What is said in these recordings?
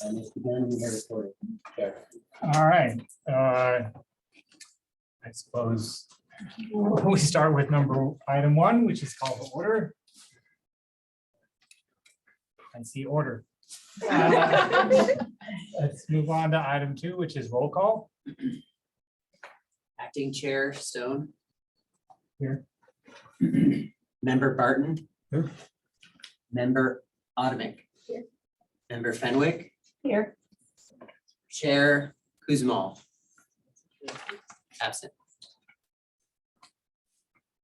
All right. I suppose we start with item 1, which is called to order. I see order. Let's move on to item 2, which is roll call. Acting Chair Stone. Here. Member Barton. Here. Member Ottomick. Here. Member Fenwick. Here. Chair Kuzmal. Absent.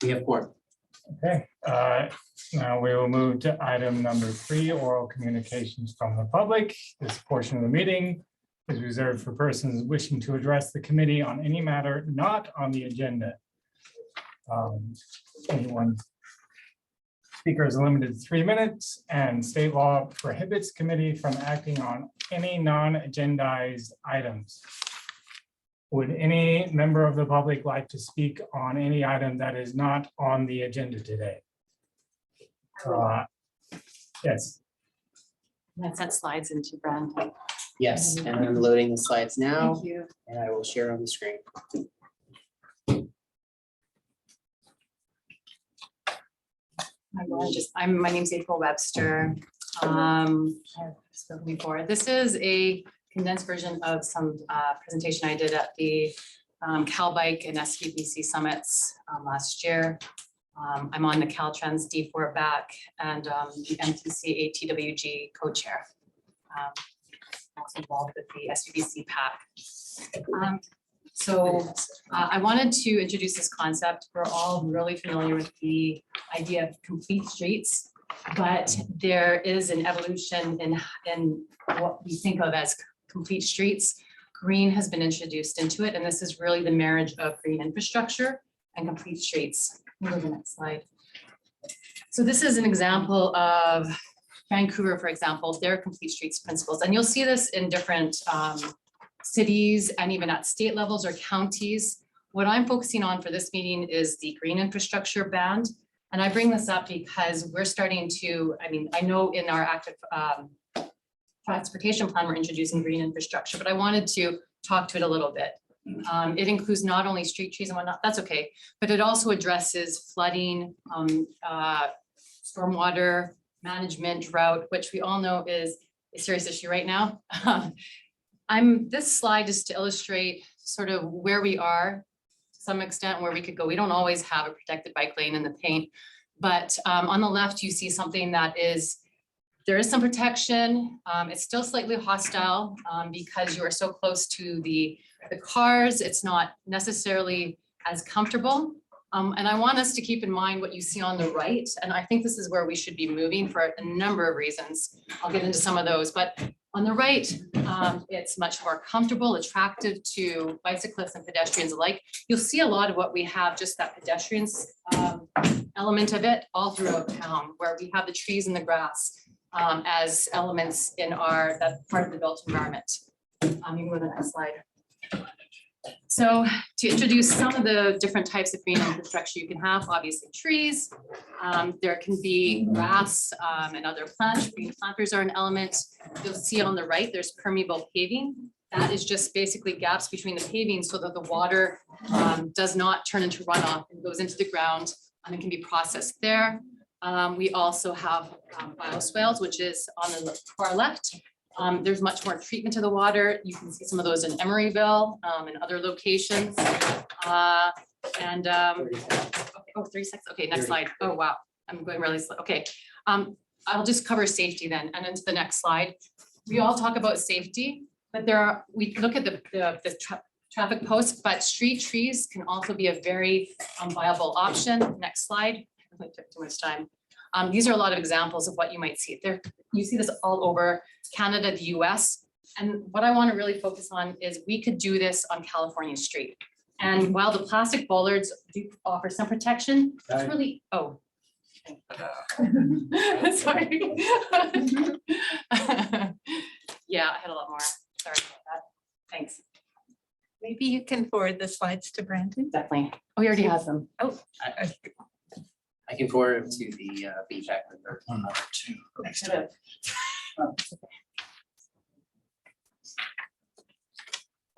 We have 4. Okay. Now we will move to item number 3, oral communications from the public. This portion of the meeting is reserved for persons wishing to address the committee on any matter not on the agenda. Anyone. Speaker is limited to 3 minutes, and state law prohibits committee from acting on any non-agendized items. Would any member of the public like to speak on any item that is not on the agenda today? Yes. I sent slides into Brandon. Yes, and I'm loading the slides now, Thank you. and I will share on the screen. My name's April Webster. I've spoken before. This is a condensed version of some presentation I did at the Cal Bike and SQBC summits last year. I'm on the Caltrans D4 back and the MTC ATWG co-chair. Also involved with the SQBC pack. I wanted to introduce this concept. We're all really familiar with the idea of complete streets, but there is an evolution in what we think of as complete streets. Green has been introduced into it, and this is really the marriage of green infrastructure and complete streets. Move to the next slide. So this is an example of Vancouver, for example, their complete streets principles, and you'll see this in different cities and even at state levels or counties. What I'm focusing on for this meeting is the green infrastructure band. And I bring this up because we're starting to, I know in our active transportation plan, we're introducing green infrastructure, but I wanted to talk to it a little bit. It includes not only street trees and whatnot, that's okay, but it also addresses flooding, stormwater management, drought, which we all know is a serious issue right now. This slide is to illustrate sort of where we are to some extent, where we could go. We don't always have a protected bike lane in the paint, but on the left, you see something that there is some protection. It's still slightly hostile because you are so close to the cars. It's not necessarily as comfortable. And I want us to keep in mind what you see on the right. And I think this is where we should be moving for a number of reasons. I'll get into some of those, but on the right, it's much more comfortable, attractive to bicyclists and pedestrians alike. You'll see a lot of what we have, just that pedestrians element of it all throughout town, where we have the trees and the grass as elements in that part of the built environment. You can go to the next slide. So to introduce some of the different types of green infrastructure you can have, obviously trees, there can be grass and other plants. Green planters are an element. You'll see on the right, there's permeable paving. That is just basically gaps between the paving so that the water does not turn into runoff and goes into the ground and it can be processed there. We also have bioswales, which is on the far left. There's much more treatment to the water. You can see some of those in Emeryville and other locations. Okay, 3 seconds. Okay, next slide. Oh, wow. I'm going really slow. Okay. I'll just cover safety then and into the next slide. We all talk about safety, but we look at the traffic posts, but street trees can also be a very viable option. Next slide. I took too much time. These are a lot of examples of what you might see there. You see this all over Canada, the US. And what I want to really focus on is we could do this on California Street. And while the plastic bollards do offer some protection, it's really, oh. Sorry. Yeah, I had a lot more. Sorry about that. Thanks. Maybe you can forward the slides to Brandon. Definitely. Oh, he already has them. Oh. I can forward them to the BPAC member. Number 2. Next time.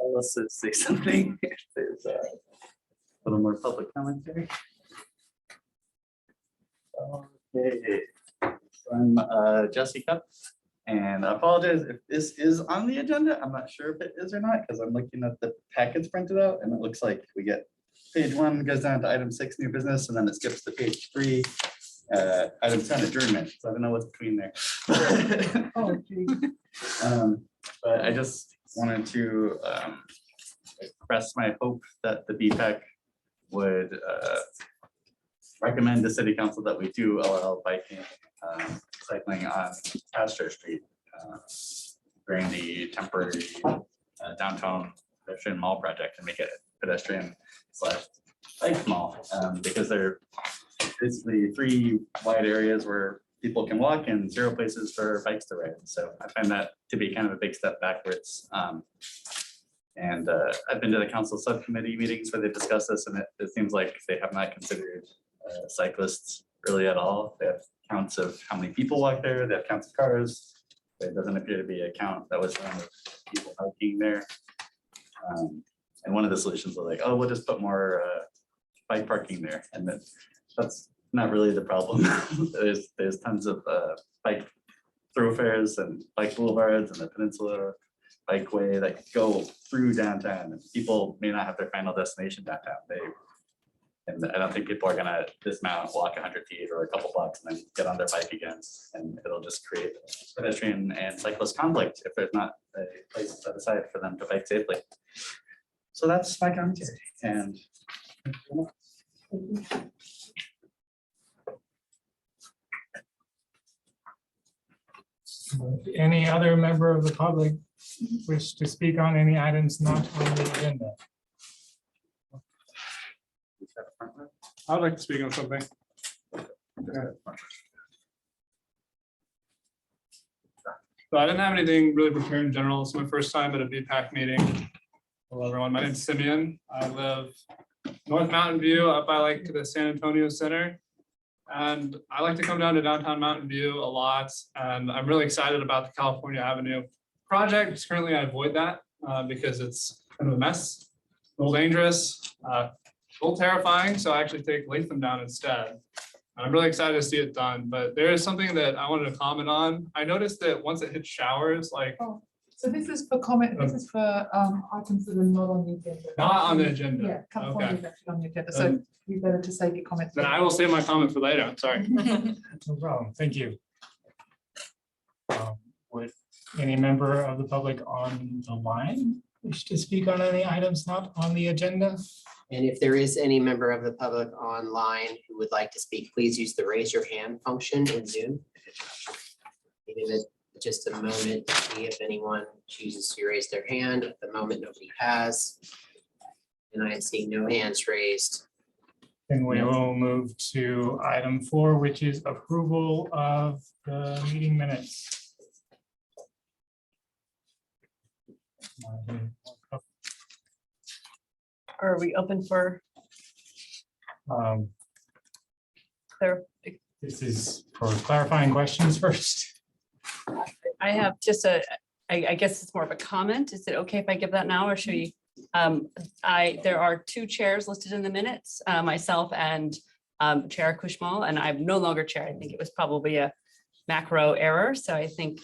Let's say something. If there's a little more public commentary. Okay, so I'm Jesse Cup, and I apologize if this is on the agenda. I'm not sure if it is or not, because I'm looking at the packets printed out, and it looks like we get page 1 goes down to item 6, new business, and then it skips to page 3, item 10, adjournment. So I don't know what's between there. Oh, gee. But I just wanted to express my hope that the BPEC would recommend to city council that we do allow biking, cycling on Pasteur Street during the temporary downtown pedestrian mall project and make it pedestrian / bike mall, because they're basically 3 wide areas where people can walk and 0 places for bikes to ride. So I find that to be kind of a big step backwards. And I've been to the council subcommittee meetings where they discuss this, and it seems like they have not considered cyclists really at all. They have counts of how many people walk there, they have counts of cars. There doesn't appear to be a count that was done of people hiking there. And one of the solutions was like, oh, we'll just put more bike parking there. And that's not really the problem. There's tons of bike thoroughfares and bike boulevards and the peninsula bikeway that go through downtown. And people may not have their final destination downtown. And I don't think people are gonna dismount, walk 100 feet or a couple blocks and then get on their bike again. And it'll just create pedestrian and cyclist conflict if there's not a place set aside for them to bike safely. So that's my commentary. And Any other member of the public wish to speak on any items not on the agenda? I would like to speak on something. So I didn't have anything really prepared in general. It's my first time at a BPAC meeting. Hello, everyone. My name is Simeon. I live North Mountain View up by like the San Antonio Center. And I like to come down to downtown Mountain View a lot. And I'm really excited about the California Avenue project. Currently, I avoid that because it's kind of a mess, a little dangerous, a little terrifying. So I actually take Latham down instead. And I'm really excited to see it done. But there is something that I wanted to comment on. I noticed that once it hits showers, like So this is for comment, this is for items that are not on the agenda. not on the agenda. Yeah, California Okay. is actually on the agenda, so you better to save your comments. Then I will save my comment for later. I'm sorry. No problem, thank you. Would any member of the public on the line wish to speak on any items not on the agenda? And if there is any member of the public online who would like to speak, please use the raise your hand function in Zoom. Give it just a moment to see if anyone chooses to raise their hand. At the moment, nobody has. And I am seeing no hands raised. Then we will move to item 4, which is approval of the meeting minutes. Are we open for Um, there? This is for clarifying questions first. I have just I guess it's more of a comment. Is it okay if I give that now or should we? There are 2 chairs listed in the minutes, myself and Chair Kushmal, and I'm no longer chair. I think it was probably a macro error. So I think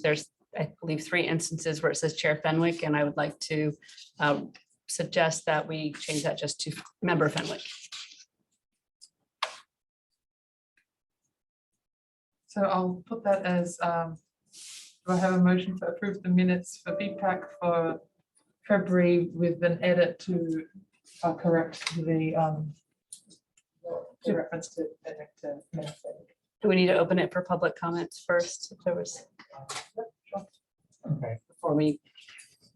there's, I believe, 3 instances where it says Chair Fenwick, and I would like to suggest that we change that just to Member Fenwick. So I'll put that as, do I have a motion to approve the minutes for BPAC for February with an edit to correct the reference to minutes. Do we need to open it for public comments first? If there was, Okay. before we,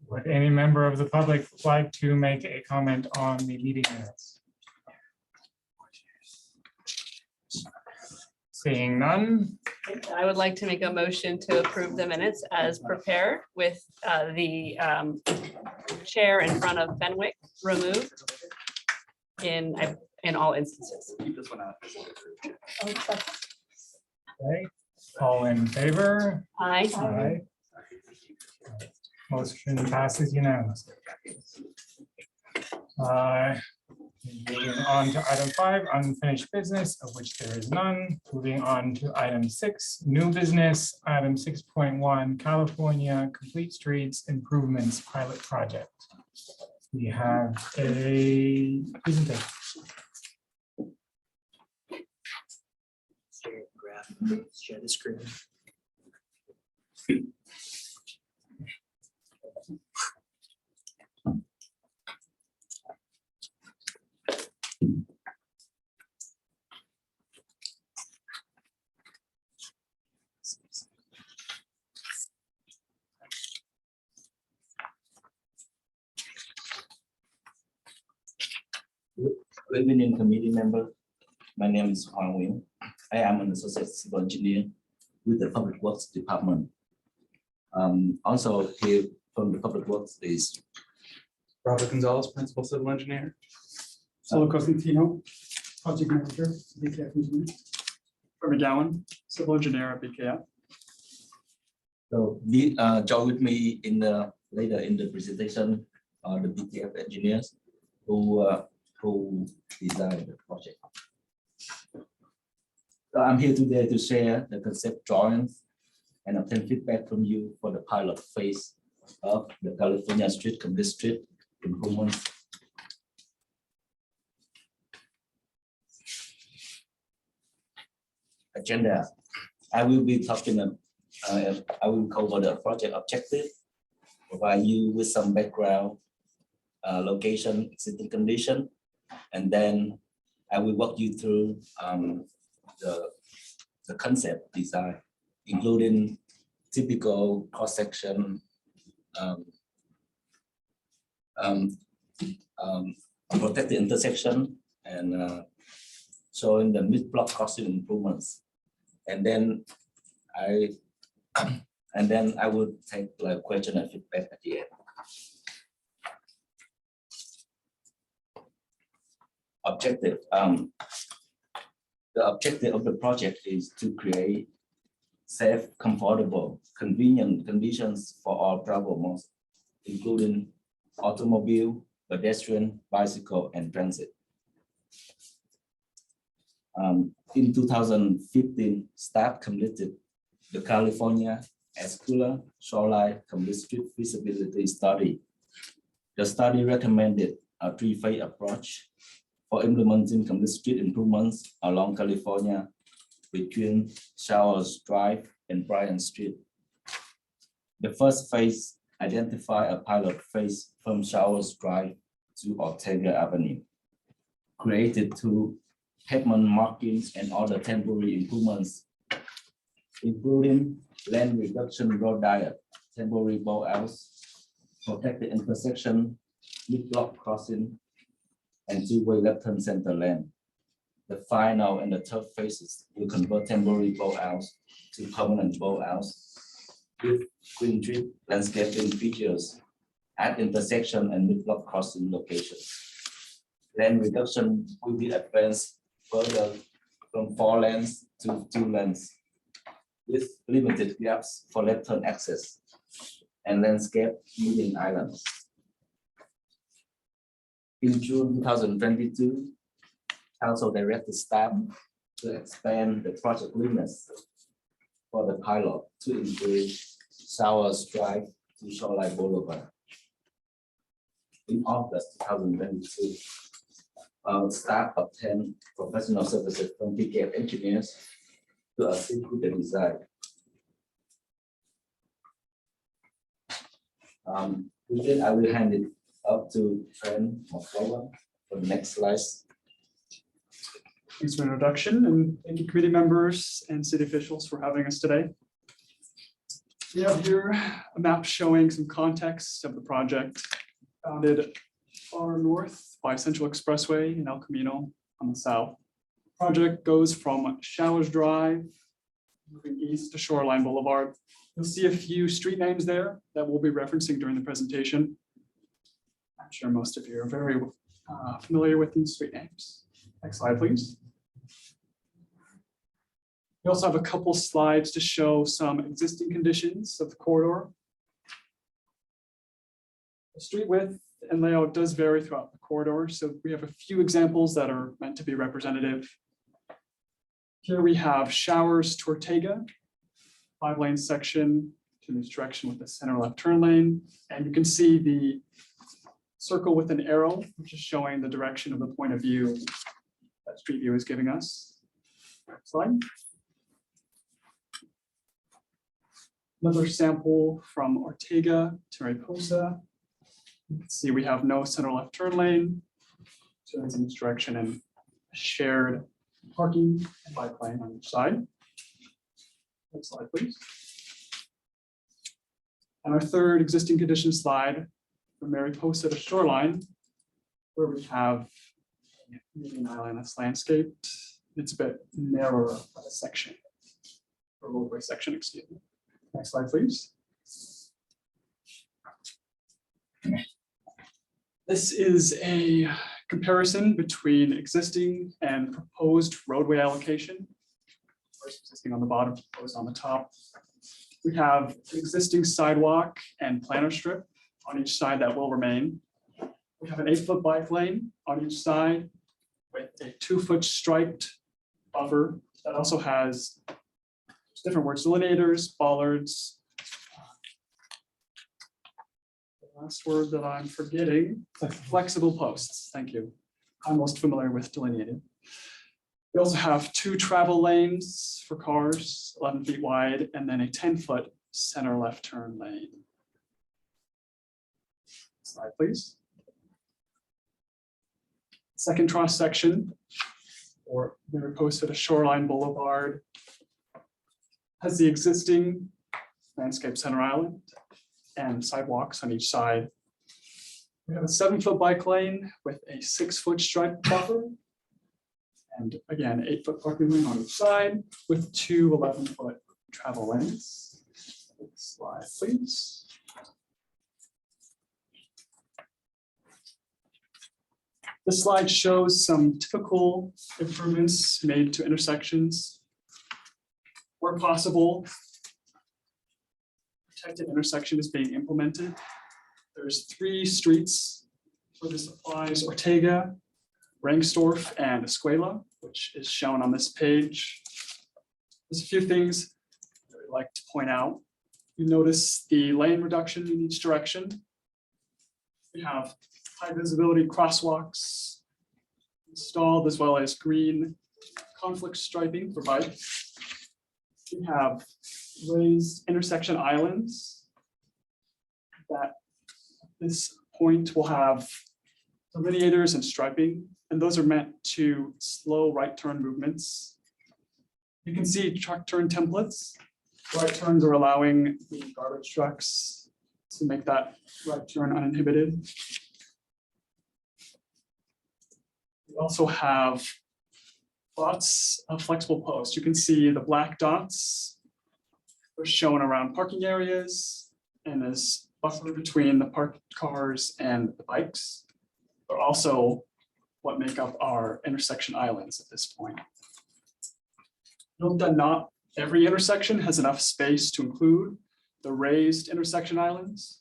Would any member of the public like to make a comment on the meeting minutes? Seeing none, I would like to make a motion to approve the minutes as prepared with the chair in front of Fenwick removed in all instances. keep this one out. okay, all in favor? Aye. Aye. Motion passes unanimously. Moving on to item 5, unfinished business, of which there is none. Moving on to item 6, new business, item 6.1, California Complete Streets Improvements Pilot Project. We have a presentation. Share the screen. Good evening, committee member. My name is Hoàng Nguyễn. I am an associate civil engineer with the Public Works Department. Also here from the Public Works is Robert Gonzalez, Principal Civil Engineer. Solo Cosentino, Project Manager, BKF Engineer. From McGowan, Civil Engineer at BKF. so join with me in the later in the presentation the BTF engineers who designed the project. So I'm here today to share the concept drawings and obtain feedback from you for the pilot phase of the California Street Complete Street Improvements. Agenda. I will be talking. I will cover the project objective, provide you with some background, location, existing condition, and then I will walk you through the concept design, including typical cross section, protected intersection, and showing the mid-block crossing improvements. And then I will take like question and feedback at the end. Objective. The objective of the project is to create safe, comfortable, convenient conditions for all travel modes, including automobile, pedestrian, bicycle, and transit. In 2015, staff completed the California Escula Shoreline Complete Street Feasibility Study. The study recommended a three-phase approach for implementing complete street improvements along California between Showers Drive and Bryant Street. The first phase identified a pilot phase from Showers Drive to Ortega Avenue, created two pavement markings and other temporary improvements, including land reduction road diet, temporary boltouts, protected intersection, mid-block crossing, and two-way left-turn center lane. The final and the third phases will convert temporary boltouts to permanent boltouts with green tree landscaping features at intersection and mid-block crossing locations. Lane reduction will be advanced further from 4 lanes to 2 lanes with limited gaps for left-turn access and landscape median islands. In June 2022, Council directed staff to expand the project limits for the pilot to include Showers Drive to Shoreline Boulevard. In August 2022, staff obtained professional services from BKF engineers to assist with the design. Then I will hand it up to Trent McClellan for the next slide. Thanks for the introduction, and thank you committee members and city officials for having us today. We have here a map showing some context of the project. Founded far north by Central Expressway in El Camino on the south. Project goes from Showers Drive, moving east to Shoreline Boulevard. You'll see a few street names there that we'll be referencing during the presentation. I'm sure most of you are very familiar with these street names. Next slide, please. We also have a couple slides to show some existing conditions of the corridor. The street width and layout does vary throughout the corridor, so we have a few examples that are meant to be representative. Here we have Showers to Ortega, 5-lane section to this direction with the center left turn lane. And you can see the circle with an arrow, which is showing the direction of the point of view that Street View is giving us. Next slide. Another sample from Ortega to Mariposa. You can see we have no center left turn lane. So it's in this direction and shared parking and bike lane on each side. Next slide, please. And our third existing condition slide from Mariposa to Shoreline, where we have a median island that's landscaped. It's a bit narrower of a section, or roadway section, excuse me. Next slide, please. This is a comparison between existing and proposed roadway allocation. First existing on the bottom, proposed on the top. We have an existing sidewalk and planter strip on each side that will remain. We have an 8-foot bike lane on each side with a 2-foot striped buffer that also has different words, delineators, bollards. The last word that I'm forgetting, flexible posts. Thank you. I'm most familiar with delineated. We also have 2 travel lanes for cars, 11 feet wide, and then a 10-foot center left turn lane. Slide, please. Second cross section, or Mariposa to Shoreline Boulevard, has the existing landscape center island and sidewalks on each side. We have a 7-foot bike lane with a 6-foot stripe buffer. And again, 8-foot parking lane on each side with 2 11-foot travel lanes. Next slide, please. This slide shows some typical improvements made to intersections. Where possible, protected intersection is being implemented. There's 3 streets where this applies: Ortega, Rangsdorf, and Escuela, which is shown on this page. There's a few things that I'd like to point out. You notice the lane reduction in each direction. We have high visibility crosswalks installed, as well as green conflict striping for bikes. We have raised intersection islands that at this point will have delineators and striping, and those are meant to slow right turn movements. You can see truck turn templates. Right turns are allowing the garbage trucks to make that right turn uninhibited. We also have lots of flexible posts. You can see the black dots are shown around parking areas and as buffer between the parked cars and the bikes. But also what make up our intersection islands at this point. Note that not every intersection has enough space to include the raised intersection islands,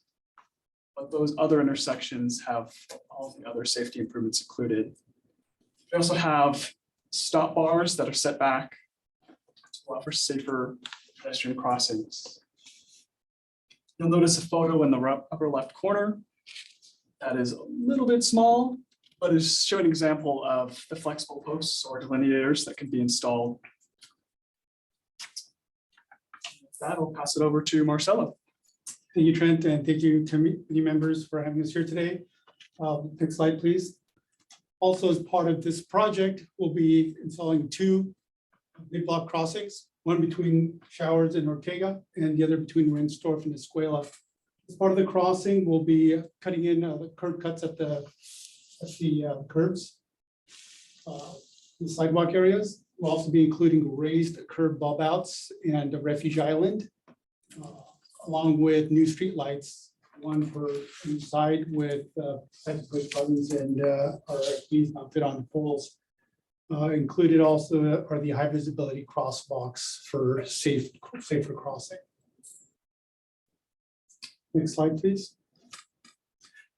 but those other intersections have all the other safety improvements included. We also have stop bars that are set back to allow for safer pedestrian crossings. You'll notice a photo in the upper left corner that is a little bit small, but is showing an example of the flexible posts or delineators that can be installed. With that, I'll pass it over to Marcelo. Thank you, Trent, and thank you, committee members, for having us here today. Next slide, please. Also, as part of this project, we'll be installing 2 big block crossings, one between Showers and Ortega, and the other between Rangsdorf and Escuela. As part of the crossing, we'll be cutting in the curb cuts at the curbs, the sidewalk areas. We'll also be including raised curb bulb outs and a refuge island, along with new street lights, one for each side with push buttons and RFIDs mounted on poles. Included also are the high visibility crosswalks for safer crossing. Next slide, please.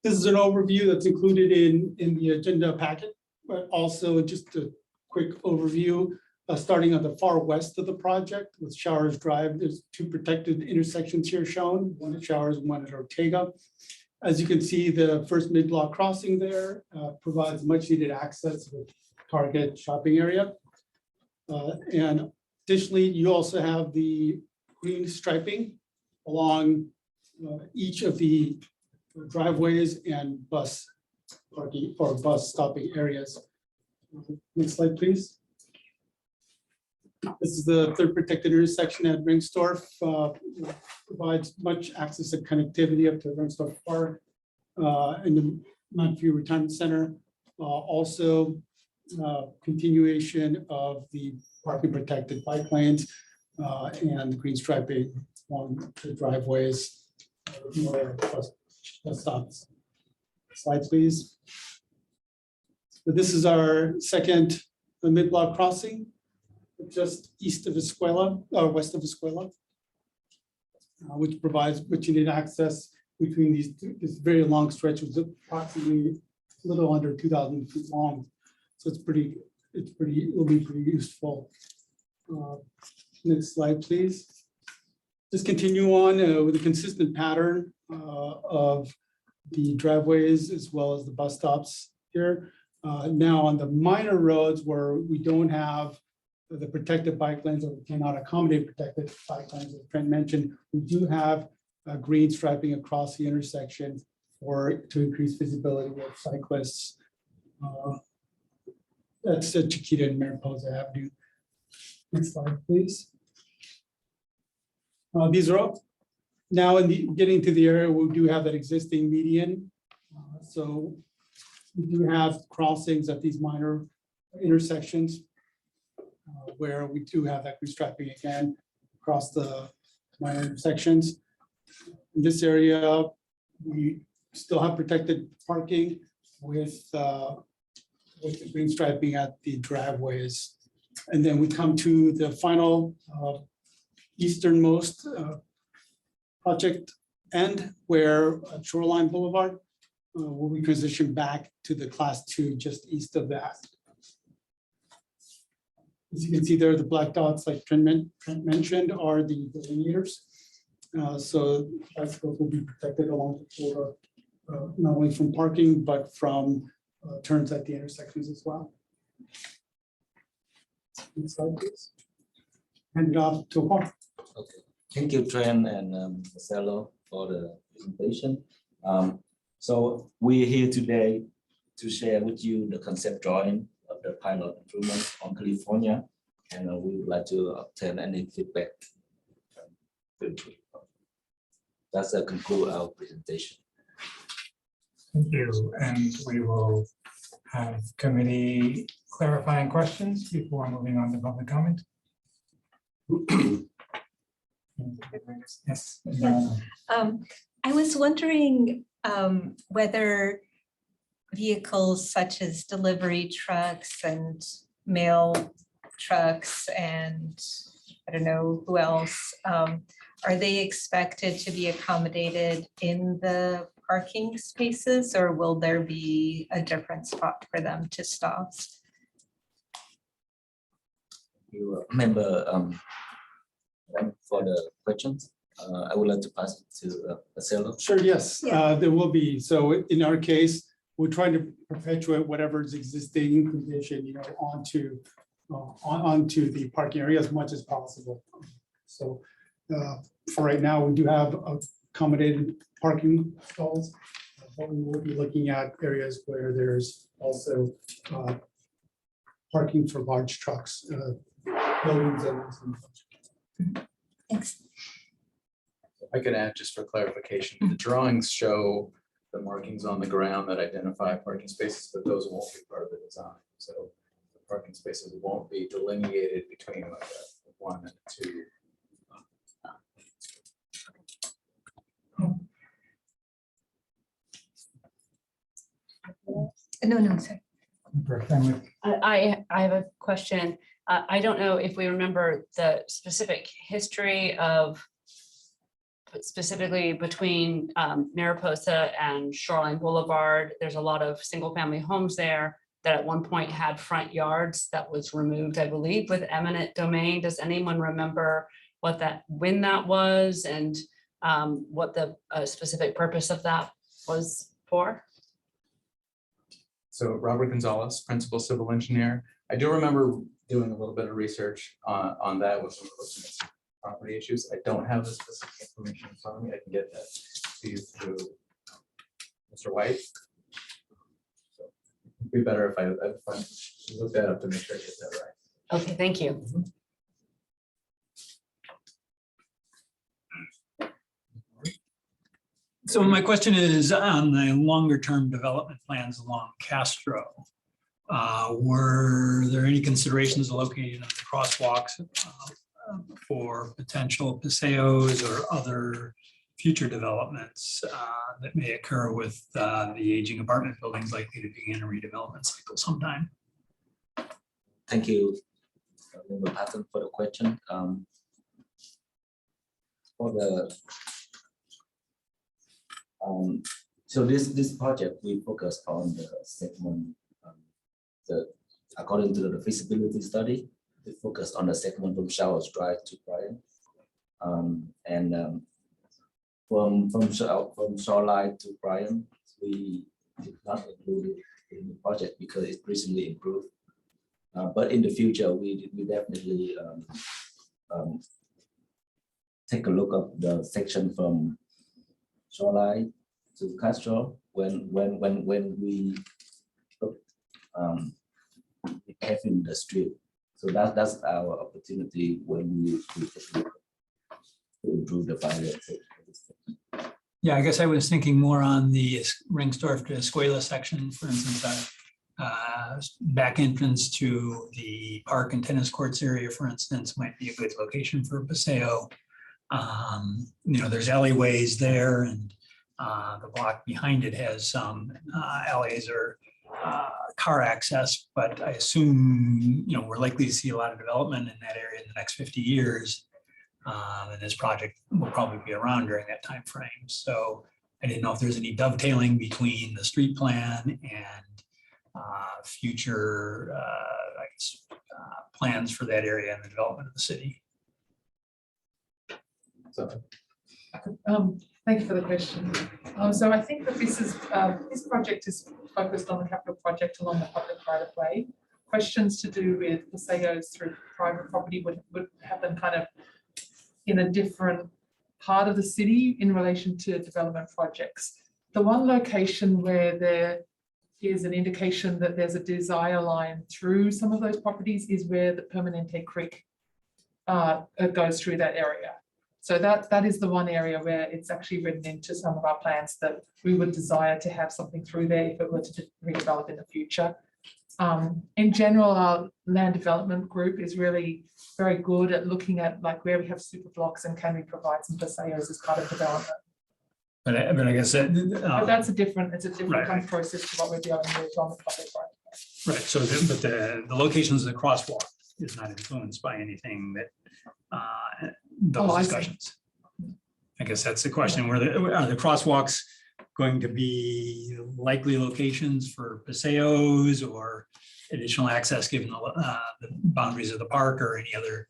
This is an overview that's included in the agenda packet, but also just a quick overview, starting on the far west of the project with Showers Drive. There's 2 protected intersections here shown, one at Showers and one at Ortega. As you can see, the first mid-block crossing there provides much needed access to the Target shopping area. And additionally, you also have the green striping along each of the driveways and bus parking or bus stopping areas. Next slide, please. This is the third protected intersection at Ringstorff. Provides much access and connectivity up to Ringstorff Park and the Mount View Retirement Center. Also, continuation of the parking protected bike lanes and the green striping on the driveways. Bus stops. Slide, please. So this is our second mid-block crossing, just east of Escuela, or west of Escuela, which provides much needed access between this very long stretch, which is approximately a little under 2,000 feet long. So it'll be pretty useful. Next slide, please. Just continue on with a consistent pattern of the driveways as well as the bus stops here. Now on the minor roads where we don't have the protected bike lanes or we cannot accommodate protected bike lanes, as Trent mentioned, we do have green striping across the intersection to increase visibility of cyclists. That's Chiquita and Mariposa Avenue. Next slide, please. These are all now getting to the area where we do have that existing median. So we do have crossings at these minor intersections where we do have that restriping again across the minor intersections. In this area, we still have protected parking with the green striping at the driveways. And then we come to the final easternmost project end where Shoreline Boulevard will be transitioned back to the class 2 just east of that. As you can see there, the black dots, like Trent mentioned, are the delineators. So bicycles will be protected along the border, not only from parking, but from turns at the intersections as well. Next slide, please. Hand it off to Juan. Okay, thank you, Trent and Marcelo, for the presentation. So we're here today to share with you the concept drawing of the pilot improvement on California, and we would like to obtain any feedback. That's conclude our presentation. Thank you. And we will have committee clarifying questions before moving on to public comment. Yes. I was wondering whether vehicles such as delivery trucks and mail trucks and I don't know who else, are they expected to be accommodated in the parking spaces, or will there be a different spot for them to stop? You remember for the questions, I would like to pass it to Marcelo. Sure, yes, there will be. So in our case, we're trying to perpetuate whatever's existing condition, onto the parking area as much as possible. So for right now, we do have accommodated parking stalls, but we will be looking at areas where there's also parking for large trucks, buildings and. Thanks. I could add just for clarification, the drawings show the markings on the ground that identify parking spaces, but those won't be part of the design. So the parking spaces won't be delineated between like a 1 and 2. No, sorry. I have a question. I don't know if we remember the specific history of specifically between Mariposa and Shoreline Boulevard. There's a lot of single-family homes there that at one point had front yards that was removed, I believe, with eminent domain. Does anyone remember when that was and what the specific purpose of that was for? So Robert Gonzalez, Principal Civil Engineer. I do remember doing a little bit of research on that with some property issues. I don't have the specific information in front of me. I can get that to you through Mr. White. So it'd be better if I look that up to make sure I get that right. Okay, thank you. So my question is on the longer term development plans along Castro. Were there any considerations of locating of the crosswalks for potential paseos or other future developments that may occur with the aging apartment buildings likely to begin a redevelopment cycle sometime? Thank you, Member Patton, for the question. So this project, we focused on the segment, according to the feasibility study, we focused on the segment from Showers Drive to Bryan. From Shoreline to Bryan, we did not include it in the project because it recently improved. But in the future, we definitely take a look at the section from Shoreline to Castro when we having the street. So that's our opportunity when we to improve the pilot. Yeah, I guess I was thinking more on the Ringsdorf to Escuela section, for instance, back entrance to the park and tennis courts area, for instance, might be a good location for a paseo. There's alleyways there, and the block behind it has some alleys or car access, but I assume, we're likely to see a lot of development in that area in the next 50 years. And this project will probably be around during that time frame. So I didn't know if there's any dovetailing between the street plan and future plans for that area and the development of the city. So Thank you for the question. So I think that this project is focused on the capital project along the public right of way. Questions to do with paseos through private property would happen kind of in a different part of the city in relation to development projects. The one location where there is an indication that there's a desire line through some of those properties is where the Permanente Creek goes through that area. So that is the one area where it's actually written into some of our plans that we would desire to have something through there if it were to redevelop in the future. In general, our land development group is really very good at looking at like where we have super blocks and can we provide some paseos as part of development. But I guess But it's a different Right. kind of process to what we're dealing with on the public right. right. So, but the locations of the crosswalk is not influenced by anything that those I see. discussions. I guess that's the question. Are the crosswalks going to be likely locations for paseos or additional access given the boundaries of the park or any other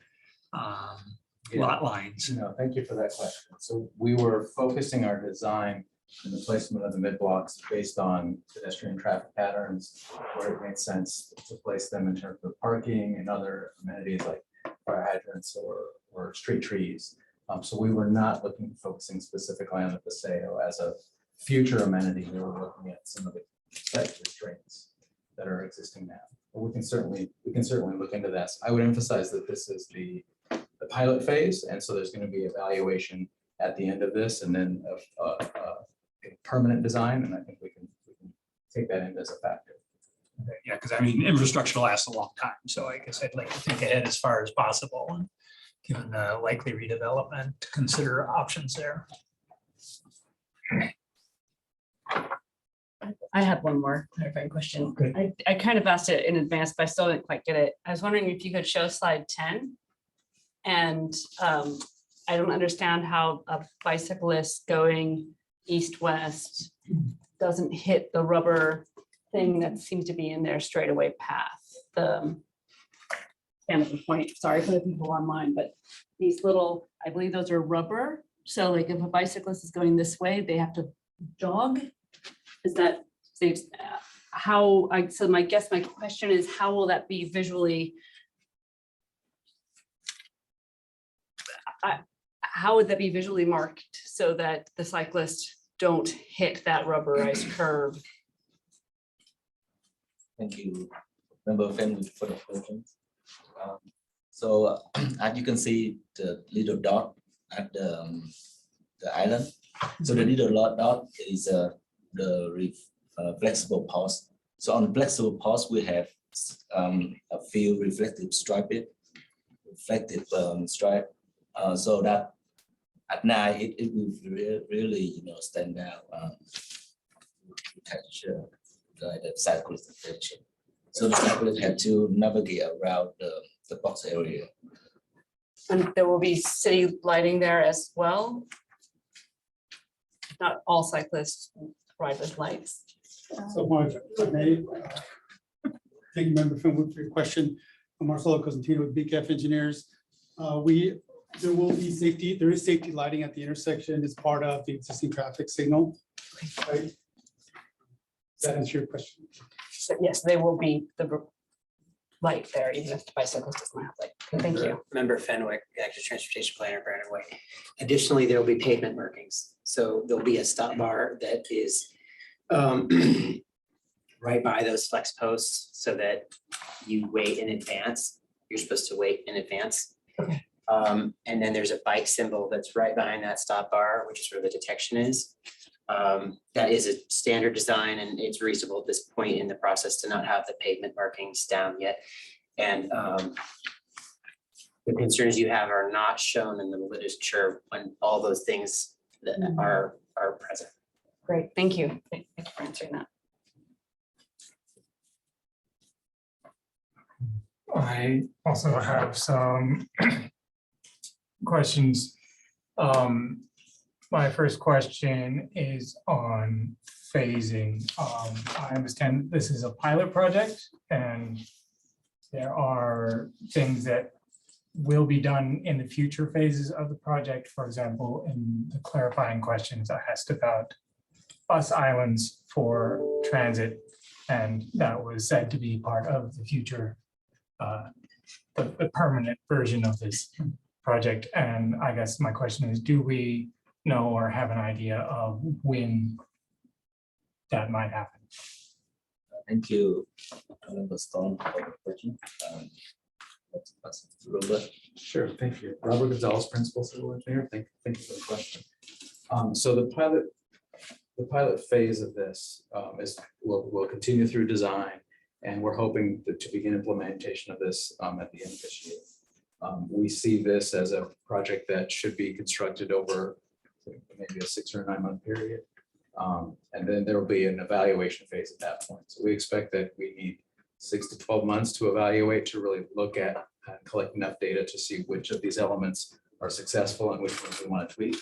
lot lines? thank you for that question. So we were focusing our design and the placement of the mid blocks based on pedestrian traffic patterns, where it made sense to place them in terms of parking and other amenities like fire hydrants or street trees. So we were not focusing specifically on the paseo as a future amenity. We were looking at some of the site restraints that are existing now. But we can certainly look into this. I would emphasize that this is the pilot phase, and so there's going to be evaluation at the end of this, and then a permanent design. And I think we can take that in as a factor. Yeah, because I mean, infrastructure lasts a long time. So I guess I'd like to think ahead as far as possible and given the likely redevelopment, to consider options there. I had one more clarifying question. Okay. I kind of asked it in advance, but I still didn't quite get it. I was wondering if you could show slide 10 and I don't understand how a bicyclist going east-west doesn't hit the rubber thing that seems to be in their straightaway path. The Canada Point, sorry for the people online, but these little, I believe those are rubber. So like if a bicyclist is going this way, they have to jog. Is that, so my question is, how will that be visually? How would that be visually marked so that the cyclists don't hit that rubberized curb? Thank you, Member Fenwick, for the question. So as you can see, the little dot at the island. So the little dot is the flexible post. So on flexible post, we have a few reflective stripe, so that at night it will really stand out, catch the cyclist attention. So the cyclist had to navigate around the box area. And there will be city lighting there as well. Not all cyclists ride with lights. So Mark, if I may, thank you, Member Fenwick, for your question. I'm Marcelo Cosentino with BKF Engineers. There will be safety. There is safety lighting at the intersection as part of the existing traffic signal. Right? Does that answer your question? So yes, they will be the light there, even if the bicyclist doesn't have light. Okay, thank you. Member Fenwick, active transportation planner, Brandon Way. Additionally, there will be pavement markings. So there'll be a stop bar that is right by those flex posts so that you wait in advance. You're supposed to wait in advance. Okay. And then there's a bike symbol that's right behind that stop bar, which is where the detection is. That is a standard design, and it's reasonable at this point in the process to not have the pavement markings down yet. And the concerns you have are not shown in the literature when all those things that are present. Great, thank you. Thank you for answering that. I also have some questions. My first question is on phasing. I understand this is a pilot project and there are things that will be done in the future phases of the project. For example, in the clarifying questions, I asked about bus islands for transit, and that was said to be part of the future, the permanent version of this project. And I guess my question is, do we know or have an idea of when that might happen? Thank you, Member Stone, for the question. Let's pass it to Robert. Sure, thank you. Robert Gonzalez, Principal Civil Engineer. Thank you for the question. So the pilot phase of this will continue through design, and we're hoping to begin implementation of this at the end of this year. We see this as a project that should be constructed over maybe a 6 or 9 month period. And then there will be an evaluation phase at that point. So we expect that we need 6 to 12 months to evaluate, to really look at and collect enough data to see which of these elements are successful and which ones we want to tweak.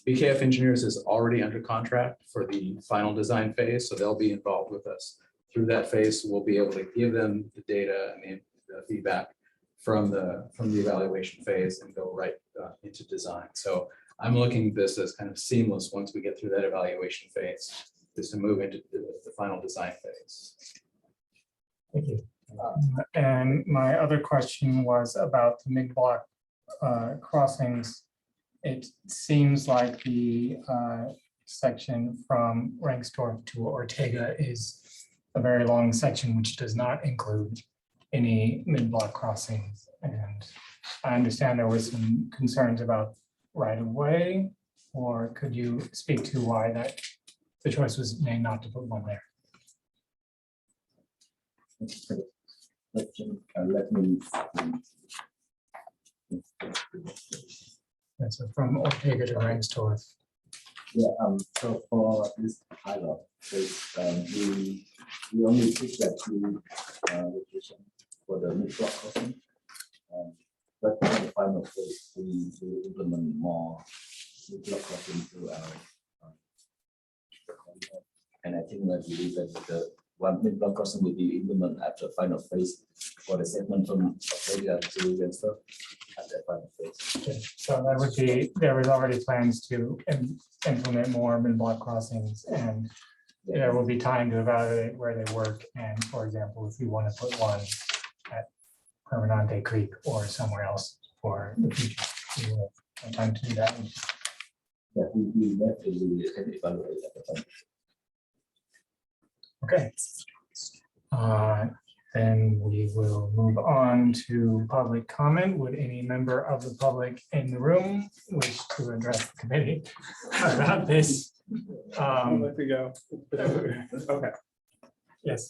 BKF Engineers is already under contract for the final design phase, so they'll be involved with us through that phase. We'll be able to give them the data and the feedback from the evaluation phase and go right into design. So I'm looking at this as kind of seamless once we get through that evaluation phase, is to move into the final design phase. Thank you. And my other question was about the mid-block crossings. It seems like the section from Rankstorf to Ortega is a very long section, which does not include any mid-block crossings. And I understand there were some concerns about right of way, or could you speak to why that the choice was made not to put one there? Let me. And so from Ortega to Rankstorf. Yeah, so for this pilot, we only pick that two location for the mid-block crossing. But in the final phase, we will implement more block crossing through our. And I think that we believe that the one main block crossing will be implemented after final phase for the segment from Australia to Windsor at the final phase. So that would be, there was already plans to implement more mid-block crossings, and there will be time to evaluate where they work. And for example, if you want to put one at Permanente Creek or somewhere else for the future, we will have time to do that. That we definitely can evaluate at the time. Okay. Then we will move on to public comment. Would any member of the public in the room wish to address the committee about this? I'd like to go. Okay. Yes.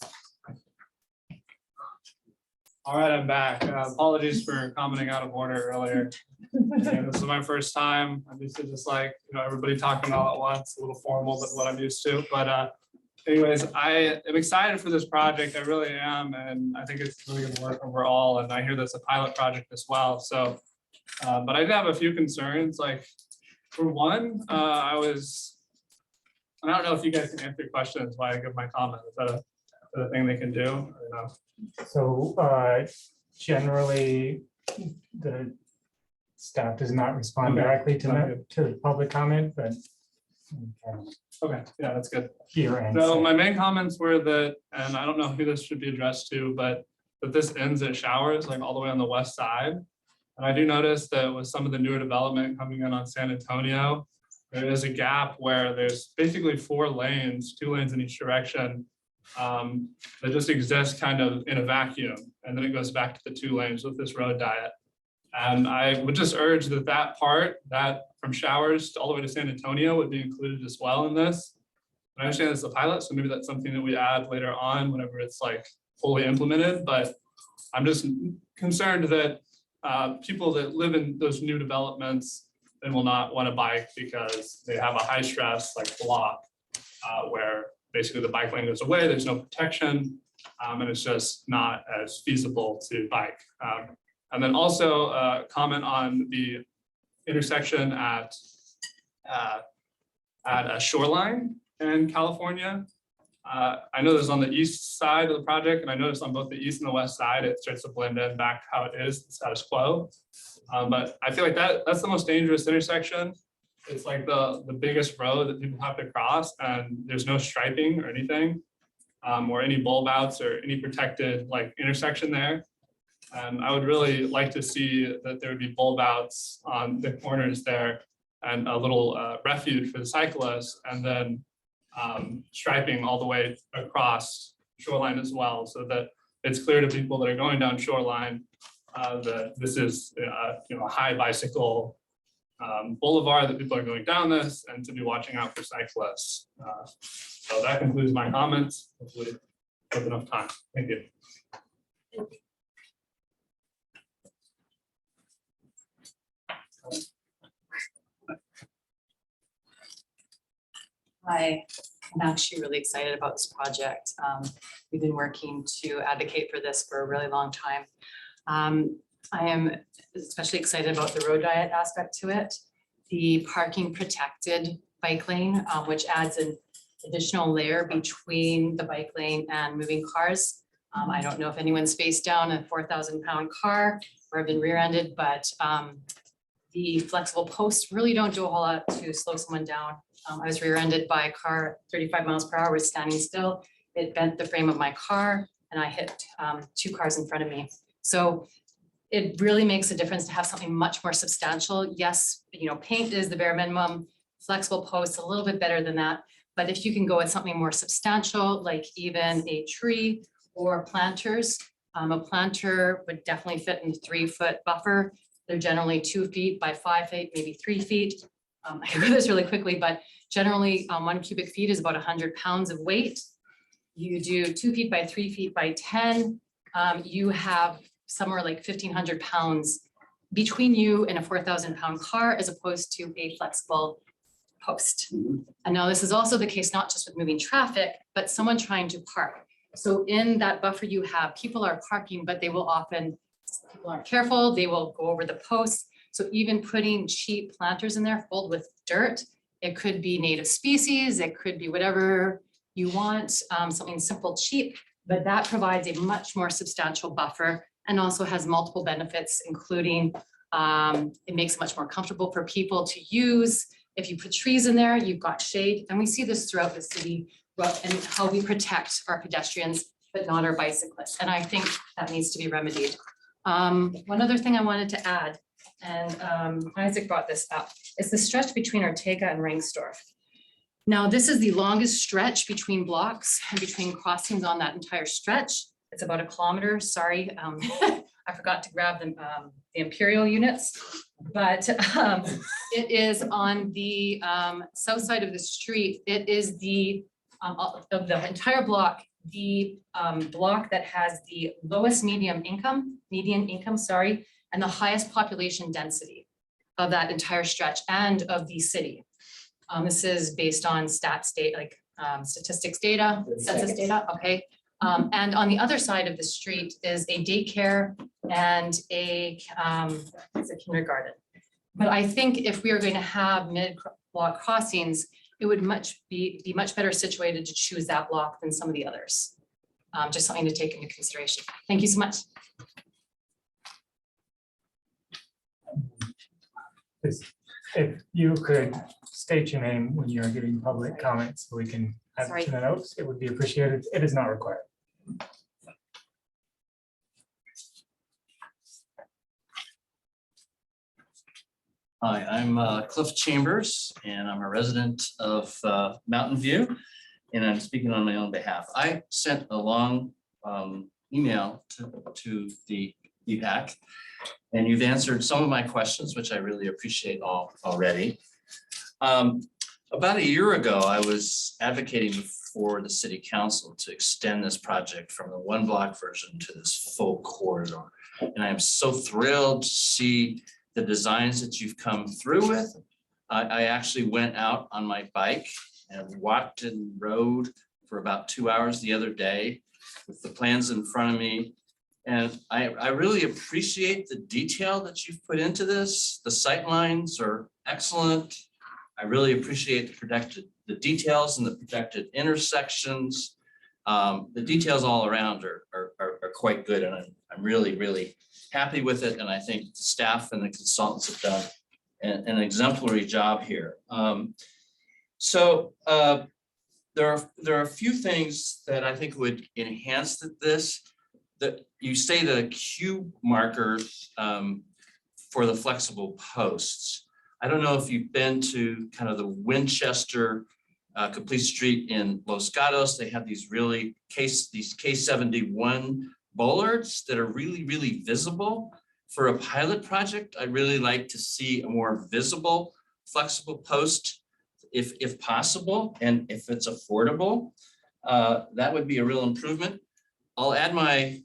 All right, I'm back. Apologies for commenting out of order earlier. Yeah, this is my first time. I'm used to just like, everybody talking all at once, a little formal than what I'm used to. But anyways, I am excited for this project. I really am. And I think it's really gonna work overall. And I hear that's a pilot project as well. So, but I did have a few concerns. Like, for one, I don't know if you guys can answer questions while I give my comment. Is that a thing they can do or no? So generally, the staff does not respond Okay. directly Okay. to the public comment, but Okay, yeah, that's good. here and So say- my main comments were that, and I don't know who this should be addressed to, but that this ends at Showers, like all the way on the west side. And I do notice that with some of the newer development coming in on San Antonio, there is a gap where there's basically 4 lanes, 2 lanes in each direction, that just exist kind of in a vacuum. And then it goes back to the 2 lanes with this road diet. And I would just urge that that part, that from Showers all the way to San Antonio would be included as well in this. And I understand it's a pilot, so maybe that's something that we add later on whenever it's like fully implemented, but I'm just concerned that people that live in those new developments then will not want to bike because they have a high stress like block where basically the bike lane goes away, there's no protection, and it's just not as feasible to bike. And then also comment on the intersection at a Shoreline in California. I know this is on the east side of the project, and I noticed on both the east and the west side, it starts to blend in back how it is, the status quo. But I feel like that's the most dangerous intersection. It's like the biggest road that people have to cross, and there's no striping or anything, or any bulb outs or any protected like intersection there. And I would really like to see that there would be bulb outs on the corners there and a little refuge for the cyclists, and then striping all the way across Shoreline as well, so that it's clear to people that are going down Shoreline that this is a high bicycle boulevard, that people are going down this, and to be watching out for cyclists. So that concludes my comments. Hopefully with enough time. Thank you. Hi, I'm actually really excited about this project. We've been working to advocate for this for a really long time. I am especially excited about the road diet aspect to it. The parking protected bike lane, which adds an additional layer between the bike lane and moving cars. I don't know if anyone's faced down a 4,000-pound car or have been rear-ended, but the flexible posts really don't do a whole lot to slow someone down. I was rear-ended by a car, 35 miles per hour, was standing still. It bent the frame of my car and I hit 2 cars in front of me. So it really makes a difference to have something much more substantial. Yes, paint is the bare minimum, flexible posts a little bit better than that. But if you can go with something more substantial, like even a tree or planters, a planter would definitely fit in a 3-foot buffer. They're generally 2 feet by 5 feet, maybe 3 feet. I can do this really quickly, but generally 1 cubic feet is about 100 pounds of weight. You do 2 feet by 3 feet by 10, you have somewhere like 1,500 pounds between you and a 4,000-pound car, as opposed to a flexible post. And now this is also the case, not just with moving traffic, but someone trying to park. So in that buffer you have, people are parking, but they will often people aren't careful, they will go over the posts. So even putting cheap planters in there filled with dirt, it could be native species, it could be whatever you want, something simple, cheap, but that provides a much more substantial buffer and also has multiple benefits, including it makes it much more comfortable for people to use. If you put trees in there, you've got shade, and we see this throughout the city and how we protect our pedestrians, but not our bicyclists. And I think that needs to be remedied. One other thing I wanted to add, and Isaac brought this up, is the stretch between Ortega and Rangsdorf. Now, this is the longest stretch between blocks and between crossings on that entire stretch. It's about 1 kilometer, sorry. I forgot to grab the imperial units, but it is on the south side of the street. It is the, of the entire block, the block that has the lowest median income, sorry, and the highest population density of that entire stretch and of the city. This is based on statistics data, census data, okay. And on the other side of the street is a daycare and it's a kindergarten. But I think if we are going to have mid-block crossings, it would be much better situated to choose that block than some of the others. Just something to take into consideration. Thank you so much. If you could state your name when you're giving public comments, so we can add Sorry. to the notes, it would be appreciated. It is not required. Hi, I'm Cliff Chambers, and I'm a resident of Mountain View, and I'm speaking on my own behalf. I sent a long email to the EPAC, and you've answered some of my questions, which I really appreciate already. About a year ago, I was advocating for the city council to extend this project from the 1 block version to this full corridor. And I am so thrilled to see the designs that you've come through with. I actually went out on my bike and walked and rode for about 2 hours the other day with the plans in front of me. And I really appreciate the detail that you've put into this. The sight lines are excellent. I really appreciate the details and the protected intersections. The details all around are quite good, and I'm really, really happy with it. And I think the staff and the consultants have done an exemplary job here. There are a few things that I think would enhance this. That you say the cube markers for the flexible posts. I don't know if you've been to kind of the Winchester Complete Street in Los Gatos. They have these really these K71 bollards that are really, really visible. For a pilot project, I'd really like to see a more visible flexible post if possible, and if it's affordable. That would be a real improvement. I'll add my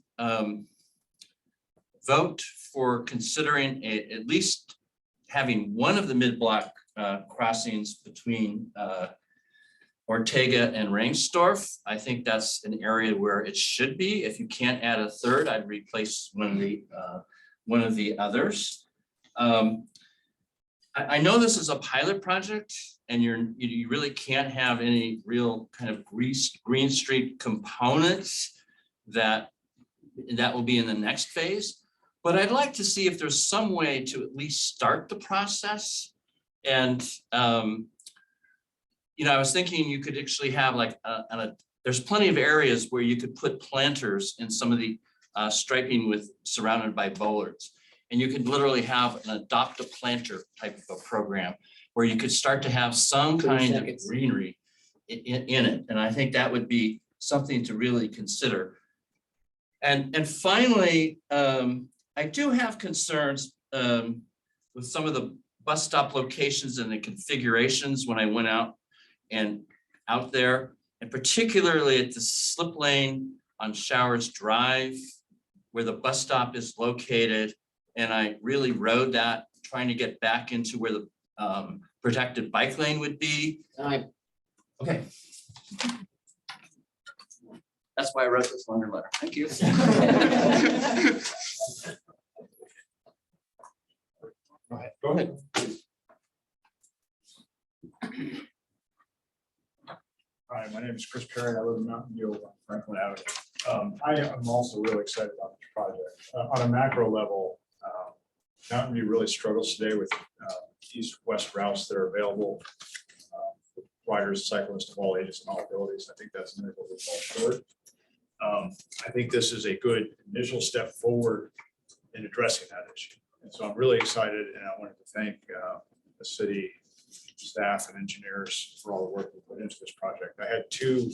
vote for considering at least having one of the mid-block crossings between Ortega and Rangsdorf. I think that's an area where it should be. If you can't add a third, I'd replace one of the others. I know this is a pilot project, and you really can't have any real kind of Green Street components that will be in the next phase. But I'd like to see if there's some way to at least start the process. And I was thinking you could actually have like there's plenty of areas where you could put planters in some of the striping surrounded by bollards. And you could literally have an adopt a planter type of a program where you could start to have some kind of greenery in it. And I think that would be something to really consider. And finally, I do have concerns with some of the bus stop locations and the configurations when I went out there, and particularly at the slip lane on Showers Drive, where the bus stop is located. And I really rode that, trying to get back into where the protected bike lane would be. Okay. That's why I wrote this longer letter. Thank you. Go ahead. Hi, my name is Chris Perry. I live in Mountain View on Franklin Avenue. I am also really excited about this project. On a macro level, Mountain View really struggles today with east-west routes that are available for riders, cyclists of all ages and all abilities. I think that's an area where we fall short. I think this is a good initial step forward in addressing that issue. And so I'm really excited, and I wanted to thank the city staff and engineers for all the work we put into this project. I had two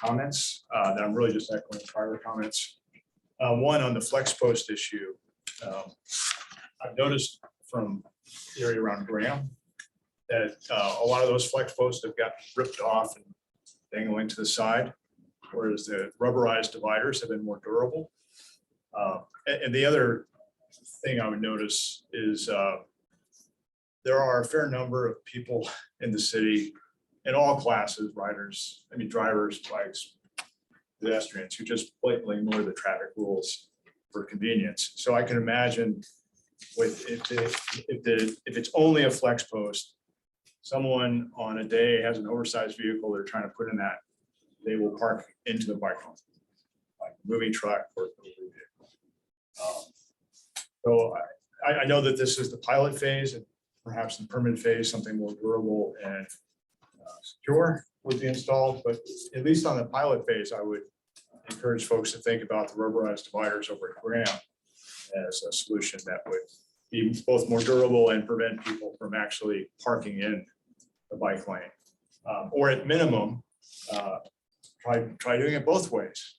comments that I'm really just echoing prior comments. One on the flex post issue. I've noticed from the area around Graham that a lot of those flex posts have got ripped off and dangling to the side, whereas the rubberized dividers have been more durable. And the other thing I would notice is there are a fair number of people in the city in all classes, riders, drivers, bikes, pedestrians, who just blatantly ignore the traffic rules for convenience. So I can imagine with if it's only a flex post, someone on a day has an oversized vehicle they're trying to put in that, they will park into the bike lane, like a moving truck or delivery vehicle. So I know that this is the pilot phase, and perhaps the permanent phase, something more durable and secure would be installed. But at least on the pilot phase, I would encourage folks to think about the rubberized dividers over at Graham as a solution that would be both more durable and prevent people from actually parking in the bike lane. Or at minimum, try doing it both ways.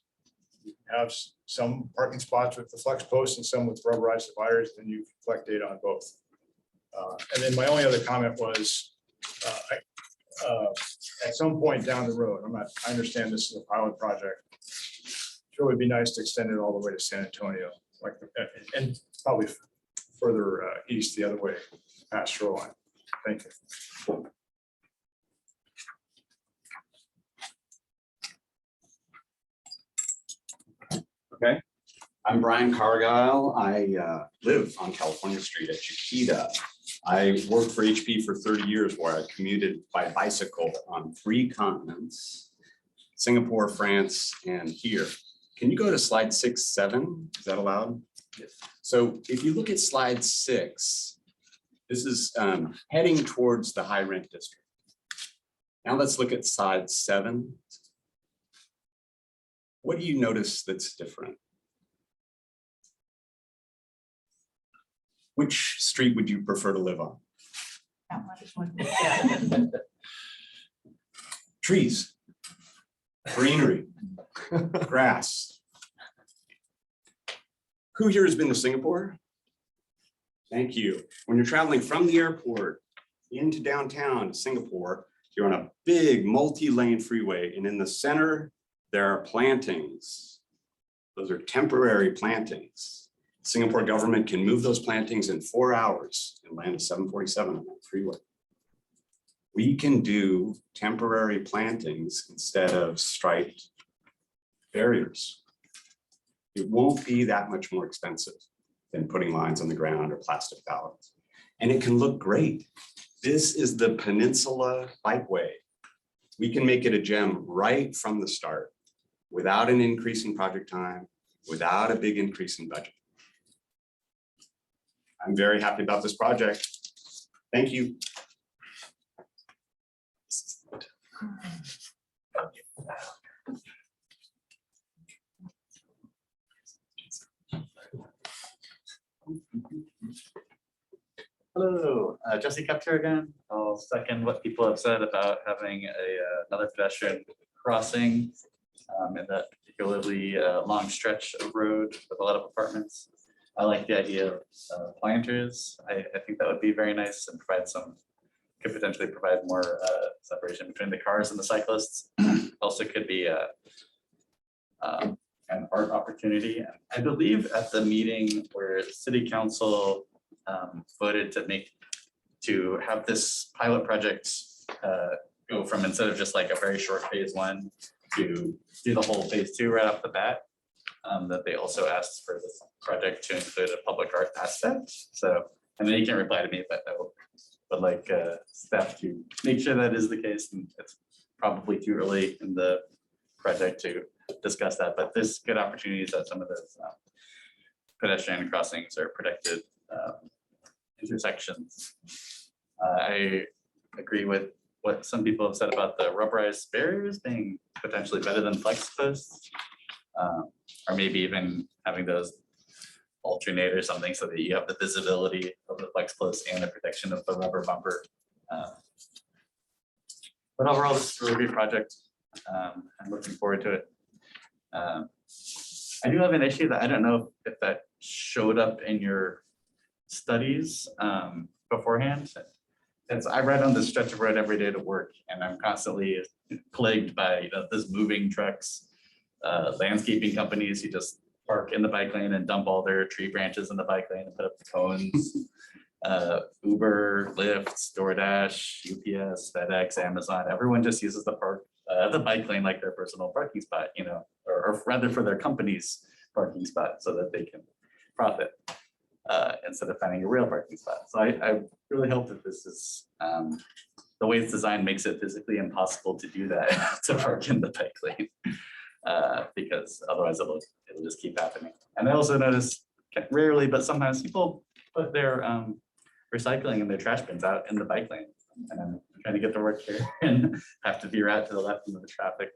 You have some parking spots with the flex posts and some with rubberized dividers, then you collect data on both. And then my only other comment was, at some point down the road, I understand this is a pilot project. Sure would be nice to extend it all the way to San Antonio, and probably further east the other way past Shoreline. Thank you. Okay, I'm Brian Cargile. I live on California Street at Chiquita. I worked for HP for 30 years where I commuted by bicycle on 3 continents, Singapore, France, and here. Can you go to slide 6, 7? Is that allowed? Yes. So if you look at slide 6, this is heading towards the high rent district. Now let's look at slide 7. What do you notice that's different? Which street would you prefer to live on? Trees, greenery, grass. Who here has been to Singapore? Thank you. When you're traveling from the airport into downtown Singapore, you're on a big multi-lane freeway, and in the center, there are plantings. Those are temporary plantings. Singapore government can move those plantings in 4 hours and land a 747 on that freeway. We can do temporary plantings instead of striped barriers. It won't be that much more expensive than putting lines on the ground or plastic ballards. And it can look great. This is the Peninsula Bikeway. We can make it a gem right from the start without an increase in project time, without a big increase in budget. I'm very happy about this project. Thank you. Hello, Jesse Kepter again. I'll second what people have said about having another pedestrian crossing in that particularly long stretch of road with a lot of apartments. I like the idea of planters. I think that would be very nice and could potentially provide more separation between the cars and the cyclists. Also could be an art opportunity. I believe at the meeting where the city council voted to have this pilot project go from, instead of just like a very short phase 1 to do the whole phase 2 right off the bat, that they also asked for this project to include a public art aspect. So And then you can reply to me, but I would like staff to make sure that is the case. And it's probably too early in the project to discuss that, but there's good opportunities at some of those pedestrian crossings or protected intersections. I agree with what some people have said about the rubberized barriers being potentially better than flex posts. Or maybe even having those alternate or something so that you have the visibility of the flex post and the protection of the rubber bumper. But overall, this is a really great project. I'm looking forward to it. I do have an issue that I don't know if that showed up in your studies beforehand. It's I ride on this stretch of road every day to work, and I'm constantly plagued by those moving trucks, landscaping companies who just park in the bike lane and dump all their tree branches in the bike lane and put up the cones. Uber, Lyft, DoorDash, UPS, FedEx, Amazon, everyone just uses the bike lane like their personal parking spot, or rather for their company's parking spot so that they can profit instead of finding a real parking spot. So I really hope that this is the way it's designed makes it physically impossible to do that, to park in the bike lane, because otherwise it'll just keep happening. And I also notice rarely, but sometimes people put their recycling and their trash bins out in the bike lane. And I'm trying to get to work here and have to veer out to the left into the traffic.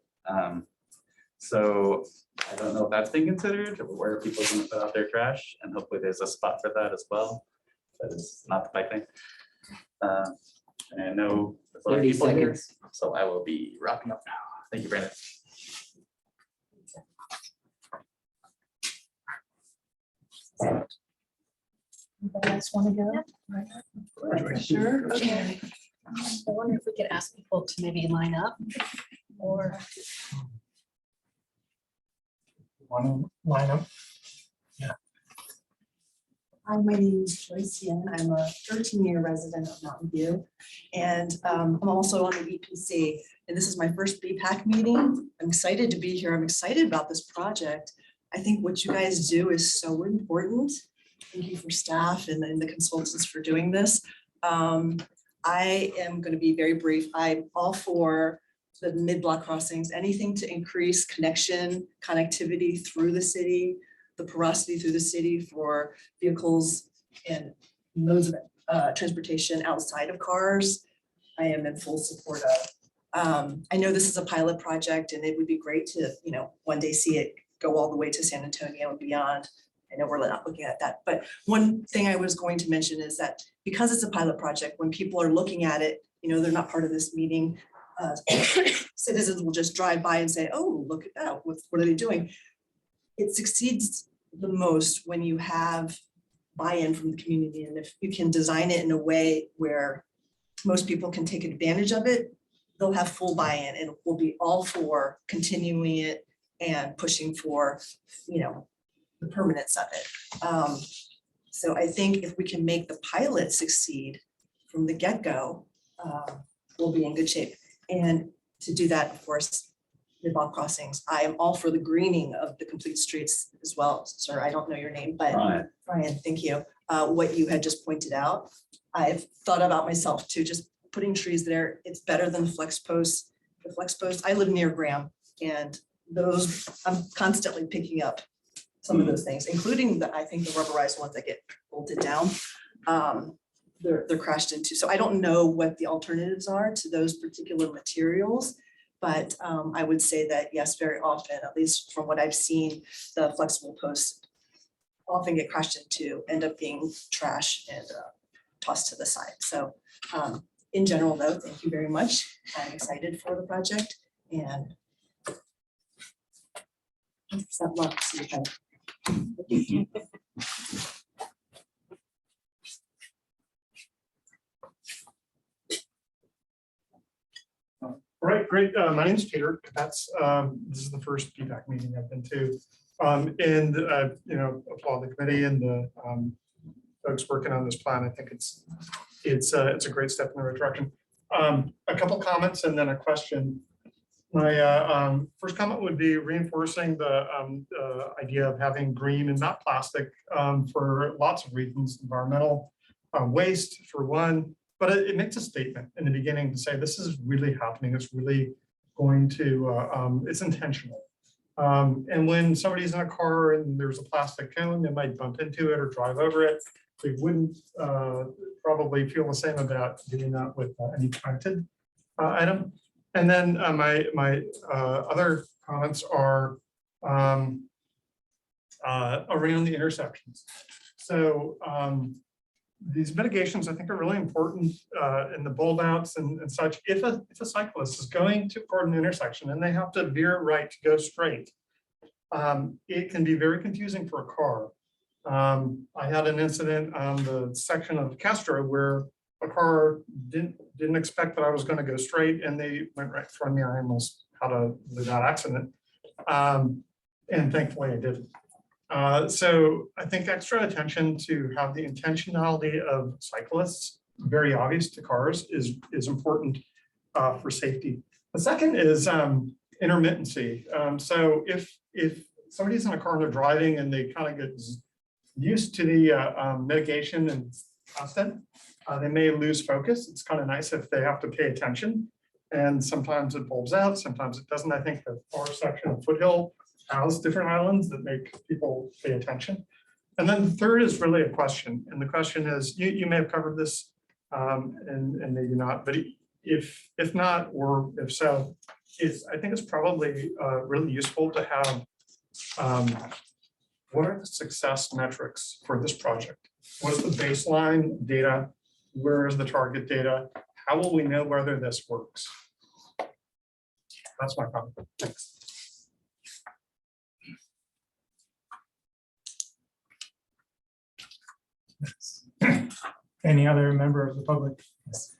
So I don't know if that's being considered, or where people can put out their trash, and hopefully there's a spot for that as well. That is not the bike lane. And I know there's a lot of 30 people here, seconds. so I will be wrapping up now. Thank you, Brandon. Anybody else want to go? Sure, okay. I wonder if we could ask people to maybe line up or. Want to line up? Hi, my name is Joyce Yen. I'm a 13-year resident of Mountain View. And I'm also on the EPC. And this is my first BPAC meeting. I'm excited to be here. I'm excited about this project. I think what you guys do is so important. Thank you for staff and the consultants for doing this. I am going to be very brief. I'm all for the mid-block crossings, anything to increase connectivity through the city, the porosity through the city for vehicles and modes of transportation outside of cars. I am in full support of. I know this is a pilot project, and it would be great to, one day see it go all the way to San Antonio and beyond. I know we're not looking at that, but one thing I was going to mention is that because it's a pilot project, when people are looking at it, they're not part of this meeting. Citizens will just drive by and say, "Oh, look at that! What are they doing?" It succeeds the most when you have buy-in from the community, and if you can design it in a way where most people can take advantage of it, they'll have full buy-in, and we'll be all for continuing it and pushing for, the permanence of it. So I think if we can make the pilot succeed from the get-go, we'll be in good shape. And to do that, of course, mid-block crossings. I am all for the greening of the complete streets as well. Sir, I don't know your name, but Brian, thank you. What you had just pointed out, I've thought about myself too, just putting trees there. It's better than flex posts. The flex posts, I live near Graham, and those, I'm constantly picking up some of those things, including I think the rubberized ones that get bolted down. They're crashed into. So I don't know what the alternatives are to those particular materials, but I would say that yes, very often, at least from what I've seen, the flexible posts often get crashed into, end up being trash and tossed to the side. So in general though, thank you very much. I'm excited for the project and 100% luck. All right, great. My name is Peter. This is the first PPAC meeting I've been to. And applaud the committee and the folks working on this plan. I think it's a great step in the right direction. A couple comments and then a question. My first comment would be reinforcing the idea of having green and not plastic for lots of reasons, environmental, waste for one, but it makes a statement in the beginning to say, this is really happening. It's really going to, it's intentional. And when somebody's in a car and there's a plastic cone, they might bump into it or drive over it. They wouldn't probably feel the same about doing that with any planted item. And then my other comments are around the intersections. So these mitigations, I think, are really important in the bulb outs and such. If a cyclist is going toward an intersection and they have to veer right to go straight, it can be very confusing for a car. I had an incident on the section of Castro where a car didn't expect that I was going to go straight, and they went right in front of me. I almost had that accident, and thankfully I didn't. So I think extra attention to have the intentionality of cyclists very obvious to cars is important for safety. The second is intermittency. So if somebody's in a car and they're driving and they kind of get used to the mitigation and constant, they may lose focus. It's kind of nice if they have to pay attention. And sometimes it bulbs out, sometimes it doesn't. I think the far section of Foothill has different islands that make people pay attention. And then the third is really a question. And the question is, you may have covered this and maybe not, but if not, or if so, I think it's probably really useful to have what are the success metrics for this project? What's the baseline data? Where is the target data? How will we know whether this works? That's my comment. Thanks. Any other member of the public? Yes.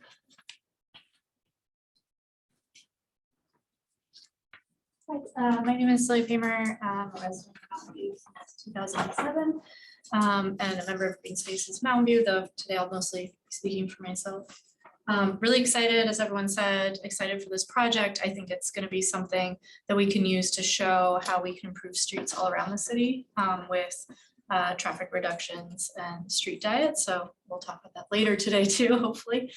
My name is Sally Famer. I'm a resident of Mountain View since 2007 and a member of Green Spaces Mountain View, though today I'll mostly be speaking for myself. Really excited, as everyone said, excited for this project. I think it's going to be something that we can use to show how we can improve streets all around the city with traffic reductions and street diet. So we'll talk about that later today too, hopefully.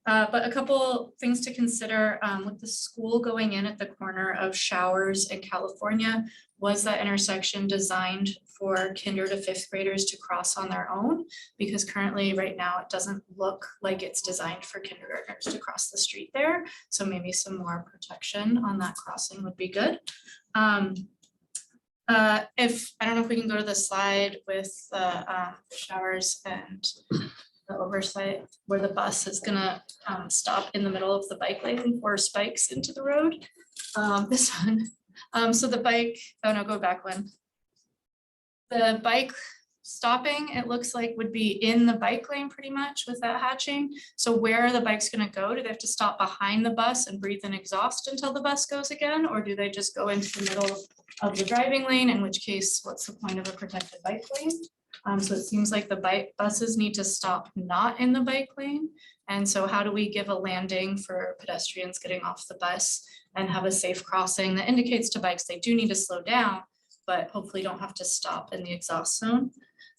But a couple things to consider with the school going in at the corner of Showers and California. Was that intersection designed for kinder to fifth graders to cross on their own? Because currently right now it doesn't look like it's designed for kindergartners to cross the street there. So maybe some more protection on that crossing would be good. If I don't know if we can go to the slide with the Showers and the oversight where the bus is gonna stop in the middle of the bike lane or spikes into the road. This one. So the bike, oh no, go back one. The bike stopping, it looks like would be in the bike lane pretty much with that hatching. So where are the bikes gonna go? Do they have to stop behind the bus and breathe in exhaust until the bus goes again? Or do they just go into the middle of the driving lane? In which case, what's the point of a protected bike lane? So it seems like the buses need to stop not in the bike lane. And so how do we give a landing for pedestrians getting off the bus and have a safe crossing that indicates to bikes they do need to slow down, but hopefully don't have to stop in the exhaust zone.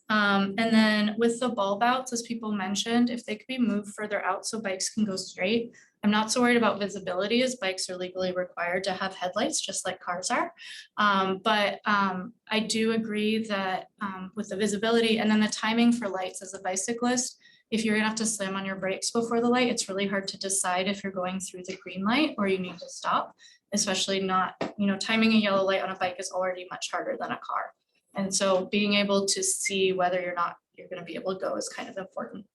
And then with the bulb outs, as people mentioned, if they could be moved further out so bikes can go straight. I'm not so worried about visibility as bikes are legally required to have headlights just like cars are. But I do agree that with the visibility and then the timing for lights as a bicyclist, if you're gonna have to slam on your brakes before the light, it's really hard to decide if you're going through the green light or you need to stop, especially not, timing a yellow light on a bike is already much harder than a car. And so being able to see whether you're gonna be able to go is kind of important.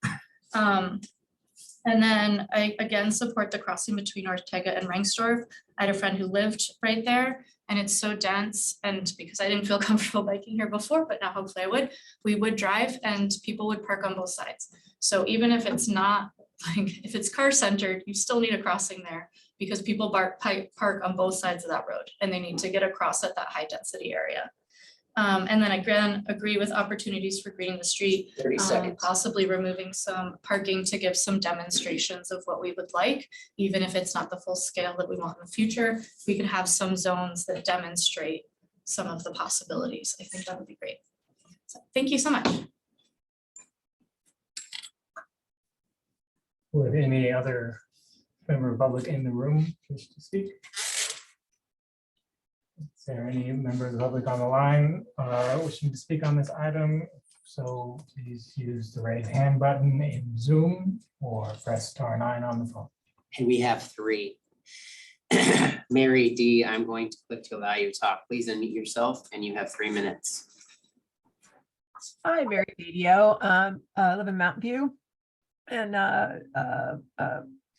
And then I again support the crossing between Ortega and Rengstorff. I had a friend who lived right there and it's so dense, and because I didn't feel comfortable biking here before, but now hopefully we would drive and people would park on both sides. So even if it's not like, if it's car centered, you still need a crossing there because people park on both sides of that road and they need to get across at that high density area. And then again, agree with opportunities for greening the street, 30 seconds. possibly removing some parking to give some demonstrations of what we would like, even if it's not the full scale that we want in the future. We could have some zones that demonstrate some of the possibilities. I think that would be great. So, thank you so much. Would any other member of the public in the room wish to speak? Is there any member of the public on the line wishing to speak on this item? So please use the raise hand button in Zoom or press *9 on the phone. And we have 3. Mary D, I'm going to click to allow you to talk. Please unmute yourself and you have 3 minutes. Hi, Mary Video. I live in Mountain View and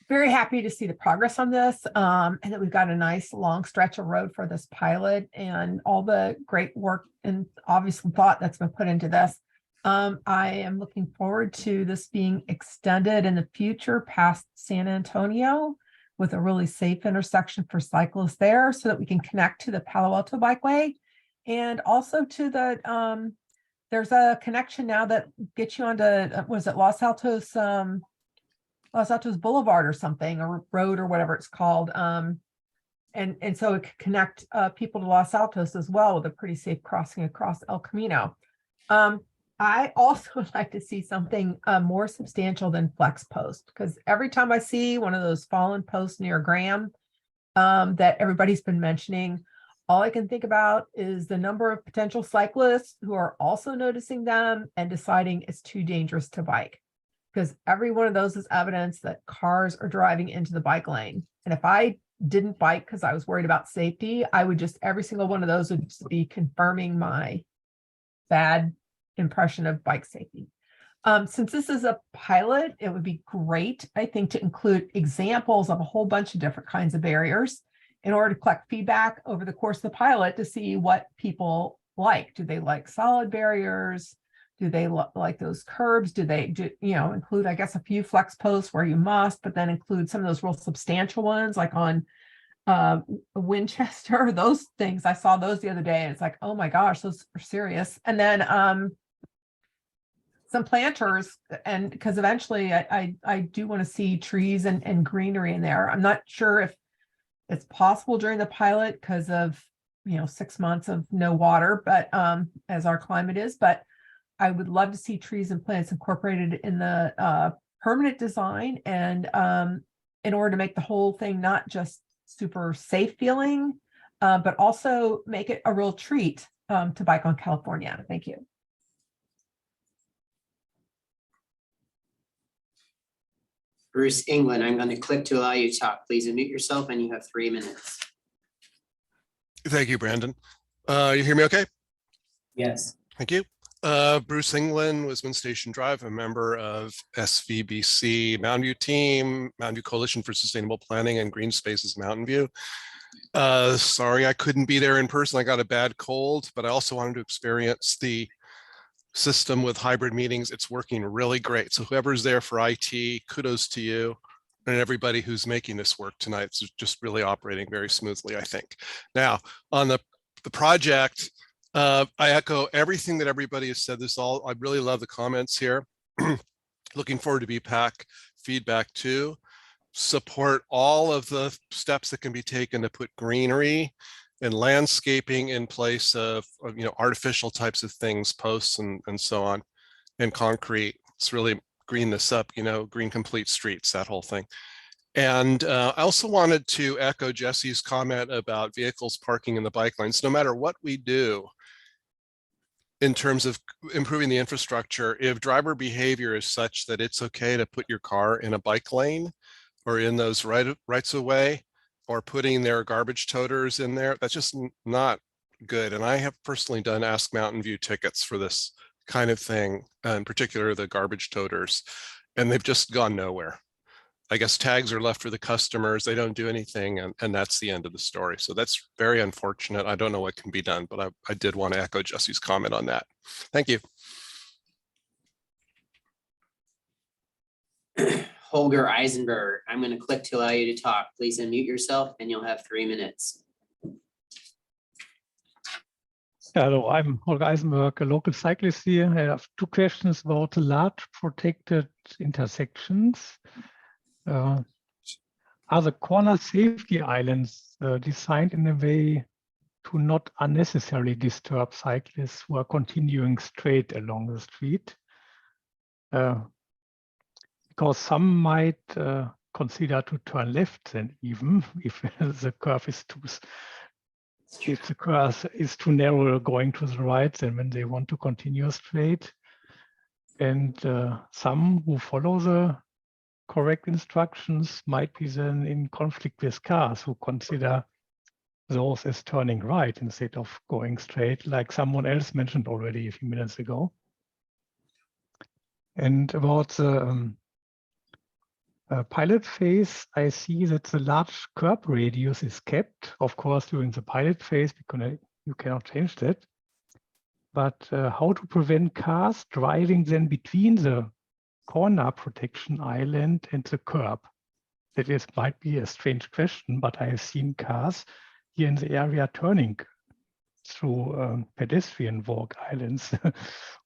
very happy to see the progress on this and that we've got a nice long stretch of road for this pilot and all the great work and obviously thought that's been put into this. I am looking forward to this being extended in the future past San Antonio with a really safe intersection for cyclists there so that we can connect to the Palo Alto Bikeway and also to the there's a connection now that gets you onto, was it Los Altos Boulevard or something, or road or whatever it's called. And so it could connect people to Los Altos as well with a pretty safe crossing across El Camino. I also would like to see something more substantial than flex post, because every time I see one of those fallen posts near Graham that everybody's been mentioning, all I can think about is the number of potential cyclists who are also noticing them and deciding it's too dangerous to bike. Because every one of those is evidence that cars are driving into the bike lane. And if I didn't bike because I was worried about safety, I would just, every single one of those would just be confirming my bad impression of bike safety. Since this is a pilot, it would be great, I think, to include examples of a whole bunch of different kinds of barriers in order to collect feedback over the course of the pilot to see what people like. Do they like solid barriers? Do they like those curbs? Do they include, I guess, a few flex posts where you must, but then include some of those real substantial ones like on Winchester, those things. I saw those the other day and it's like, oh my gosh, those are serious. And then some planters, and because eventually I do want to see trees and greenery in there. I'm not sure if it's possible during the pilot because of 6 months of no water, but as our climate is, but I would love to see trees and plants incorporated in the permanent design, and in order to make the whole thing not just super safe feeling, but also make it a real treat to bike on California. Thank you. Bruce England, I'm going to click to allow you to talk. Please unmute yourself and you have 3 minutes. Thank you, Brandon. You hear me okay? Yes. Thank you. Bruce England, Wisman Station Drive, a member of SVBC Mountain View team, Mountain View Coalition for Sustainable Planning and Green Spaces Mountain View. Sorry I couldn't be there in person. I got a bad cold, but I also wanted to experience the system with hybrid meetings. It's working really great. So whoever's there for IT, kudos to you and everybody who's making this work tonight. It's just really operating very smoothly, I think. Now, on the project, I echo everything that everybody has said. I really love the comments here. Looking forward to BPAC feedback too. Support all of the steps that can be taken to put greenery and landscaping in place of artificial types of things, posts and so on, and concrete. It's really green this up, green complete streets, that whole thing. And I also wanted to echo Jesse's comment about vehicles parking in the bike lanes. No matter what we do in terms of improving the infrastructure, if driver behavior is such that it's okay to put your car in a bike lane or in those rights of way, or putting their garbage toters in there, that's just not good. And I have personally done Ask Mountain View tickets for this kind of thing, in particular the garbage toters, and they've just gone nowhere. I guess tags are left for the customers, they don't do anything, and that's the end of the story. So that's very unfortunate. I don't know what can be done, but I did want to echo Jesse's comment on that. Thank you. Holger Eisenberg, I'm going to click to allow you to talk. Please unmute yourself and you'll have 3 minutes. Hello, I'm Holger Eisenberg, a local cyclist here. I have 2 questions about the large protected intersections. Are the corner safety islands designed in a way to not unnecessarily disturb cyclists who are continuing straight along the street? because some might consider to turn left then even if the curve is if the curve is too narrow going to the right, then when they want to continue straight. And some who follow the correct instructions might be then in conflict with cars who consider those as turning right instead of going straight, like someone else mentioned already a few minutes ago. And about the pilot phase, I see that the large curb radius is kept, of course, during the pilot phase, because you cannot change that. But how to prevent cars driving then between the corner protection island and the curb? That is might be a strange question, but I have seen cars here in the area turning through pedestrian walk islands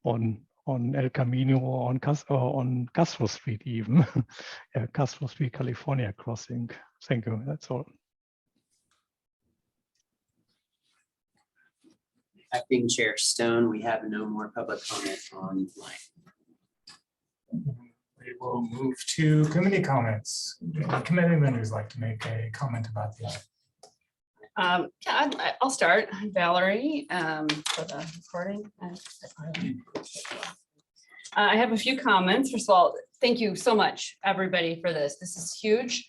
on El Camino or on Castro Street even, Castro Street, California crossing. Thank you, that's all. Acting Chair Stone, we have no more public comment online. We will move to committee comments. Committee members like to make a comment about the item. Yeah, I'll start. I'm Valerie, for the recording. I have a few comments. First of all, thank you so much, everybody, for this. This is huge.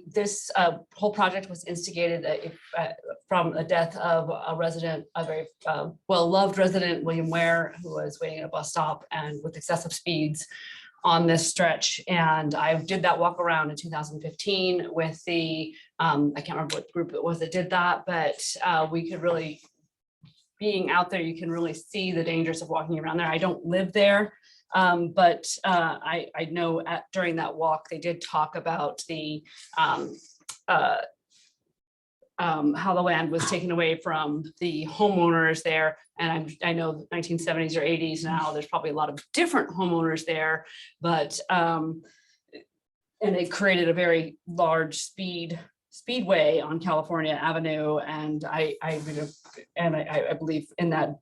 This whole project was instigated from the death of a resident, a very well-loved resident, William Ware, who was waiting at a bus stop and with excessive speeds on this stretch. And I did that walk around in 2015 with the, I can't remember what group it was that did that, but we could really, being out there, you can really see the dangers of walking around there. I don't live there, but I know during that walk, they did talk about the how the land was taken away from the homeowners there. And I know 1970s or 80s now, there's probably a lot of different homeowners there, but and it created a very large speedway on California Avenue. And I believe in that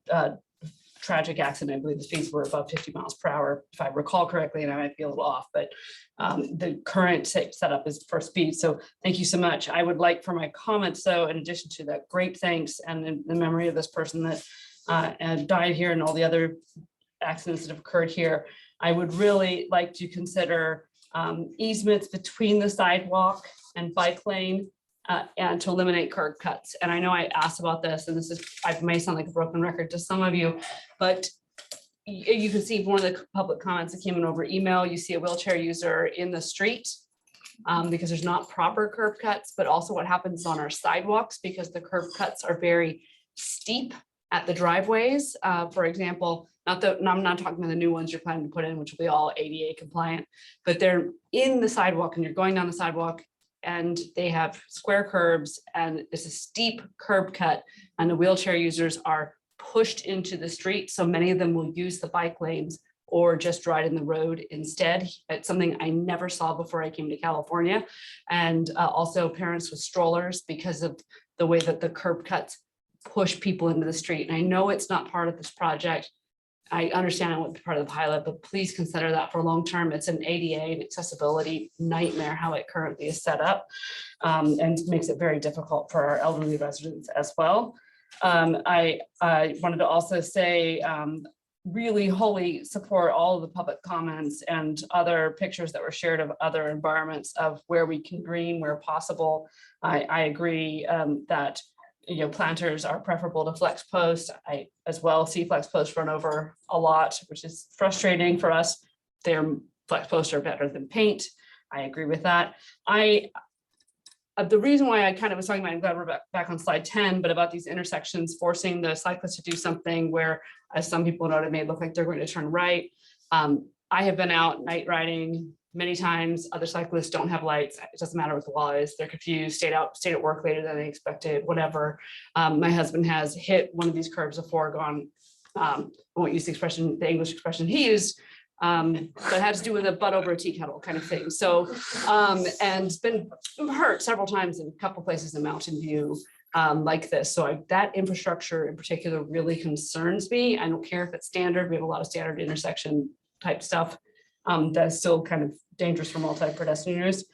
tragic accident, I believe the speeds were above 50 miles per hour, if I recall correctly, and I might be a little off, but the current setup is for speed. So thank you so much. I would like for my comments, though, in addition to that great thanks and in the memory of this person that died here and all the other accidents that have occurred here, I would really like to consider easements between the sidewalk and bike lane and to eliminate curb cuts. And I know I asked about this, and I may sound like a broken record to some of you, but you can see one of the public comments that came in over email. You see a wheelchair user in the street because there's not proper curb cuts, but also what happens on our sidewalks because the curb cuts are very steep at the driveways. For example, I'm not talking about the new ones you're planning to put in, which will be all ADA compliant, but they're in the sidewalk and you're going down the sidewalk and they have square curbs and it's a steep curb cut and the wheelchair users are pushed into the street. So many of them will use the bike lanes or just ride in the road instead. It's something I never saw before I came to California. And also parents with strollers because of the way that the curb cuts push people into the street. And I know it's not part of this project. I understand it won't be part of the pilot, but please consider that for long term. It's an ADA and accessibility nightmare how it currently is set up and makes it very difficult for our elderly residents as well. I wanted to also say really wholly support all of the public comments and other pictures that were shared of other environments of where we can green where possible. I agree that planters are preferable to flex post. I as well see flex posts run over a lot, which is frustrating for us. Their flex posts are better than paint. I agree with that. The reason why I kind of was talking about, I'm glad we're back on slide 10, but about these intersections, forcing the cyclists to do something where, as some people noted, it may look like they're going to turn right. I have been out night riding many times. Other cyclists don't have lights. It doesn't matter what the law is. They're confused, stayed at work later than they expected, whatever. My husband has hit one of these curbs before, gone, I won't use the English expression he used, but it had to do with a butt over a tea kettle kind of thing. So, and been hurt several times in a couple places in Mountain View like this. So that infrastructure in particular really concerns me. I don't care if it's standard. We have a lot of standard intersection type stuff. that's still kind of dangerous for multi-pedestrian use.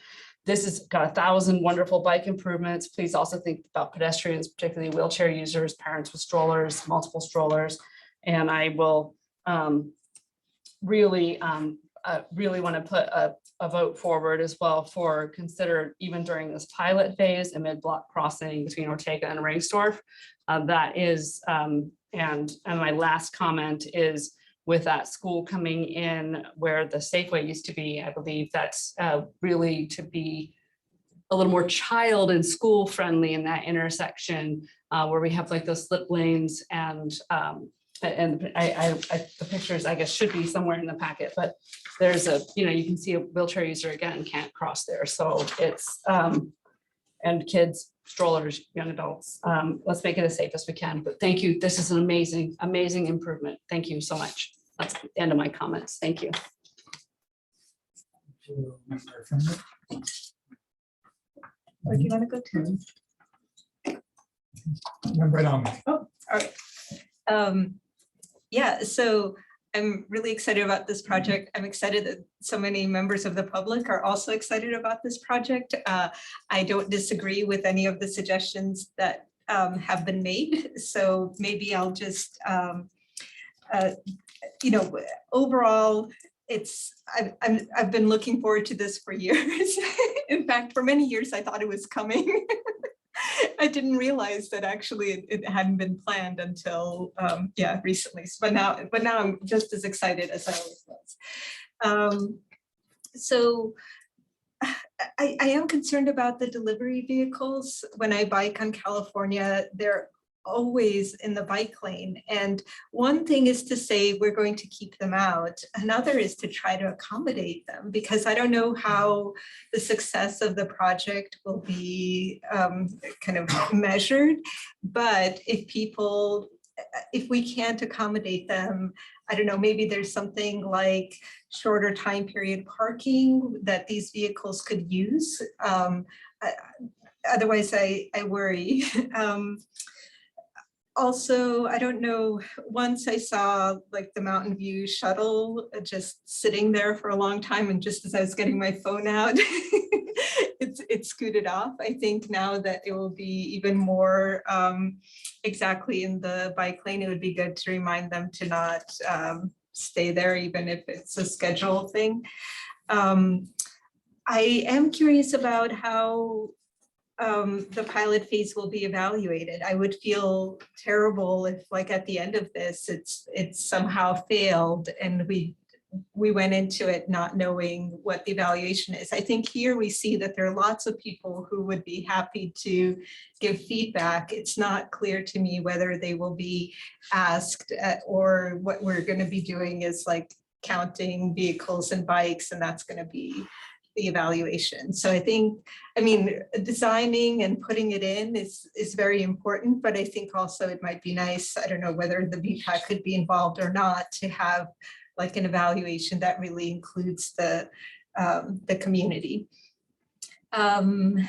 This has got 1,000 wonderful bike improvements. Please also think about pedestrians, particularly wheelchair users, parents with strollers, multiple strollers. And I will really want to put a vote forward as well for consider even during this pilot phase, a mid-block crossing between Ortega and Ringstorf. That is, and my last comment is, with that school coming in where the Safeway used to be, I believe that's really to be a little more child and school friendly in that intersection where we have like those slip lanes and the pictures, I guess, should be somewhere in the packet, but there's a, you can see a wheelchair user again can't cross there. So it's, and kids, strollers, young adults, let's make it as safe as we can. But thank you. This is an amazing, amazing improvement. Thank you so much. That's the end of my comments. Thank you. Or do you want to go to? Right on. Oh, all right. Yeah, so I'm really excited about this project. I'm excited that so many members of the public are also excited about this project. I don't disagree with any of the suggestions that have been made. So maybe I'll just, overall, I've been looking forward to this for years. In fact, for many years, I thought it was coming. I didn't realize that actually it hadn't been planned until recently. But now I'm just as excited as I always was. So I am concerned about the delivery vehicles. When I bike on California, they're always in the bike lane. And one thing is to say we're going to keep them out. Another is to try to accommodate them, because I don't know how the success of the project will be kind of measured. But if we can't accommodate them, I don't know, maybe there's something like shorter time period parking that these vehicles could use. Otherwise, I worry. Also, I don't know, once I saw like the Mountain View shuttle just sitting there for a long time, and just as I was getting my phone out, it scooted off. I think now that it will be even more exactly in the bike lane, it would be good to remind them to not stay there, even if it's a schedule thing. I am curious about how the pilot phase will be evaluated. I would feel terrible if, like, at the end of this, it's somehow failed and we went into it not knowing what the evaluation is. I think here we see that there are lots of people who would be happy to give feedback. It's not clear to me whether they will be asked or what we're going to be doing is like counting vehicles and bikes, and that's going to be the evaluation. So I think, designing and putting it in is very important, but I think also it might be nice, I don't know whether the VPAC could be involved or not, to have like an evaluation that really includes the community. And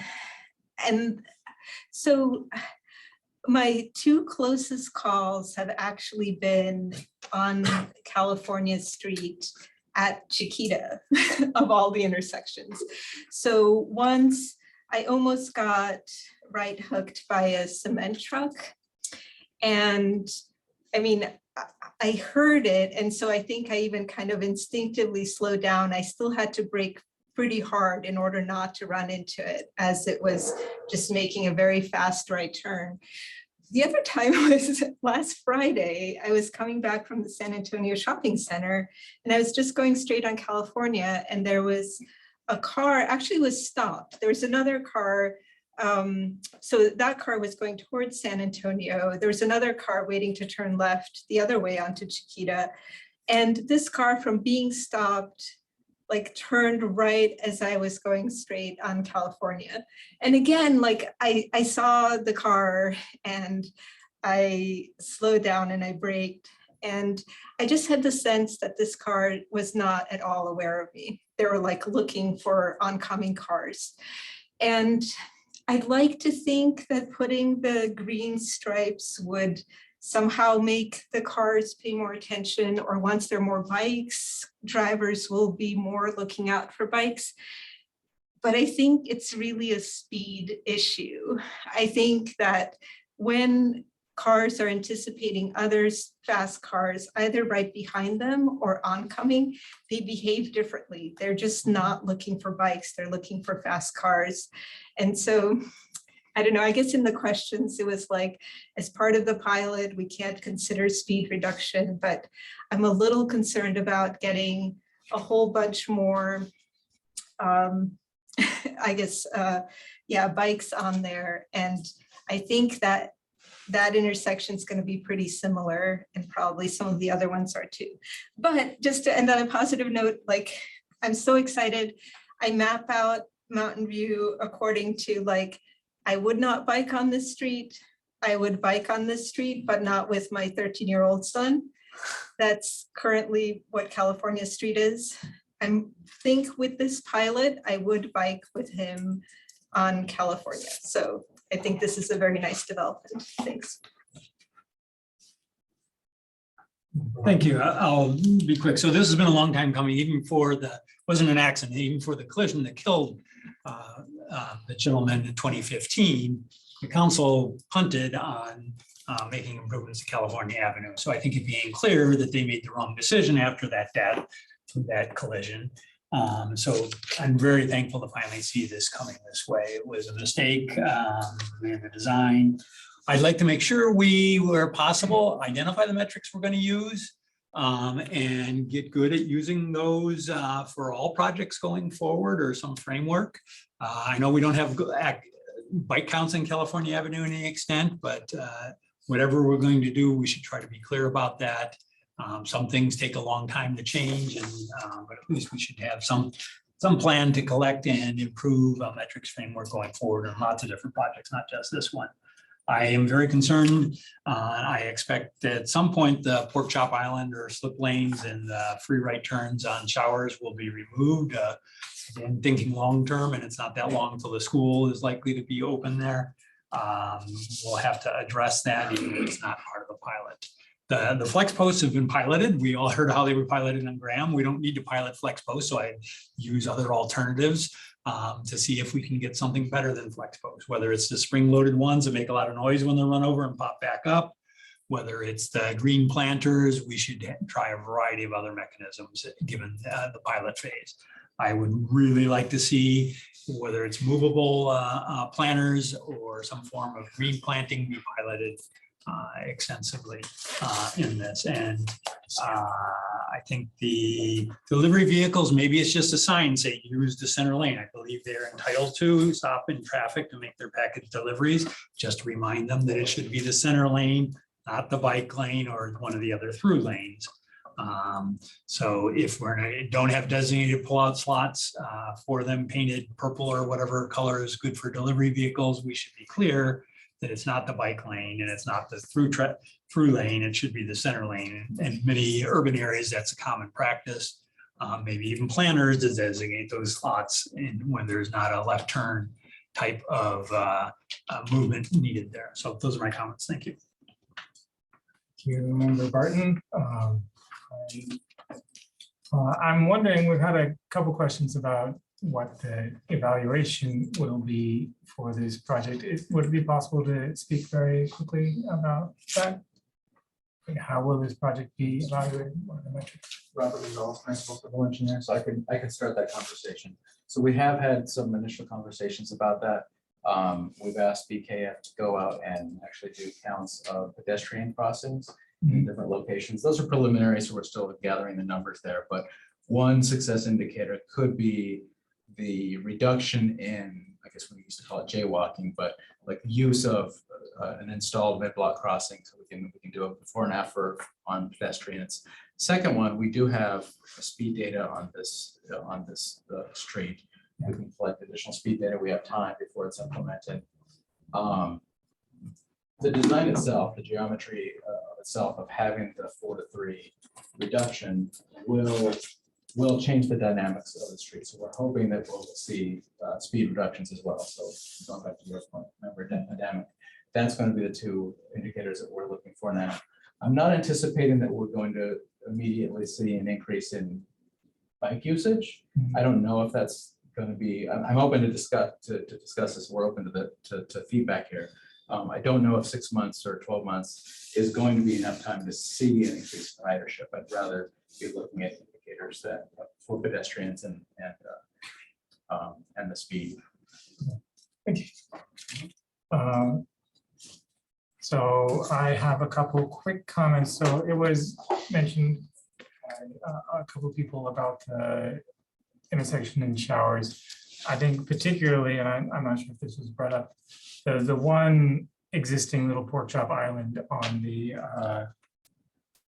so my two closest calls have actually been on California Street at Chiquita, of all the intersections. So once I almost got right hooked by a cement truck, and I heard it, and so I think I even kind of instinctively slowed down. I still had to brake pretty hard in order not to run into it, as it was just making a very fast right turn. The other time was last Friday. I was coming back from the San Antonio shopping center, and I was just going straight on California, and there was a car, actually was stopped. There was another car. So that car was going towards San Antonio. There was another car waiting to turn left the other way onto Chiquita. And this car, from being stopped, like turned right as I was going straight on California. And again, like I saw the car and I slowed down and I braked. And I just had the sense that this car was not at all aware of me. They were like looking for oncoming cars. And I'd like to think that putting the green stripes would somehow make the cars pay more attention, or once there are more bikes, drivers will be more looking out for bikes. But I think it's really a speed issue. I think that when cars are anticipating others, fast cars, either right behind them or oncoming, they behave differently. They're just not looking for bikes, they're looking for fast cars. And so, I don't know, I guess in the questions, it was like, as part of the pilot, we can't consider speed reduction, but I'm a little concerned about getting a whole bunch more, I guess, yeah, bikes on there. And I think that that intersection is going to be pretty similar, and probably some of the other ones are too. But just to end on a positive note, like, I'm so excited. I map out Mountain View according to, like, I would not bike on this street. I would bike on this street, but not with my 13-year-old son. That's currently what California Street is. I think with this pilot, I would bike with him on California. So I think this is a very nice development. Thanks. Thank you. I'll be quick. So this has been a long time coming, even for the, wasn't an accident, even for the collision that killed the gentleman in 2015. The council punted on making improvements to California Avenue. So I think it became clear that they made the wrong decision after that death, that collision. So I'm very thankful to finally see this coming this way. It was a mistake in the design. I'd like to make sure we, where possible, identify the metrics we're going to use and get good at using those for all projects going forward, or some framework. I know we don't have bike counts in California Avenue to any extent, but whatever we're going to do, we should try to be clear about that. Some things take a long time to change, and but at least we should have some plan to collect and improve a metrics framework going forward on lots of different projects, not just this one. I am very concerned. I expect that at some point the pork chop island or slip lanes and free right turns on showers will be removed. Again, thinking long term, and it's not that long until the school is likely to be open there. We'll have to address that, even if it's not part of the pilot. The flex posts have been piloted. We all heard how they were piloted on Graham. We don't need to pilot flex posts, so I use other alternatives to see if we can get something better than flex posts, whether it's the spring-loaded ones that make a lot of noise when they run over and pop back up, whether it's the green planters. We should try a variety of other mechanisms given the pilot phase. I would really like to see whether it's movable planters or some form of green planting be piloted extensively in this. And I think the delivery vehicles, maybe it's just a sign say use the center lane. I believe they're entitled to stop in traffic to make their package deliveries. Just remind them that it should be the center lane, not the bike lane or one of the other through lanes. So if we don't have designated pullout slots for them painted purple or whatever color is good for delivery vehicles, we should be clear that it's not the bike lane and it's not the through lane. It should be the center lane. And in many urban areas, that's a common practice. Maybe even planners to designate those slots when there's not a left turn type of movement needed there. So those are my comments. Thank you. Thank you, Member Barton. I'm wondering, we've had a couple questions about what the evaluation will be for this project. Would it be possible to speak very quickly about that? Like, how will this project be evaluated? What are the metrics? Robert Gonzalez, principal civil engineer, so I can start that conversation. So we have had some initial conversations about that. We've asked BKF to go out and actually do counts of pedestrian crossings in different locations. Those are preliminary, so we're still gathering the numbers there. But one success indicator could be the reduction in, I guess we used to call it jaywalking, but like use of an installed mid-block crossing, so we can do a before and after on pedestrians. Second one, we do have speed data on this street. We can collect additional speed data. We have time before it's implemented. The design itself, the geometry itself of having the 4-to-3 reduction will change the dynamics of the street. So we're hoping that we'll see speed reductions as well. So going back to your point, member dynamic. That's going to be the two indicators that we're looking for now. I'm not anticipating that we're going to immediately see an increase in bike usage. I don't know if that's going to be, I'm open to discuss this. We're open to feedback here. I don't know if 6 months or 12 months is going to be enough time to see an increase in ridership. I'd rather be looking at indicators that for pedestrians and the speed. Thank you. So I have a couple quick comments. So it was mentioned by a couple of people about the intersection and showers. I think particularly, and I'm not sure if this was brought up, the one existing little pork chop island on the,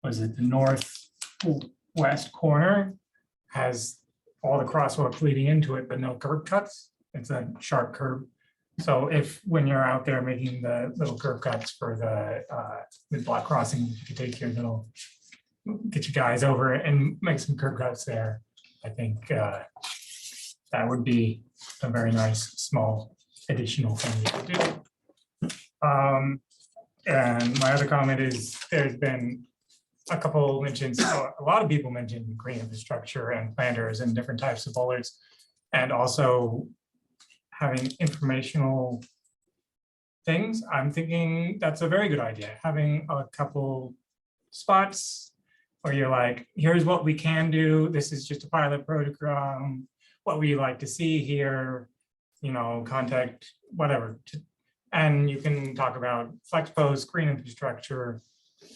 was it the northwest corner, has all the crosswalks leading into it, but no curb cuts. It's a sharp curb. So if, when you're out there making the little curb cuts for the mid-block crossing, you could take your little, get you guys over and make some curb cuts there. I think that would be a very nice, small additional thing you could do. And my other comment is there's been a couple mentions, a lot of people mentioned green infrastructure and planters and different types of boulders, and also having informational things. I'm thinking that's a very good idea. Having a couple spots where you're like, here's what we can do. This is just a pilot program. What we like to see here, you know, contact whatever. And you can talk about flex post, green infrastructure,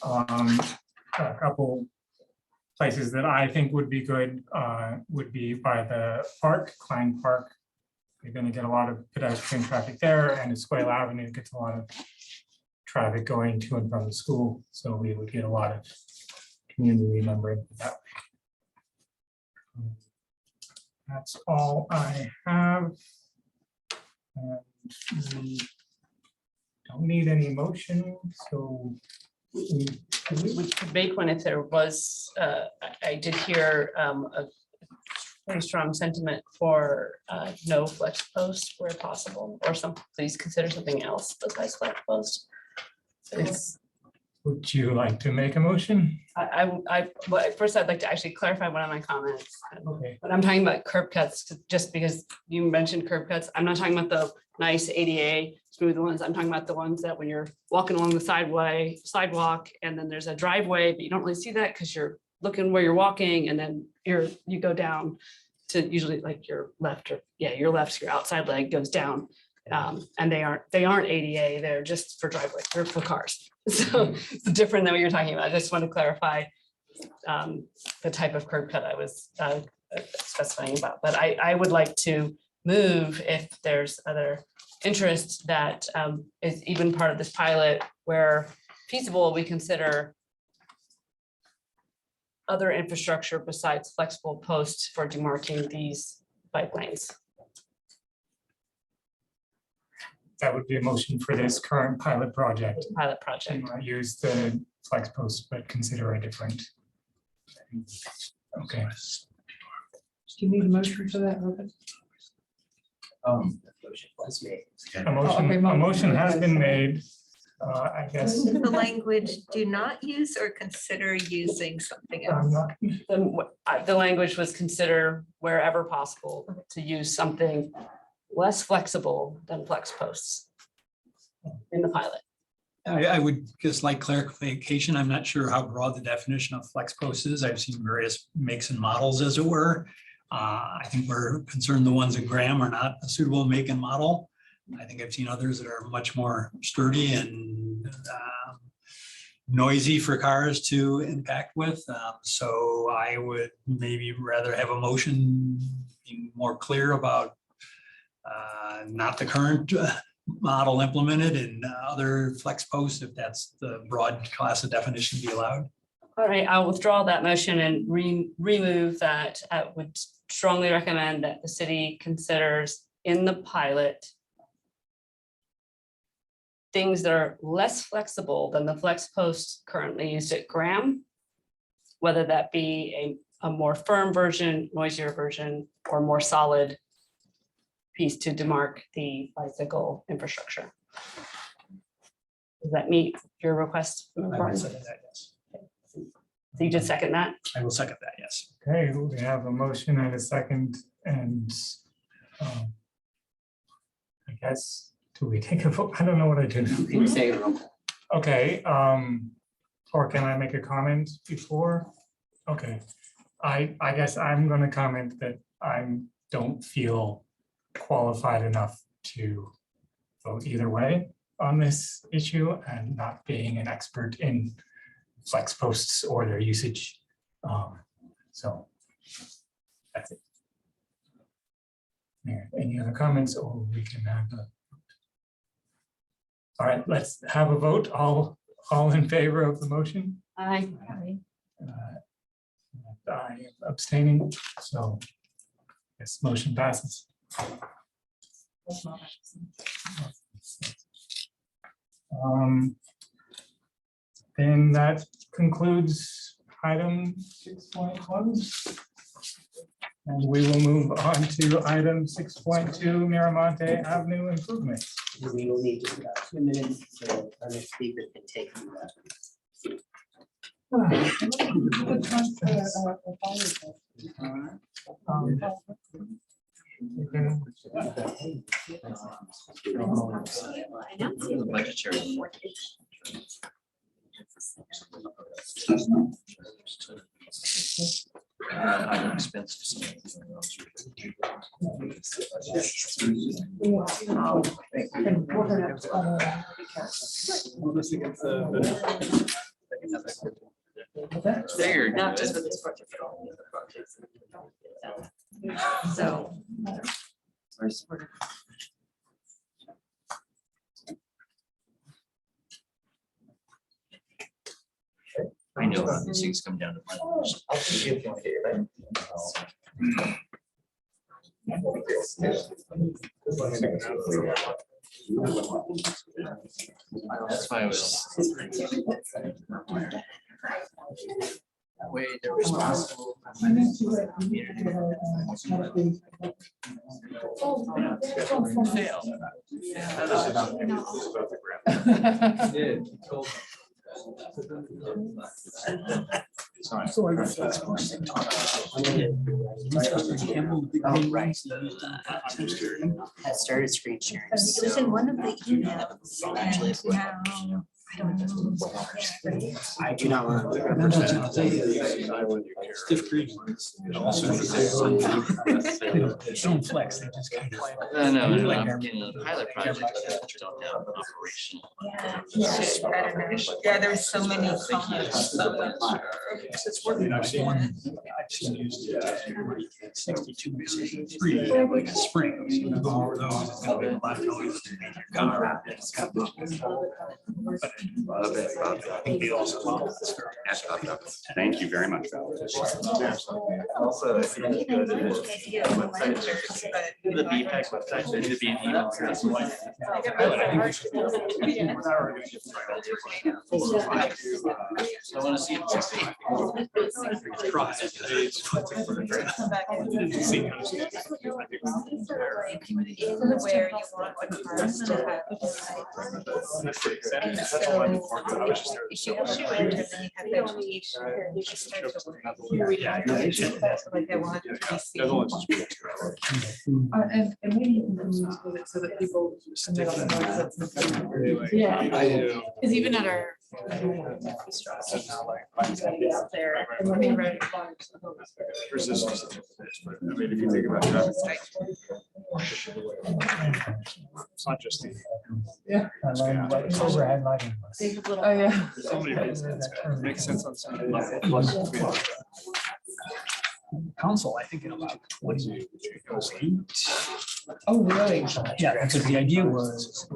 a couple places that I think would be good would be by the park, Klein Park. You're going to get a lot of pedestrian traffic there, and Escuela Avenue gets a lot of traffic going to and from the school. So we would get a lot of community remembering that way. That's all I have. And we don't need any motion, so We could make one if there was, I did hear a pretty strong sentiment for no flex post where possible, or please consider something else besides flex post. Would you like to make a motion? Well, first I'd like to actually clarify one of my comments. Okay. But I'm talking about curb cuts, just because you mentioned curb cuts. I'm not talking about the nice ADA smooth ones. I'm talking about the ones that when you're walking along the sidewalk and then there's a driveway, but you don't really see that because you're looking where you're walking, and then you go down to usually like your left, or your left, your outside leg goes down. And they aren't ADA, they're just for driveway, they're for cars. So it's different than what you're talking about. I just want to clarify the type of curb cut I was specifying about. But I would like to move, if there's other interest, that is even part of this pilot where feasible, we consider other infrastructure besides flexible posts for demarcating these bike lanes. That would be a motion for this current pilot project. Pilot project. Use the flex post, but consider a different. Okay. Do you need a motion for that, Robert? A motion has been made. I guess. The language, do not use or consider using something else. The language was consider wherever possible to use something less flexible than flex posts in the pilot. I would just like clarification. I'm not sure how broad the definition of flex post is. I've seen various makes and models, as it were. I think we're concerned the ones in Graham are not a suitable make and model. I think I've seen others that are much more sturdy and noisy for cars to impact with. So I would maybe rather have a motion being more clear about not the current model implemented and other flex posts, if that's the broad class of definition be allowed. All right, I'll withdraw that motion and remove that. I would strongly recommend that the city considers in the pilot things that are less flexible than the flex posts currently used at Graham, whether that be a more firm version, noisier version, or more solid piece to demarc the bicycle infrastructure. Does that meet your request? I will second that, yes. So you just second that? I will second that, yes. Okay, we have a motion and a second, and um, I guess, do we take a vote? I don't know what I do. You can say a roll call. Okay, or can I make a comment before? Okay, I guess I'm gonna comment that I don't feel qualified enough to vote either way on this issue, and not being an expert in flex posts or their usage. So that's it. Yeah, any other comments, or we can have a. All right, let's have a vote. All in favor of the motion? Aye. I am abstaining, so this motion passes. Then that concludes item 6.1. And we will move on to item 6.2, Miramonte Avenue improvements. We will need just about 2 minutes, so our next speaker can take you. The budgetary. Figured. Not just with this project, but all the other projects. So. I know these things come down to. That's why I was. That way they're responsible. Fail. That started screen sharing. It was in one of the emails, and now, I don't know. I do not want Stiff green. Don't flex, they just kind of. No, in a pilot project, you don't have an operational. I don't know. Yeah, there's so many comments. So much. It's working. I've seen used 62 free, like a spring. So you go over those, it's gonna be a lot of noise to make your car. It's got I think they also. Thank you very much. Also, I think it's good. The BPAC website, there need to be an email. That's why. I want to see it succeed. Where you want what cars to have. And so if you want to enter, then you have education. You start to work. Like I want to be seen. And maybe you can move it so that people. Yeah. Yeah. Because even at our. Out there, and let me write. Resistance to this, but I mean, if you think about traffic. It's not just the. Yeah. Overhead lighting. Oh, yeah. So many reasons. It makes sense on some level. Council, I think in about 20. Oh, really? Yeah, because the idea was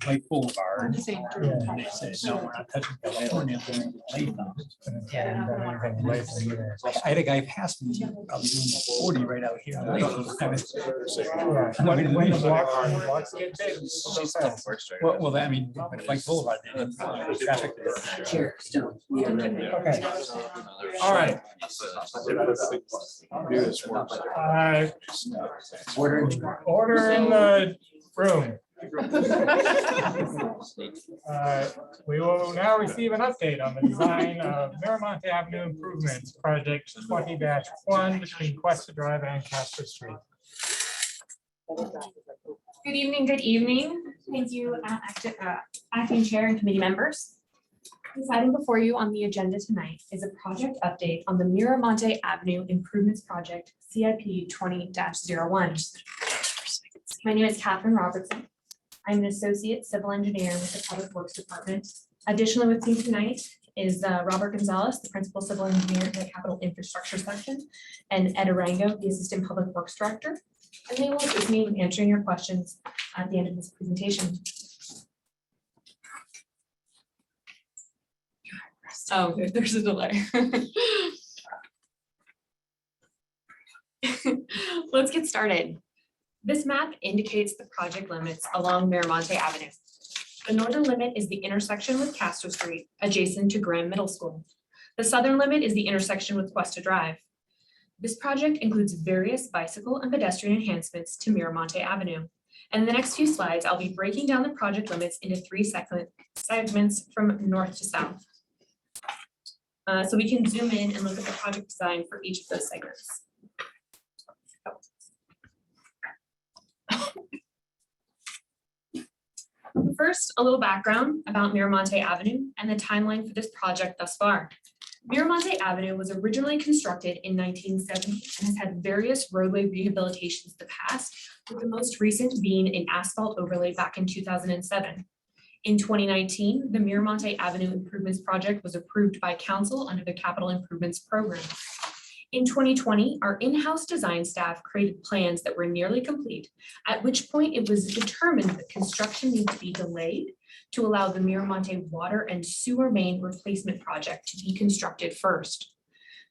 Lake Boulevard. And they said, no, we're not touching California. I had a guy pass me, probably doing 40 right out here. on Lake. When the blocks get big, so fast. Well, I mean, but Lake Boulevard, the traffic there. Okay. All right. Order in the room. We will now receive an update on the design of Miramonte Avenue Improvements, Project 20-1 between Cuesta Drive and Castro Street. Good evening, good evening. Thank you, acting chair and committee members. This item before you on the agenda tonight is a project update on the Miramonte Avenue Improvements Project, CIP 20-01. My name is Catherine Robertson. I'm an associate civil engineer with the Public Works Department. Additionally with me tonight is Robert Gonzalez, the principal civil engineer in the capital infrastructure section, and Ed Arango, the assistant public works director. And they will assist me in answering your questions at the end of this presentation. Oh, there's a delay. Let's get started. This map indicates the project limits along Miramonte Avenue. The northern limit is the intersection with Castro Street, adjacent to Graham Middle School. The southern limit is the intersection with Cuesta Drive. This project includes various bicycle and pedestrian enhancements to Miramonte Avenue. And in the next few slides, I'll be breaking down the project limits into 3 segments from north to south. So we can zoom in and look at the project design for each of those segments. First, a little background about Miramonte Avenue and the timeline for this project thus far. Miramonte Avenue was originally constructed in 1970 and has had various roadway rehabilitations in the past, with the most recent being an asphalt overlay back in 2007. In 2019, the Miramonte Avenue Improvements Project was approved by council under the Capital Improvements Program. In 2020, our in-house design staff created plans that were nearly complete, at which point it was determined that construction needed to be delayed to allow the Miramonte water and sewer main replacement project to be constructed first.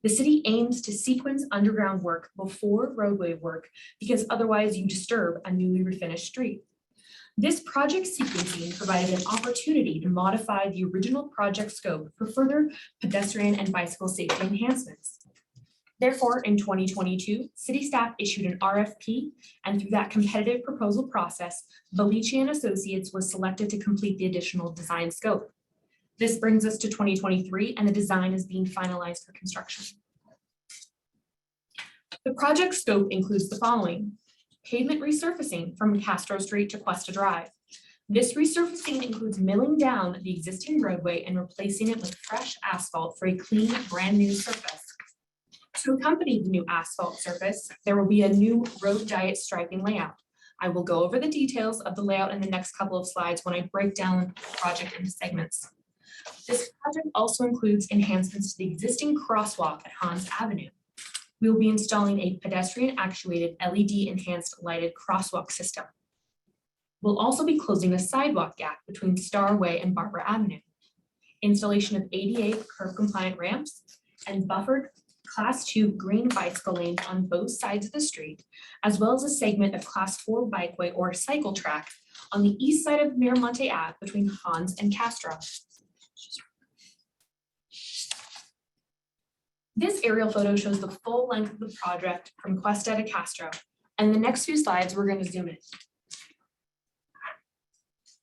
The city aims to sequence underground work before roadway work because otherwise you disturb a newly refinished street. This project sequencing provided an opportunity to modify the original project scope for further pedestrian and bicycle safety enhancements. Therefore, in 2022, city staff issued an RFP, and through that competitive proposal process, Belici and Associates was selected to complete the additional design scope. This brings us to 2023, and the design is being finalized for construction. The project scope includes the following: pavement resurfacing from Castro Street to Cuesta Drive. This resurfacing includes milling down the existing roadway and replacing it with fresh asphalt for a clean, brand new surface. To accompany the new asphalt surface, there will be a new road diet striping layout. I will go over the details of the layout in the next couple of slides when I break down the project into segments. This project also includes enhancements to the existing crosswalk at Hans Avenue. We will be installing a pedestrian actuated LED enhanced lighted crosswalk system. We'll also be closing a sidewalk gap between Starway and Barbara Avenue. Installation of ADA curb compliant ramps and buffered Class 2 green bicycle lanes on both sides of the street, as well as a segment of Class 4 bikeway or cycle track on the east side of Miramonte Ave between Hans and Castro. This aerial photo shows the full length of the project from Cuesta to Castro, and the next few slides we're going to zoom in.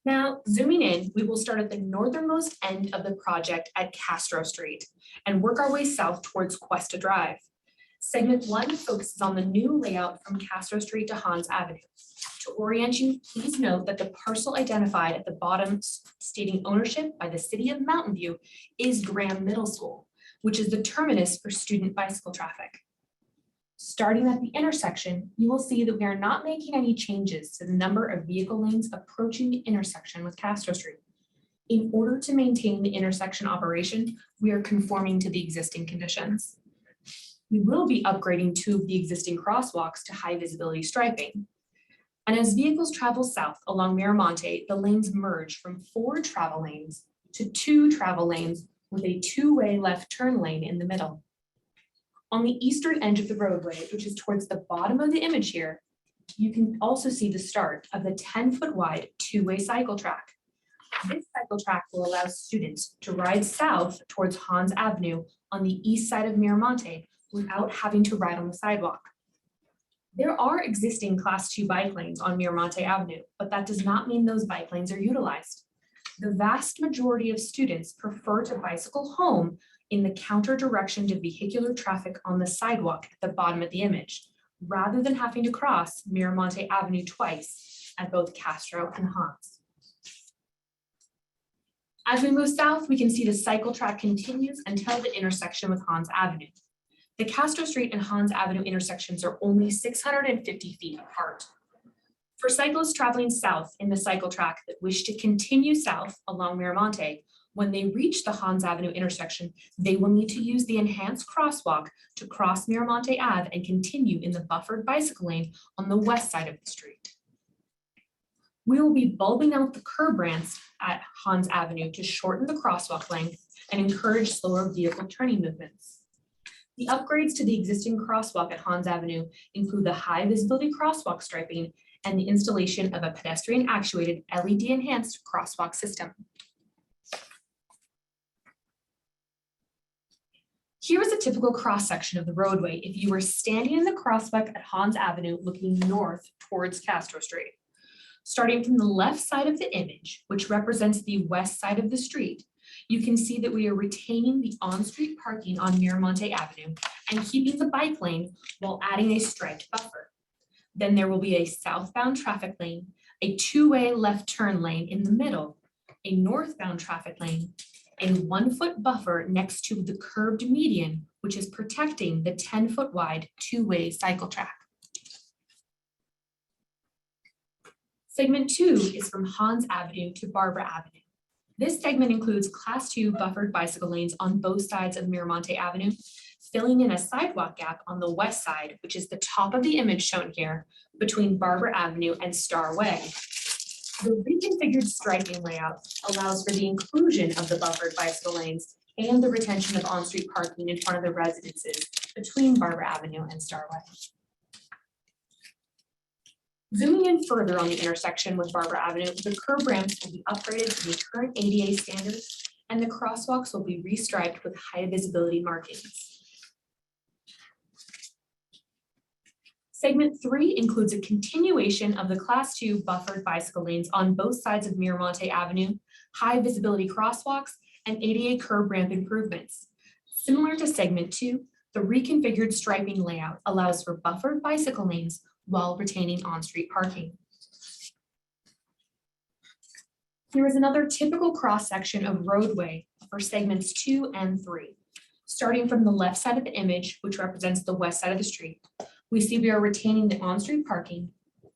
Now, zooming in, we will start at the northernmost end of the project at Castro Street and work our way south towards Cuesta Drive. Segment 1 focuses on the new layout from Castro Street to Hans Avenue. To orient you, please note that the parcel identified at the bottom stating ownership by the city of Mountain View is Graham Middle School, which is the terminus for student bicycle traffic. Starting at the intersection, you will see that we are not making any changes to the number of vehicle lanes approaching the intersection with Castro Street. In order to maintain the intersection operation, we are conforming to the existing conditions. We will be upgrading 2 of the existing crosswalks to high visibility striping. And as vehicles travel south along Miramonte, the lanes merge from 4 travel lanes to 2 travel lanes with a 2-way left turn lane in the middle. On the eastern edge of the roadway, which is towards the bottom of the image here, you can also see the start of the 10-foot wide 2-way cycle track. This cycle track will allow students to ride south towards Hans Avenue on the east side of Miramonte without having to ride on the sidewalk. There are existing Class 2 bike lanes on Miramonte Avenue, but that does not mean those bike lanes are utilized. The vast majority of students prefer to bicycle home in the counter direction to vehicular traffic on the sidewalk at the bottom of the image, rather than having to cross Miramonte Avenue twice at both Castro and Hans. As we move south, we can see the cycle track continues until the intersection with Hans Avenue. The Castro Street and Hans Avenue intersections are only 650 feet apart. For cyclists traveling south in the cycle track that wish to continue south along Miramonte, when they reach the Hans Avenue intersection, they will need to use the enhanced crosswalk to cross Miramonte Ave and continue in the buffered bicycle lane on the west side of the street. We will be bulbing out the curb ramps at Hans Avenue to shorten the crosswalk length and encourage slower vehicle turning movements. The upgrades to the existing crosswalk at Hans Avenue include the high visibility crosswalk striping and the installation of a pedestrian actuated LED enhanced crosswalk system. Here is a typical cross-section of the roadway if you were standing in the crosswalk at Hans Avenue looking north towards Castro Street. Starting from the left side of the image, which represents the west side of the street, you can see that we are retaining the on-street parking on Miramonte Avenue and keeping the bike lane while adding a striped buffer. Then there will be a southbound traffic lane, a two-way left turn lane in the middle, a northbound traffic lane, a 1-foot buffer next to the curbed median, which is protecting the 10-foot wide two-way cycle track. Segment 2 is from Hans Avenue to Barbara Avenue. This segment includes Class 2 buffered bicycle lanes on both sides of Miramonte Avenue, filling in a sidewalk gap on the west side, which is the top of the image shown here, between Barbara Avenue and Star Way. The reconfigured striping layout allows for the inclusion of the buffered bicycle lanes and the retention of on-street parking in front of the residences between Barbara Avenue and Star Way. Zooming in further on the intersection with Barbara Avenue, the curb ramps will be upgraded to the current ADA standards, and the crosswalks will be restriped with high visibility markings. Segment 3 includes a continuation of the Class 2 buffered bicycle lanes on both sides of Miramonte Avenue, high visibility crosswalks, and ADA curb ramp improvements. Similar to Segment 2, the reconfigured striping layout allows for buffered bicycle lanes while retaining on-street parking. Here is another typical cross-section of roadway for segments 2 and 3. Starting from the left side of the image, which represents the west side of the street, we see we are retaining the on-street parking,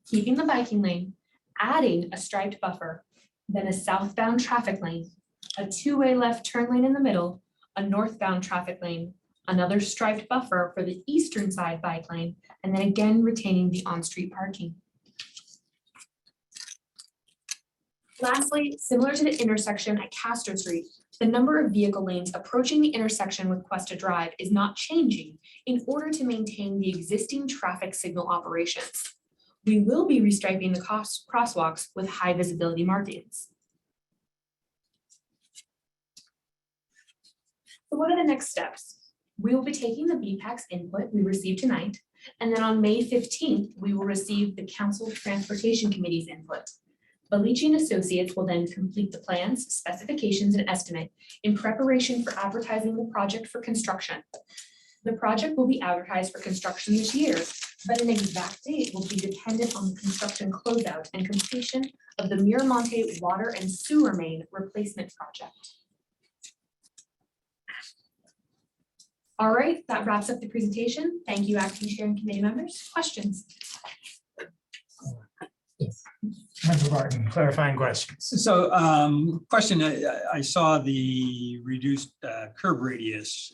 keeping the biking lane, adding a striped buffer, then a southbound traffic lane, a two-way left turn lane in the middle, a northbound traffic lane, another striped buffer for the eastern side bike lane, and then again retaining the on-street parking. Lastly, similar to the intersection at Castro Street, the number of vehicle lanes approaching the intersection with Cuesta Drive is not changing in order to maintain the existing traffic signal operations. We will be restriping the crosswalks with high visibility markings. So what are the next steps? We will be taking the BPAC's input we received tonight, and then on May 15th, we will receive the Council Transportation Committee's input. Belici and Associates will then complete the plans, specifications, and estimate in preparation for advertising the project for construction. The project will be advertised for construction this year, but an exact date will be dependent on the construction closeout and completion of the Miramonte Water and Sewer Main Replacement Project. All right, that wraps up the presentation. Thank you, acting chair and committee members. Questions? Yes. Member Barton, clarifying questions. So question, I saw the reduced curb radius,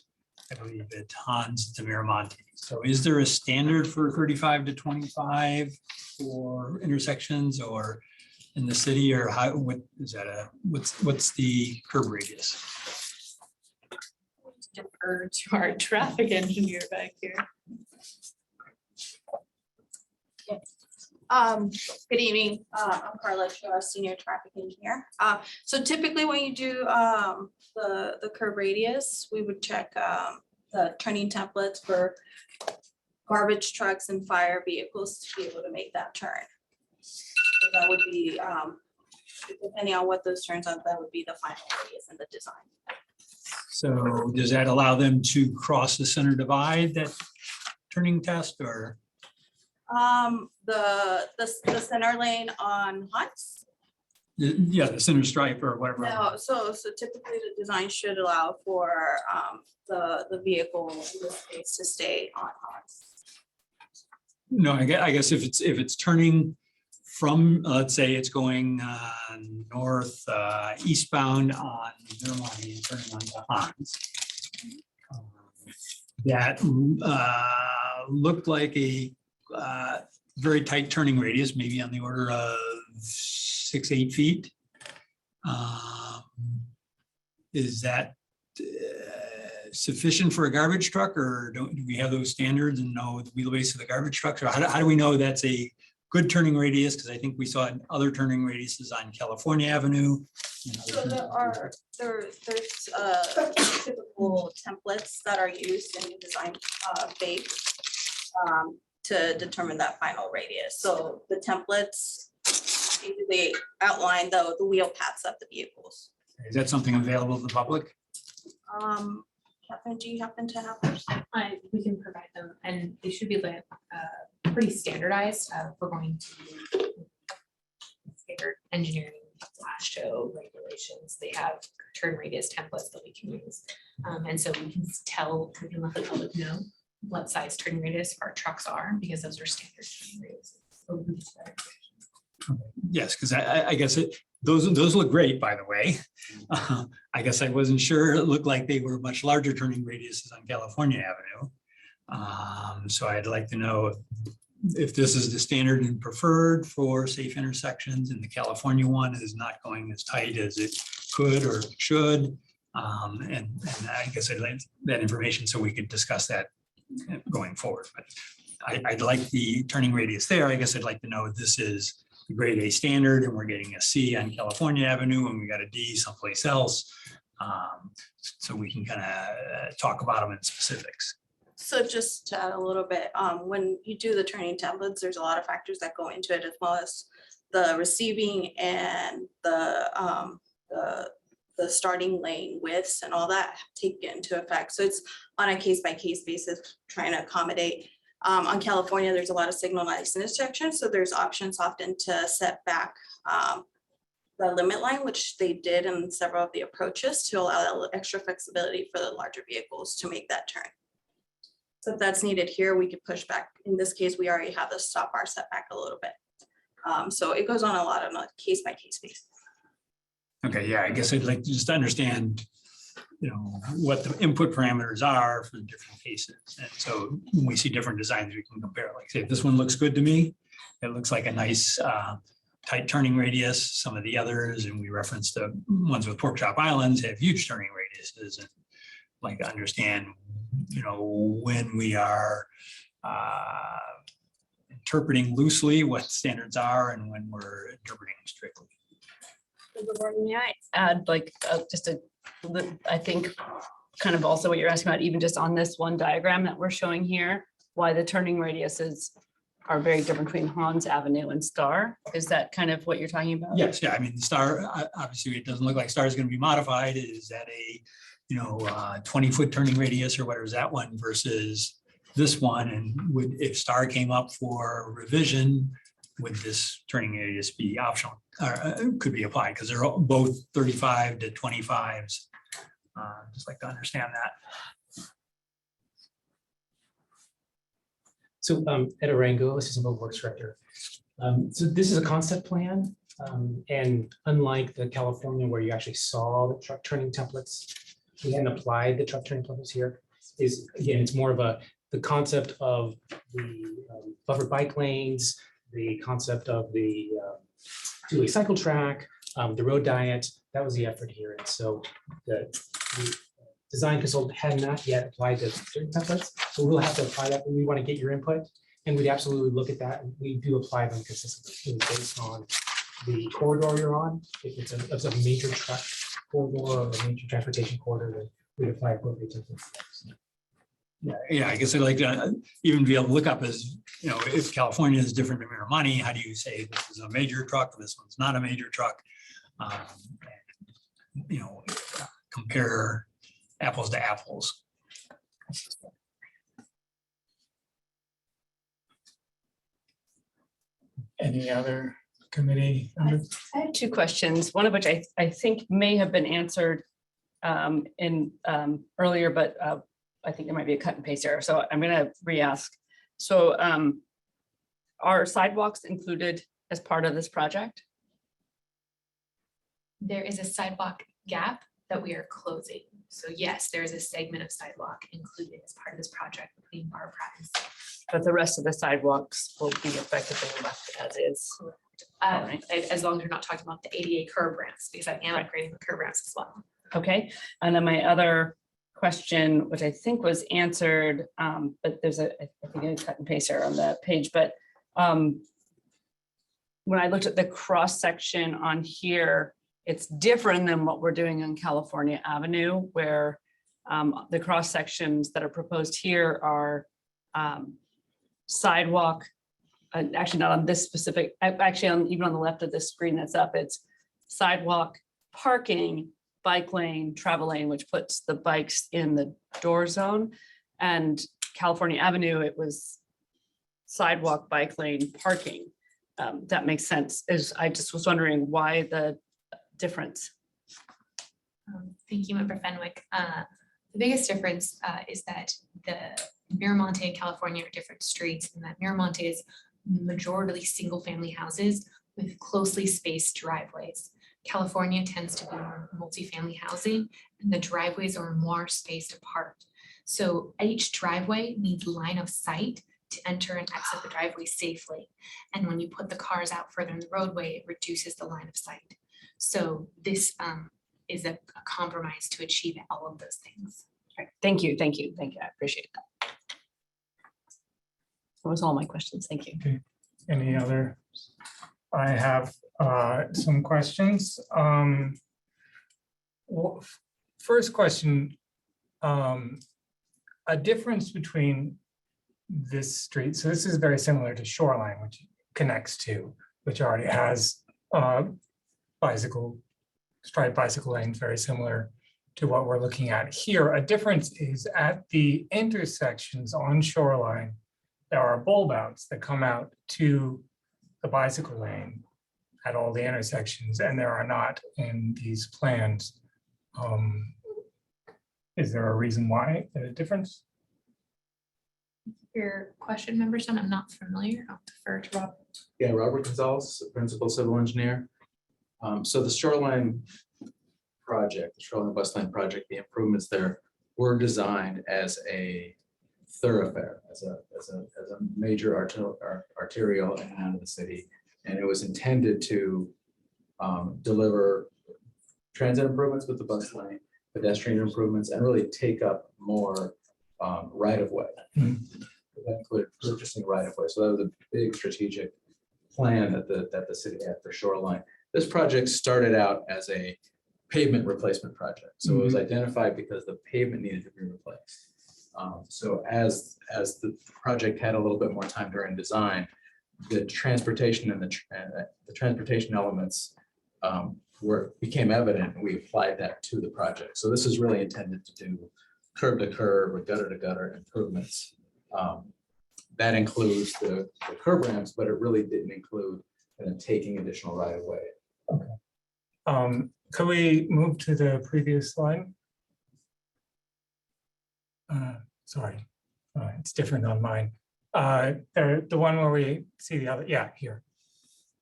I believe at Hans to Miramonte. So is there a standard for 35 to 25 for intersections or in the city, or how, what is that what's the curb radius? Defer to our traffic engineer back here. Good evening. I'm Carla Shaw, Senior Traffic Engineer. So typically when you do the curb radius, we would check the turning templates for garbage trucks and fire vehicles to be able to make that turn. So that would be, depending on what those turns out, that would be the final radius in the design. So does that allow them to cross the center divide, that turning test, or? The center lane on Hunts. Yeah, the center stripe or whatever. No, so typically the design should allow for the vehicle in this case to stay on Hunts. No, I guess if it's turning from, let's say it's going north eastbound on Miramont and turning onto Hans. That looked like a very tight turning radius, maybe on the order of 6-8 feet. Is that sufficient for a garbage truck, or do we have those standards and know the wheelbase of the garbage trucks? Or how do we know that's a good turning radius? Because I think we saw other turning radiuses on California Avenue. So there's typical templates that are used in the design phase to determine that final radius. So the templates basically outline the wheel paths of the vehicles. Is that something available to the public? Catherine, do you happen to have those? We can provide them, and they should be like pretty standardized. We're going to standard engineering show regulations. They have turn radius templates that we can use, and so we can let the public know what size turning radius our trucks are, because those are standard turning radiuses. So we can just Yes, because I guess those look great, by the way. I guess I wasn't sure. It looked like they were much larger turning radiuses on California Avenue. So I'd like to know if this is the standard and preferred for safe intersections, and the California one is not going as tight as it could or should. And I guess I'd like that information so we could discuss that going forward. But I'd like the turning radius there. I guess I'd like to know if this is grade A standard and we're getting a C on California Avenue and we got a D someplace else. So we can kind of talk about them in specifics. So just to add a little bit, when you do the turning templates, there's a lot of factors that go into it, as well as the receiving and the starting lane widths and all that take into effect. So it's on a case-by-case basis, trying to accommodate. On California, there's a lot of signalized intersections, so there's options often to set back the limit line, which they did in several of the approaches to allow extra flexibility for the larger vehicles to make that turn. So if that's needed here, we could push back. In this case, we already have the stop bar set back a little bit. So it goes on a lot on a case-by-case basis. Okay, yeah, I guess I'd like to just understand, what the input parameters are for the different cases. And so when we see different designs, we can compare. Like, say, if this one looks good to me, it looks like a nice tight turning radius. Some of the others, and we referenced the ones with pork chop islands, have huge turning radiuses. And like to understand, when we are interpreting loosely what standards are and when we're interpreting strictly. May I add I think kind of also what you're asking about, even just on this one diagram that we're showing here, why the turning radiuses are very different between Hans Avenue and Star. Is that kind of what you're talking about? Yes, yeah. I mean, the Star, obviously, it doesn't look like Star is going to be modified. Is that a 20-foot turning radius or whatever is that one versus this one? And if Star came up for revision, would this turning radius be optional or could be applied? Because they're both 35 to 25s. Just like to understand that. So Ed Arango, Assistant Public Works Director. So this is a concept plan. And unlike the California where you actually saw the truck turning templates, we hadn't applied the truck turning templates here. Again, it's more of the concept of the buffer bike lanes, the concept of the two-way cycle track, the road diet. That was the effort here. And so the design consultant had not yet applied the certain templates, so we'll have to apply that, but we want to get your input, and we'd absolutely look at that. And we do apply them consistently based on the corridor you're on. If it's a major truck corridor or a major transportation corridor, then we'd apply appropriate templates. Yeah, I guess I'd like to even be able to look up as, you know, if California is different than Miramani, how do you say this is a major truck, this one's not a major truck? Um, You know, compare apples to apples. Any other committee members? I have two questions, one of which I think may have been answered in earlier, but I think there might be a cut and paste error, so I'm gonna re-ask. So are sidewalks included as part of this project? There is a sidewalk gap that we are closing. So yes, there is a segment of sidewalk included as part of this project between Bar Pratt and Sixth. But the rest of the sidewalks will be effectively left as is. Alright. As long as you're not talking about the ADA curb ramps, because I am upgrading the curb ramps as well. Okay, and then my other question, which I think was answered, but there's I think a cut and paste error on that page, but when I looked at the cross section on here, it's different than what we're doing on California Avenue, where the cross sections that are proposed here are sidewalk, actually not on this specific, actually even on the left of this screen that's up, it's sidewalk, parking, bike lane, travel lane, which puts the bikes in the door zone. And California Avenue, it was sidewalk, bike lane, parking. That makes sense. I just was wondering why the difference. Thank you, Member Fenwick. The biggest difference is that the Miramonte and California are different streets, and that Miramonte is majority single-family houses with closely spaced driveways. California tends to be more multifamily housing, and the driveways are more spaced apart. So each driveway needs line of sight to enter and exit the driveway safely. And when you put the cars out further in the roadway, it reduces the line of sight. So this is a compromise to achieve all of those things. Thank you, thank you, thank you. I appreciate that. That was all my questions. Thank you. Okay. Any other? I have some questions. First question, a difference between this street. So this is very similar to Shoreline, which connects to, which already has striped bicycle lanes, very similar to what we're looking at here. A difference is at the intersections on Shoreline, there are bulb outs that come out to the bicycle lane at all the intersections, and there are not in these plans. Is there a reason why there's a difference? Your question, Member Sun, I'm not familiar. I'll defer to Rob. Yeah, Robert Gonzalez, Principal Civil Engineer. So the Shoreline project, the Shoreline Bus Lane project, the improvements there were designed as a thoroughfare, as a major arterial in and out of the city. And it was intended to deliver transit improvements with the bus lane, pedestrian improvements, and really take up more right of way. That included purchasing right of way. So that was a big strategic plan that the city had for Shoreline. This project started out as a pavement replacement project. So it was identified because the pavement needed to be replaced. So as the project had a little bit more time during design, the transportation and the transportation elements became evident, and we applied that to the project. So this is really intended to do curb to curb or gutter to gutter improvements. That includes the curb ramps, but it really didn't include taking additional right of way. Okay. Could we move to the previous slide? Sorry, it's different on mine. The one where we see the other, yeah, here.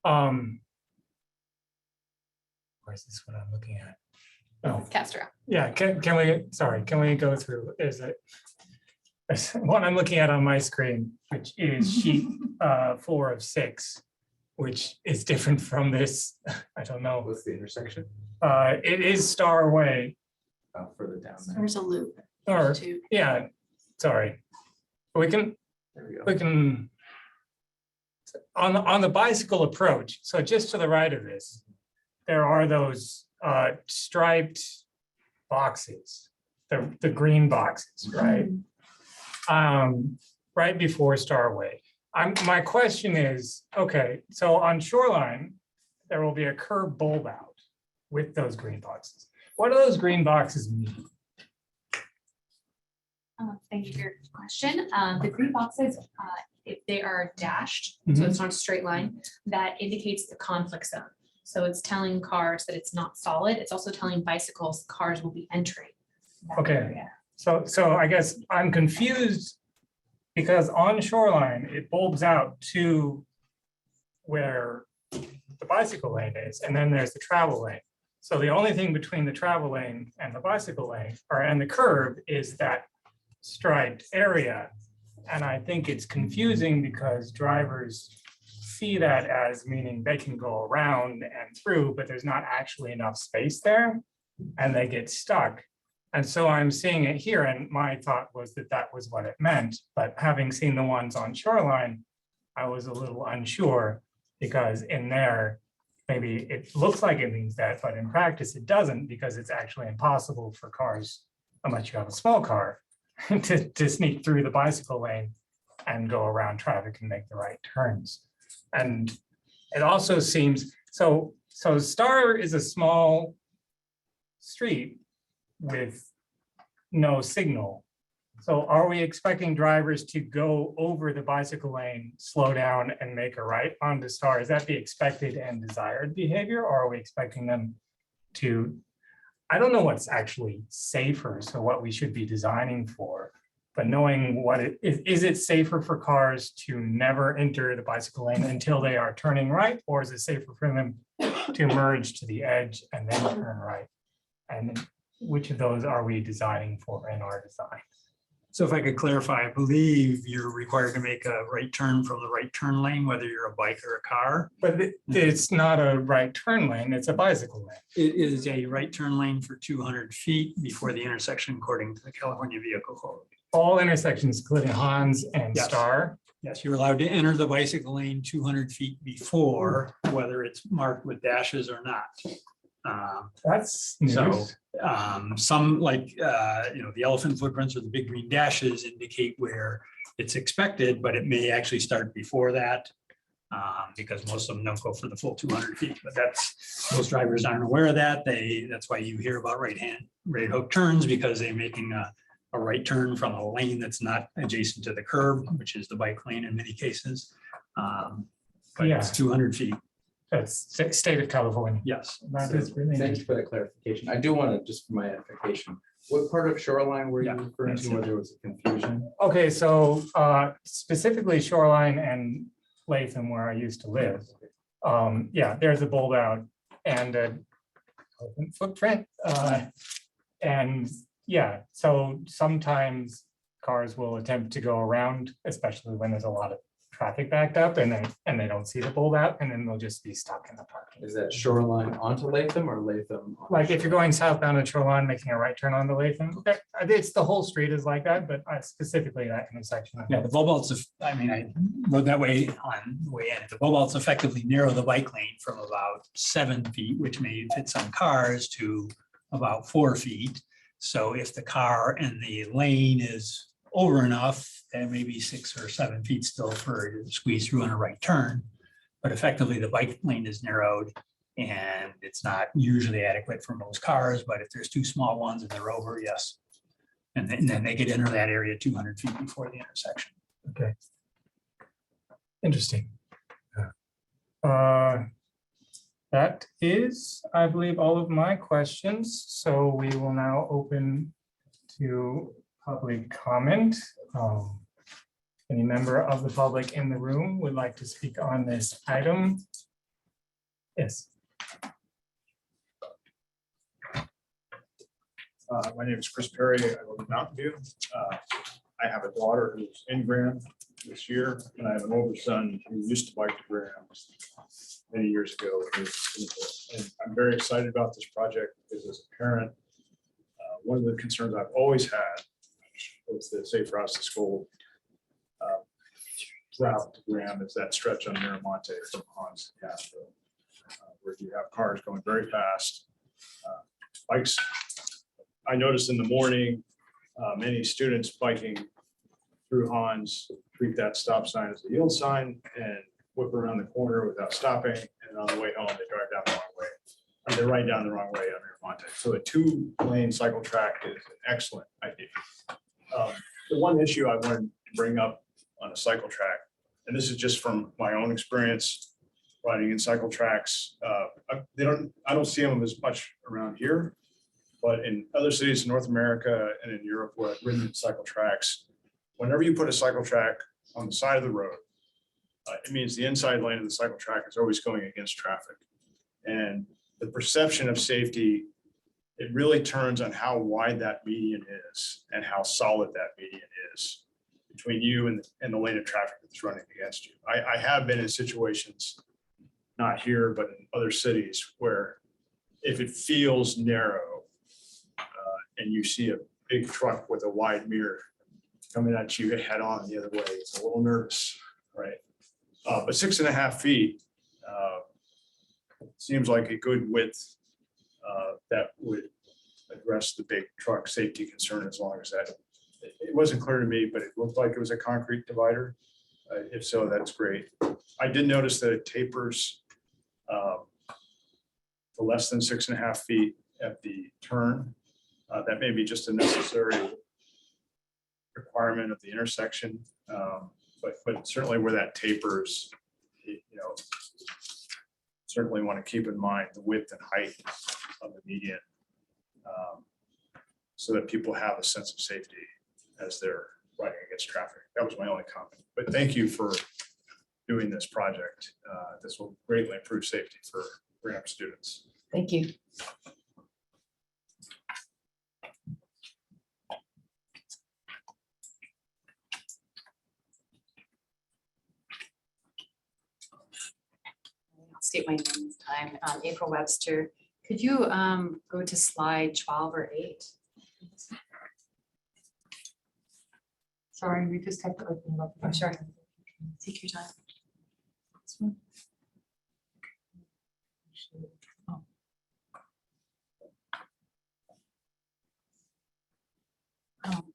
Where's this one I'm looking at? Oh, Castro. yeah, can we go through, there's one I'm looking at on my screen, which is sheet 4 of 6, which is different from this. I don't know. What's the intersection? It is Star Way. Further down there. There's a loop. Or, yeah, sorry. We can on the bicycle approach. So just to the right of this, there are those striped boxes, the green boxes, right? right before Starway. My question is, okay, so on Shoreline, there will be a curb bulb out with those green boxes. What do those green boxes mean? Thank you for your question. The green boxes, if they are dashed, so it's not a straight line, that indicates the conflict zone. So it's telling cars that it's not solid. It's also telling bicycles cars will be entering that Okay. area. So I guess I'm confused because on Shoreline, it bulbs out to where the bicycle lane is, and then there's the travel lane. So the only thing between the travel lane and the bicycle lane, and the curb, is that striped area. And I think it's confusing because drivers see that as meaning they can go around and through, but there's not actually enough space there, and they get stuck. And so I'm seeing it here, and my thought was that that was what it meant, but having seen the ones on Shoreline, I was a little unsure, because in there, maybe it looks like it means that, but in practice it doesn't, because it's actually impossible for cars, unless you have a small car, to sneak through the bicycle lane and go around traffic and make the right turns. And it also seems, so Star is a small street with no signal. So are we expecting drivers to go over the bicycle lane, slow down and make a right onto Star? Is that the expected and desired behavior, or are we expecting them to, I don't know what's actually safer, so what we should be designing for, but knowing what it is it safer for cars to never enter the bicycle lane until they are turning right, or is it safer for them to merge to the edge and then turn right? And which of those are we designing for in our design? So if I could clarify, I believe you're required to make a right turn from the right turn lane, whether you're a bike or a car. But it's not a right turn lane, it's a bicycle lane. It is a right turn lane for 200 feet before the intersection, according to the California Vehicle Code. All intersections, including Hans and Yes. Star. Yes, you're allowed to enter the bicycle lane 200 feet before, whether it's marked with dashes or not. That's So news. some the elephant footprints or the big green dashes indicate where it's expected, but it may actually start before that. Because most of them don't go for the full 200 feet, but most drivers aren't aware of that. That's why you hear about right hook turns, because they're making a right turn from a lane that's not adjacent to the curb, which is the bike lane in many cases. But it's 200 feet. That's state of California. Yes. That is really Thank neat. you for that clarification. I do want to, just for my edification, what part of Shoreline were you referring to where there was a confusion? Okay, so specifically Shoreline and Latham, where I used to live. There's a bulb out and a footprint. And so sometimes cars will attempt to go around, especially when there's a lot of traffic backed up, and they don't see the bulb out, and then they'll just be stuck in the parking. Is that Shoreline onto Latham or Latham? Like if you're going southbound on Shoreline, making a right turn on the Latham, it's the whole street is like that, but specifically that intersection. Yeah, the bulb outs, I rode that way on the way in. The bulb outs effectively narrow the bike lane from about 7 feet, which may fit some cars, to about 4 feet. So if the car and the lane is over enough, then maybe 6 or 7 feet still for you to squeeze through on a right turn. But effectively, the bike lane is narrowed, and it's not usually adequate for most cars, but if there's 2 small ones and they're over, yes. And then they could enter that area 200 feet before the intersection. Okay. Interesting. That is, I believe, all of my questions. So we will now open to public comment. Any member of the public in the room would like to speak on this item? Yes. My name is Chris Perry. I live in Mountain View. I have a daughter who's in Graham this year, and I have an older son who used to bike to Graham many years ago. And I'm very excited about this project because as a parent, one of the concerns I've always had was the safe routes to school route to Graham is that stretch on Miramonte from Hans to Castro, where you have cars going very fast. Bikes, I noticed in the morning, many students biking through Hans, treat that stop sign as a yield sign and whip around the corner without stopping. And on the way home, they drive down the wrong way. Or they ride down the wrong way on Miramonte. So a 2-lane cycle track is excellent idea. The one issue I wanted to bring up on a cycle track, and this is just from my own experience riding in cycle tracks. I don't see them as much around here, but in other cities in North America and in Europe where I've ridden cycle tracks, whenever you put a cycle track on the side of the road, it means the inside lane of the cycle track is always going against traffic. And the perception of safety, it really turns on how wide that median is and how solid that median is between you and the lane of traffic that's running against you. I have been in situations, not here, but in other cities, where if it feels narrow and you see a big truck with a wide mirror coming at you head on the other way, it's a little nervous, right? But 6.5 feet seems like a good width that would address the big truck safety concern, as long as that, it wasn't clear to me, but it looked like it was a concrete divider. If so, that's great. I did notice that it tapers to less than 6.5 feet at the turn. That may be just a necessary requirement of the intersection, but certainly where that tapers, certainly want to keep in mind the width and height of the median, so that people have a sense of safety as they're riding against traffic. That was my only comment. But thank you for doing this project. This will greatly improve safety for Greenup students. Thank you. I'll state my name this time. April Webster. Could you go to slide 12 or 8? Sorry, we just have to open it up. I'm sure. Take your time. This one.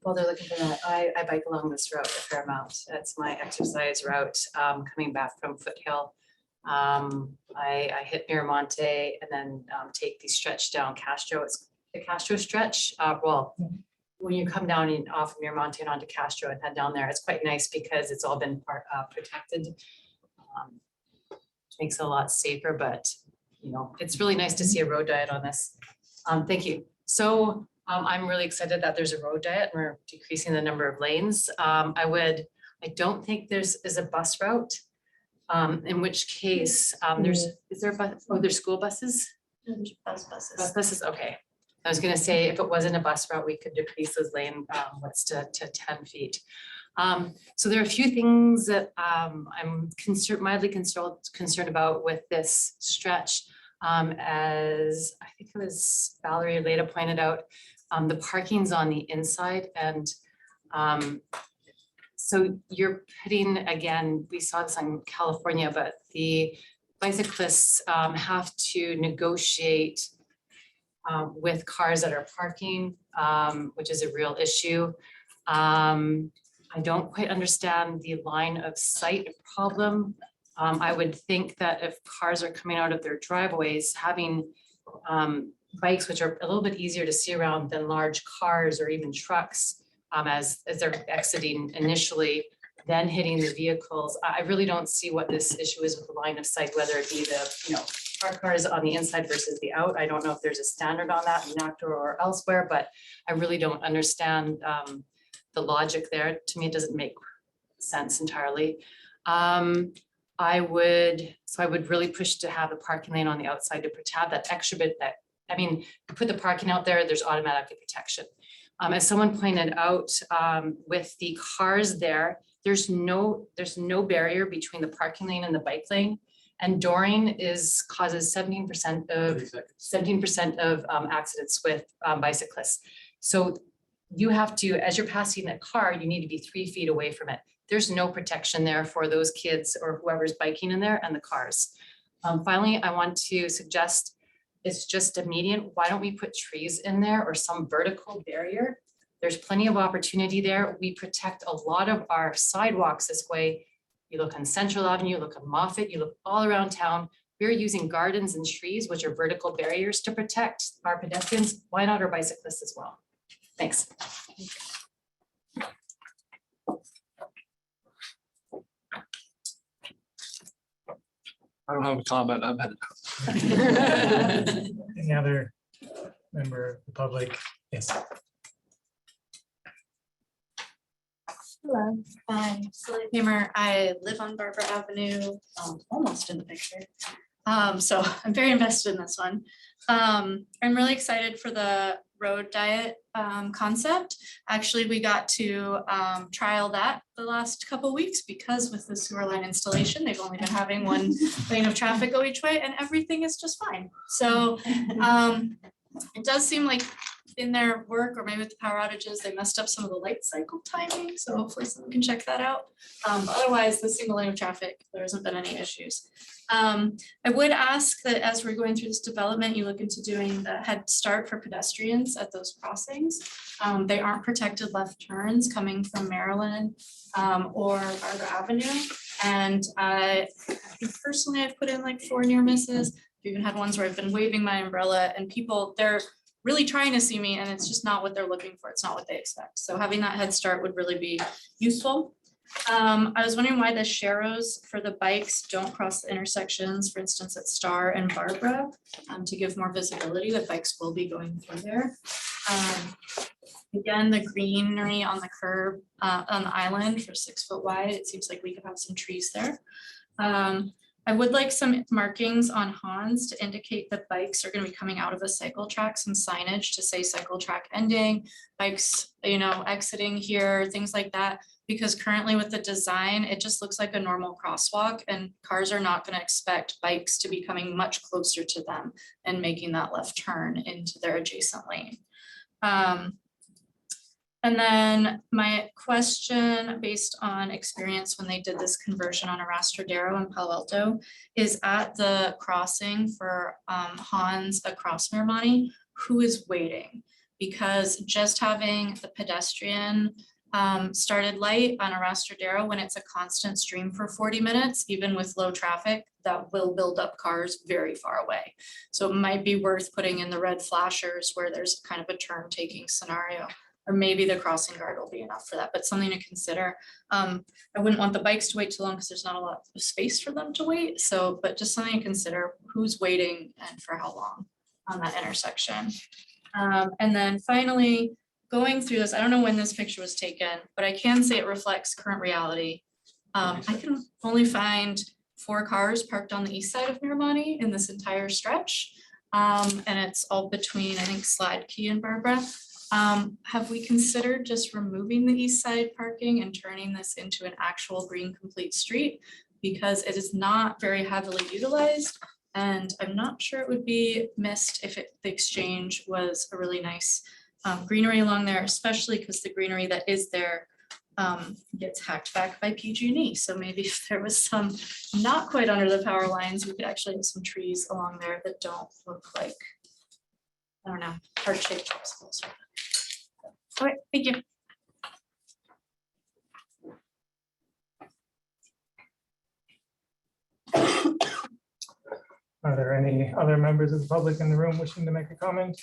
While they're looking for that, I bike along this route a fair amount. That's my exercise route coming back from Foothill. I hit Miramonte and then take the stretch down Castro. It's the Castro stretch. When you come down off of Miramonte and onto Castro and head down there, it's quite nice because it's all been protected. Makes it a lot safer, but it's really nice to see a road diet on this. Thank you. So I'm really excited that there's a road diet and we're decreasing the number of lanes. I don't think is a bus route, in which case is there a bus? Oh, there's school buses? There's buses. Buses, okay. I was gonna say, if it wasn't a bus route, we could decrease those lane widths to 10 feet. So there are a few things that I'm mildly concerned about with this stretch. As I think it was Valerie Leda pointed out, the parking's on the inside, and so you're putting, again, we saw this in California, but the bicyclists have to negotiate with cars that are parking, which is a real issue. I don't quite understand the line of sight problem. I would think that if cars are coming out of their driveways, having bikes, which are a little bit easier to see around than large cars or even trucks, as they're exiting initially, then hitting the vehicles. I really don't see what this issue is with the line of sight, whether it be the, our cars on the inside versus the out. I don't know if there's a standard on that in NACTO or elsewhere, but I really don't understand the logic there. To me, it doesn't make sense entirely. I would really push to have a parking lane on the outside to have that extra bit that, you put the parking out there, there's automatically protection. As someone pointed out, with the cars there, there's no barrier between the parking lane and the bike lane. And dooring causes 17% of accidents with bicyclists. So you have to, as you're passing that car, you need to be 3 feet away from it. There's no protection there for those kids or whoever's biking in there and the cars. Finally, I want to suggest it's just a median. Why don't we put trees in there or some vertical barrier There's plenty of opportunity there. We protect a lot of our sidewalks this way. You look on Central Avenue, you look on Moffett, you look all around town. We're using gardens and trees, which are vertical barriers to protect our pedestrians. Why not our bicyclists as well? Thanks. I don't have a comment. I'm headed. Any other member of the public? Yes. Hello, I'm Celia Hamer. I live on Barbara Avenue, almost in the picture. So I'm very invested in this one. I'm really excited for the road diet concept. Actually, we got to trial that the last couple weeks because with the sewer line installation, they've only been having one lane of traffic go each way and everything is just fine. So it does seem like in their work or maybe with the power outages, they messed up some of the light cycle timing. So hopefully someone can check that out. Otherwise, the single lane of traffic, there hasn't been any issues. I would ask that as we're going through this development, you look into doing the head start for pedestrians at those crossings. They aren't protected left turns coming from Maryland or Barbara Avenue. And I think personally, I've put in like 4 near misses. I've even had ones where I've been waving my umbrella and people, they're really trying to see me and it's just not what they're looking for. It's not what they expect. So having that head start would really be useful. I was wondering why the sharrows for the bikes don't cross the intersections, for instance, at Star and Barbara, to give more visibility that bikes will be going through there. Again, the greenery on the curb on the island for 6 foot wide, it seems like we could have some trees there. I would like some markings on Hans to indicate that bikes are going to be coming out of a cycle track, some signage to say cycle track ending, bikes, you know, exiting here, things like that. Because currently with the design, it just looks like a normal crosswalk and cars are not going to expect bikes to be coming much closer to them and making that left turn into their adjacent lane. And then my question based on experience when they did this conversion on Arastradero in Palo Alto is at the crossing for Hans across Miramonte, who is waiting? Because just having the pedestrian started light on Arastradero when it's a constant stream for 40 minutes, even with low traffic, that will build up cars very far away. So it might be worth putting in the red flashers where there's kind of a turn taking scenario. Or maybe the crossing guard will be enough for that, but something to consider. I wouldn't want the bikes to wait too long because there's not a lot of space for them to wait. So, but just something to consider, who's waiting and for how long on that intersection. And then finally, going through this, I don't know when this picture was taken, but I can say it reflects current reality. I can only find 4 cars parked on the east side of Miramonte in this entire stretch. And it's all between, I think, Slide Key and Barbara. Have we considered just removing the east side parking and turning this into an actual green complete street? Because it is not very heavily utilized and I'm not sure it would be missed if the exchange was a really nice greenery along there, especially because the greenery that is there gets hacked back by PG&E. So maybe if there was some not quite under the power lines, we could actually have some trees along there that don't look like, I don't know, heart-shaped popsicles. All right, thank you. Are there any other members of the public in the room wishing to make a comment?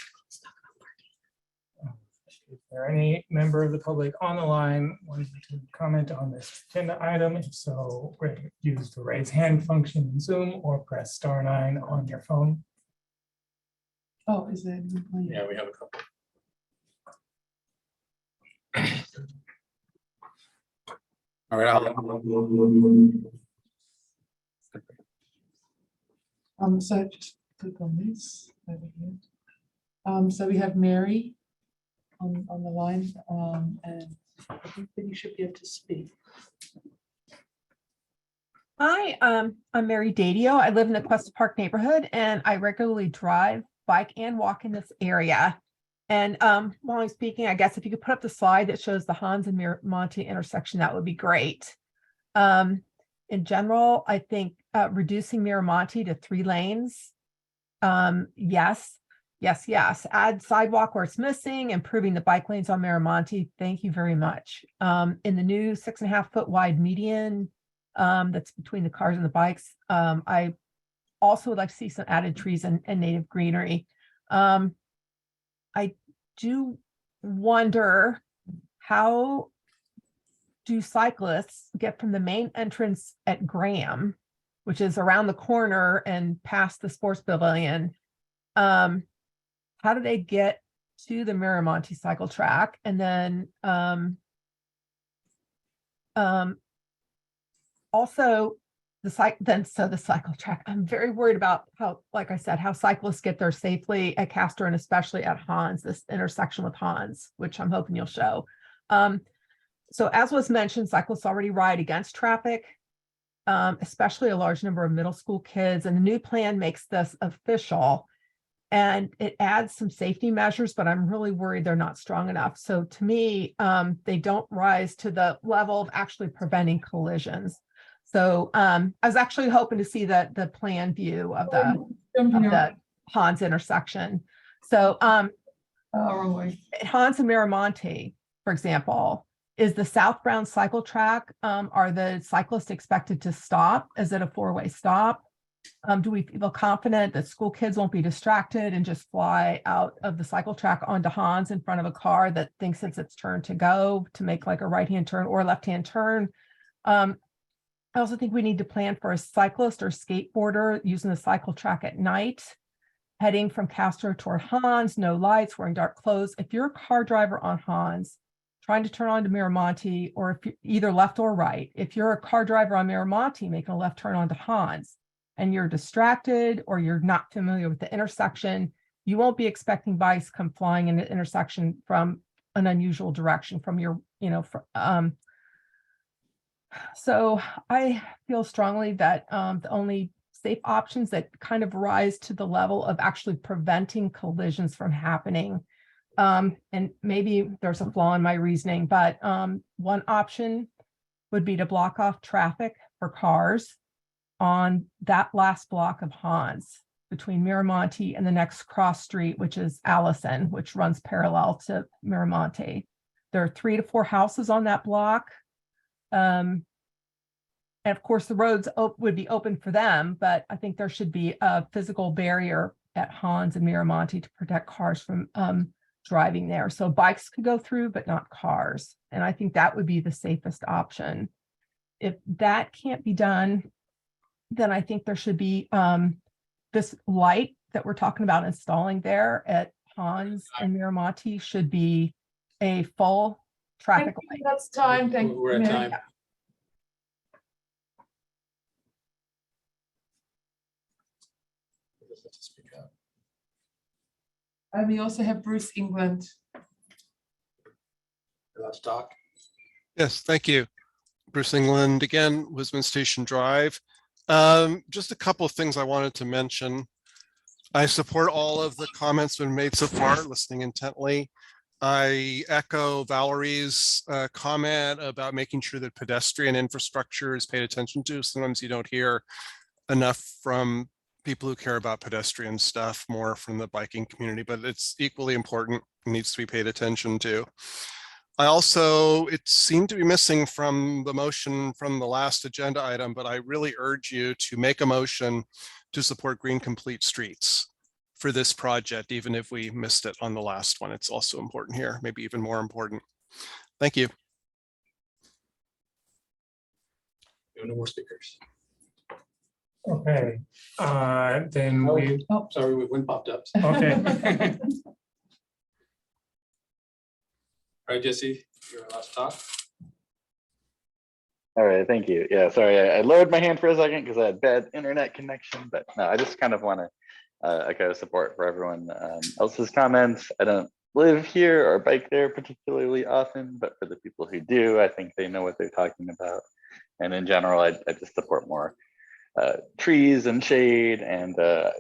Is there any member of the public on the line wanting to comment on this agenda item? If so, use the raise hand function in Zoom or press *9 on your phone. Oh, is there? Yeah, we have a couple. All right. So just click on this over here. So we have Mary on the line, and I think that you should be able to speak. Hi, I'm Mary Dadio. I live in the Questa Park neighborhood and I regularly drive, bike and walk in this area. And while I'm speaking, I guess if you could put up the slide that shows the Hans and Miramonte intersection, that would be great. In general, I think reducing Miramonte to 3 lanes, yes, Yes, yes. Add sidewalk where it's missing, improving the bike lanes on Miramonte. Thank you very much. In the new 6.5 foot wide median that's between the cars and the bikes, I also would like to see some added trees and native greenery. I do wonder, how do cyclists get from the main entrance at Graham, which is around the corner and past the sports pavilion? How do they get to the Miramonte cycle track? And then also the cycle track. I'm very worried about how, like I said, how cyclists get there safely at Castor and especially at Hans, this intersection with Hans, which I'm hoping you'll show. So as was mentioned, cyclists already ride against traffic, especially a large number of middle school kids, and the new plan makes this official. And it adds some safety measures, but I'm really worried they're not strong enough. So to me, they don't rise to the level of actually preventing collisions. So I was actually hoping to see the plan view of the Hans intersection. So at Hans and Miramonte, for example, is the southbound cycle track, are the cyclists expected to stop? Is it a four-way stop? Do we feel confident that school kids won't be distracted and just fly out of the cycle track onto Hans in front of a car that thinks it's its turn to go to make like a right-hand turn or a left-hand turn? I also think we need to plan for a cyclist or skateboarder using the cycle track at night, heading from Castor toward Hans, no lights, wearing dark clothes. If you're a car driver on Hans, trying to turn onto Miramonte, or if you're either left or right, if you're a car driver on Miramonte making a left turn onto Hans, and you're distracted or you're not familiar with the intersection, you won't be expecting bikes come flying in the intersection from an unusual direction from your, so I feel strongly that the only safe options that kind of rise to the level of actually preventing collisions from happening. And maybe there's a flaw in my reasoning, but one option would be to block off traffic for cars on that last block of Hans between Miramonte and the next cross street, which is Allison, which runs parallel to Miramonte. There are 3 to 4 houses on that block. And of course, the roads would be open for them, but I think there should be a physical barrier at Hans and Miramonte to protect cars from driving there. So bikes could go through, but not cars. And I think that would be the safest option. If that can't be done, then I think there should be this light that we're talking about installing there at Hans and Miramonte should be a full traffic light. That's time. Thank you. We're at time. And we also have Bruce England. Let's talk. Yes, thank you. Bruce England again, Wisman Station Drive. Just a couple of things I wanted to mention. I support all of the comments been made so far, listening intently. I echo Valerie's comment about making sure that pedestrian infrastructure is paid attention to. Sometimes you don't hear enough from people who care about pedestrian stuff, more from the biking community, but it's equally important, needs to be paid attention to. I also, it seemed to be missing from the motion from the last agenda item, but I really urge you to make a motion to support Green Complete Streets for this project, even if we missed it on the last one. It's also important here, maybe even more important. Thank you. No more speakers. Okay, then we, Oh, sorry, one popped up. okay. All right, Jesse, you're allowed to talk. All right, thank you. Yeah, sorry, I lowered my hand for a second because I had bad internet connection, but no, I just kind of want to echo support for everyone else's comments. I don't live here or bike there particularly often, but for the people who do, I think they know what they're talking about. And in general, I just support more trees and shade, and I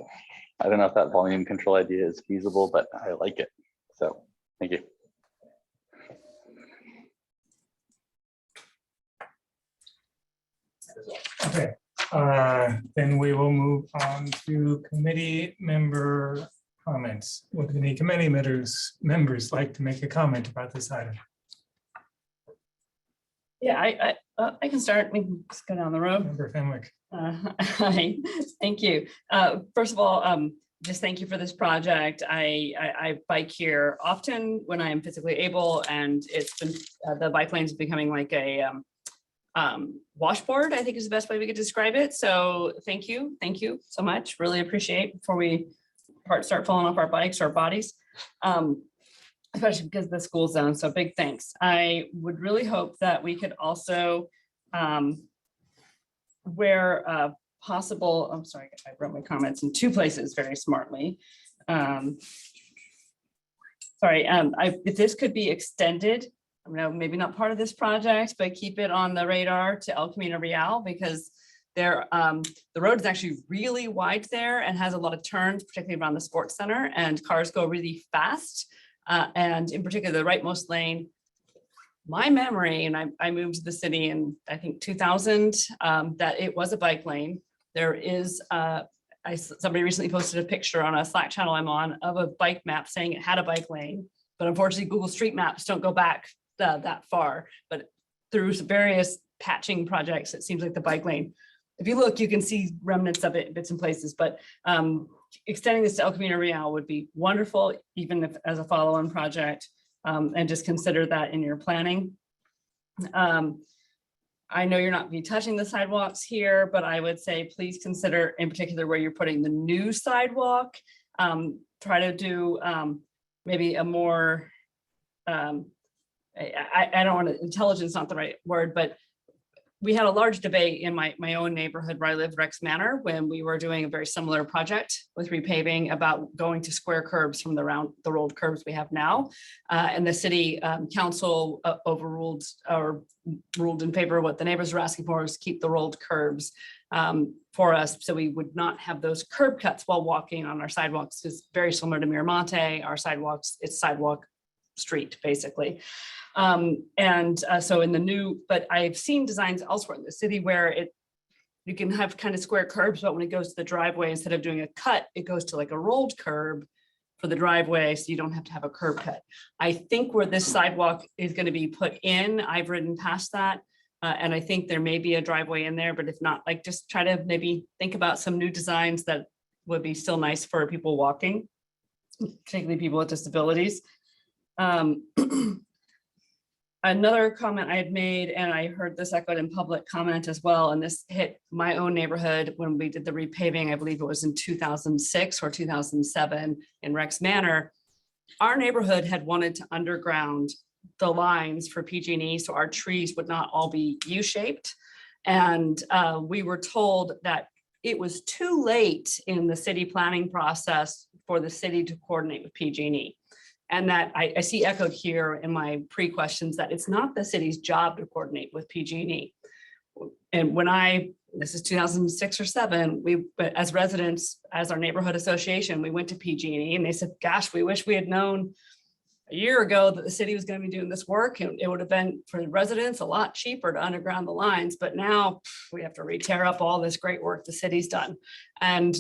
don't know if that volume control idea is feasible, but I like it. So thank you. Okay, then we will move on to committee member comments? Would any committee members like to make a comment about this item? Yeah, I can start. We can just go down the road. Member Fenwick. Hi, thank you. First of all, just thank you for this project. I bike here often when I am physically able, and it's been, the bike lane is becoming like a washboard, I think is the best way we could describe it. So thank you so much. Really appreciate before we start falling off our bikes or bodies. Especially because of the school zone. So big thanks. I would really hope that we could also, where possible, I'm sorry, I wrote my comments in two places very smartly. If this could be extended, I know maybe not part of this project, but keep it on the radar to El Camino Real, because there, the road is actually really wide there and has a lot of turns, particularly around the sports center, and cars go really fast. And in particular, the rightmost lane, my memory, and I moved to the city in, I think, 2000, that it was a bike lane. There is, somebody recently posted a picture on a Slack channel I'm on of a bike map saying it had a bike lane, but unfortunately Google Street Maps don't go back that far, but through various patching projects, it seems like the bike lane, if you look, you can see remnants of it in bits and places, but extending this to El Camino Real would be wonderful, even if as a follow-on project, and just consider that in your planning. I know you're not be touching the sidewalks here, but I would say please consider in particular where you're putting the new sidewalk. Try to do maybe a more, I don't want to, intelligence is not the right word, but we had a large debate in my own neighborhood where I live, Rex Manor, when we were doing a very similar project with repaving about going to square curbs from the rolled curbs we have now. And the city council overruled or ruled in favor of what the neighbors were asking for, is keep the rolled curbs for us. So we would not have those curb cuts while walking on our sidewalks. It's very similar to Miramonte. Our sidewalks, it's sidewalk street, basically. So in the new, but I've seen designs elsewhere in the city where you can have kind of square curbs, but when it goes to the driveway, instead of doing a cut, it goes to like a rolled curb for the driveway, so you don't have to have a curb cut. I think where this sidewalk is going to be put in, I've ridden past that, and I think there may be a driveway in there, but if not, like just try to maybe think about some new designs that would be still nice for people walking, particularly people with disabilities. Another comment I had made, and I heard this echoed in public comment as well, and this hit my own neighborhood when we did the repaving, I believe it was in 2006 or 2007 in Rex Manor. Our neighborhood had wanted to underground the lines for PG&E, so our trees would not all be U-shaped. And we were told that it was too late in the city planning process for the city to coordinate with PG&E. And that I see echoed here in my pre-questions that it's not the city's job to coordinate with PG&E. And when this is 2006 or 7, but as residents, as our neighborhood association, we went to PG&E and they said, gosh, we wish we had known a year ago that the city was going to be doing this work, and it would have been for residents a lot cheaper to underground the lines. But now we have to re-tear up all this great work the city's done. And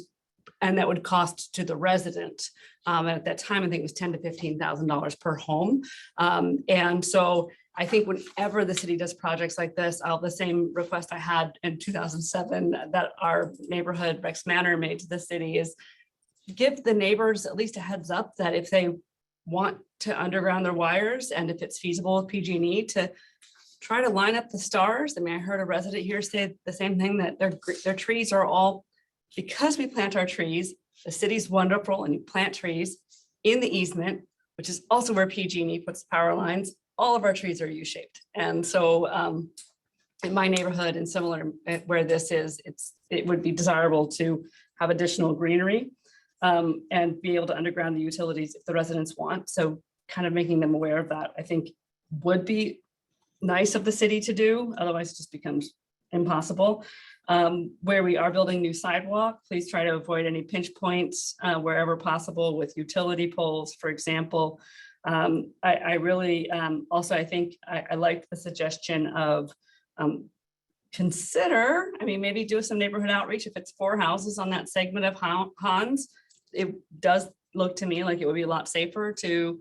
that would cost to the resident. And at that time, I think it was $10,000 to $15,000 per home. And so I think whenever the city does projects like this, the same request I had in 2007 that our neighborhood Rex Manor made to the city is give the neighbors at least a heads up that if they want to underground their wires and if it's feasible with PG&E to try to line up the stars. I mean, I heard a resident here say the same thing, that their trees are all, because we plant our trees, the city's wonderful and you plant trees in the easement, which is also where PG&E puts power lines. All of our trees are U-shaped. And so in my neighborhood and similar where this is, it would be desirable to have additional greenery and be able to underground the utilities if the residents want. So kind of making them aware of that, I think would be nice of the city to do. Otherwise it just becomes impossible. Where we are building new sidewalk, please try to avoid any pinch points wherever possible with utility poles, for example. I really also, I think I liked the suggestion of consider, I mean, maybe do some neighborhood outreach. If it's 4 houses on that segment of Hans, it does look to me like it would be a lot safer to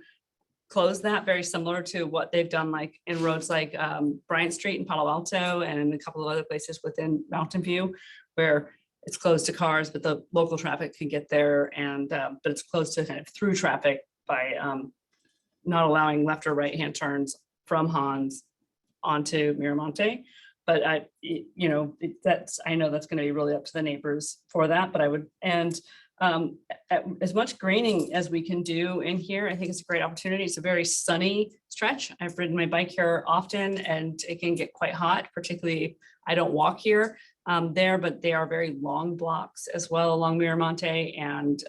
close that, very similar to what they've done like in roads like Bryant Street in Palo Alto and in a couple of other places within Mountain View, where it's closed to cars, but the local traffic can get there, and but it's closed to kind of through traffic by not allowing left or right hand turns from Hans onto Miramonte. But I know that's going to be really up to the neighbors for that, but I would, and as much greening as we can do in here, I think it's a great opportunity. It's a very sunny stretch. I've ridden my bike here often and it can get quite hot, particularly I don't walk here there, but they are very long blocks as well along Miramonte, and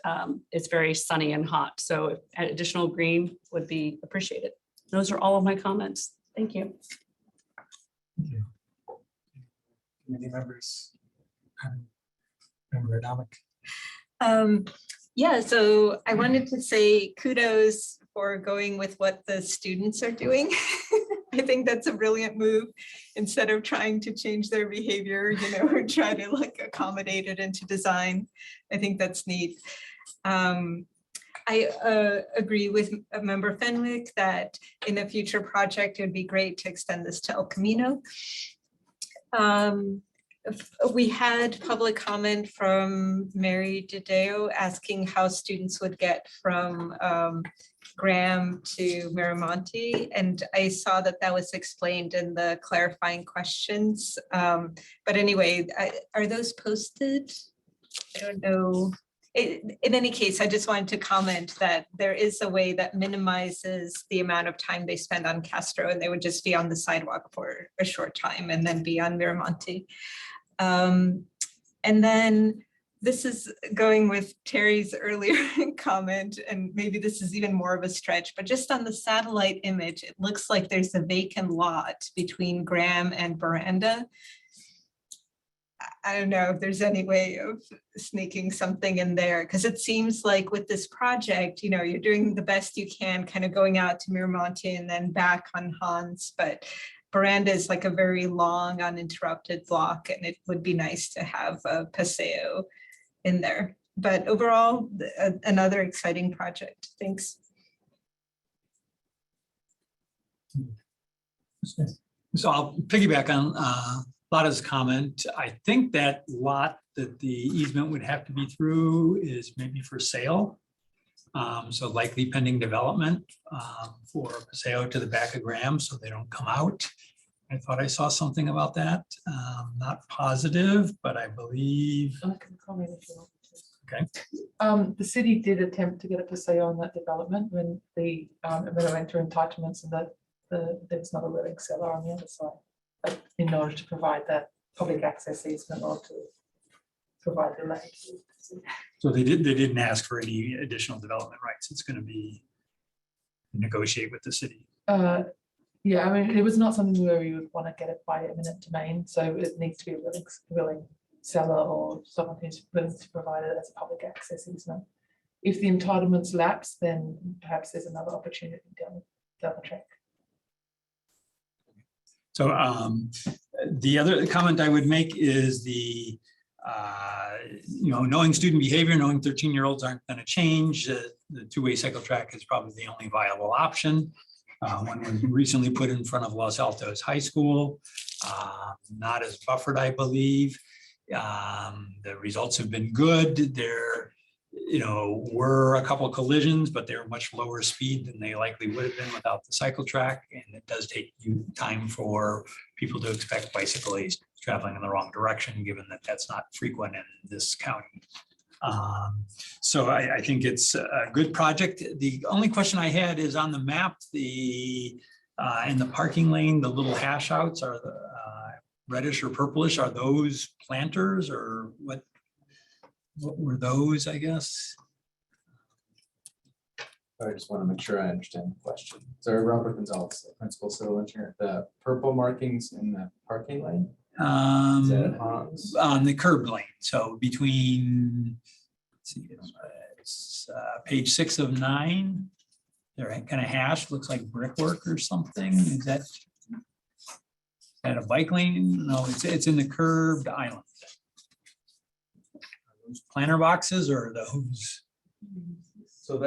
it's very sunny and hot. So additional green would be appreciated. Those are all of my comments. Thank you. Committee members. Member Adamic. Yeah, so I wanted to say kudos for going with what the students are doing. I think that's a brilliant move. Instead of trying to change their behavior, or try to like accommodate it into design. I think that's neat. I agree with Member Fenwick that in a future project, it would be great to extend this to El Camino. We had public comment from Mary DiDeo asking how students would get from Graham to Miramonte, and I saw that that was explained in the clarifying questions. But anyway, are those posted? I don't know. In any case, I just wanted to comment that there is a way that minimizes the amount of time they spend on Castro, and they would just be on the sidewalk for a short time and then be on Miramonte. And then this is going with Terry's earlier comment, and maybe this is even more of a stretch, but just on the satellite image, it looks like there's a vacant lot between Graham and Veranda. I don't know if there's any way of sneaking something in there, because it seems like with this project, you're doing the best you can, kind of going out to Miramonte and then back on Hans, but Veranda is like a very long uninterrupted block, and it would be nice to have a Paseo in there. But overall, another exciting project. Thanks. So I'll piggyback on Lada's comment. I think that lot that the easement would have to be through is maybe for sale. So likely pending development for Paseo to the back of Graham, so they don't come out. I thought I saw something about that. Not positive, but I believe. I can comment if you want to. Okay. The city did attempt to get a Paseo on that development when it went through entitlements, and that there's not a willing seller on the other side. But in order to provide that public access easement or to provide the land. So they didn't ask for any additional development rights. It's going to be negotiate with the city. Yeah, I mean, it was not something where we would want to get it by eminent domain, so it needs to be a willing seller or someone who's willing to provide it as a public access easement. If the entitlements lapse, then perhaps there's another opportunity down the track. So the other comment I would make is knowing student behavior, knowing 13-year-olds aren't going to change, the two-way cycle track is probably the only viable option. One was recently put in front of Los Altos High School, not as buffered, I believe. The results have been good. There, were a couple of collisions, but they were much lower speed than they likely would have been without the cycle track. And it does take time for people to expect bicyclists traveling in the wrong direction, given that that's not frequent in this county. So I think it's a good project. The only question I had is on the map, in the parking lane, the little hash outs are the reddish or purplish. Are those planters, or what were those, I guess? I just want to make sure I understand the question. So Robert Gonzalez, the principal civil engineer, the purple markings in the parking lane? Is that Hans? On the curb lane. So between, let's see, it's page 6 of 9. They're kind of hashed, looks like brickwork or something. Is that a bike lane? No, it's in the curved island. Are those planter boxes or those? So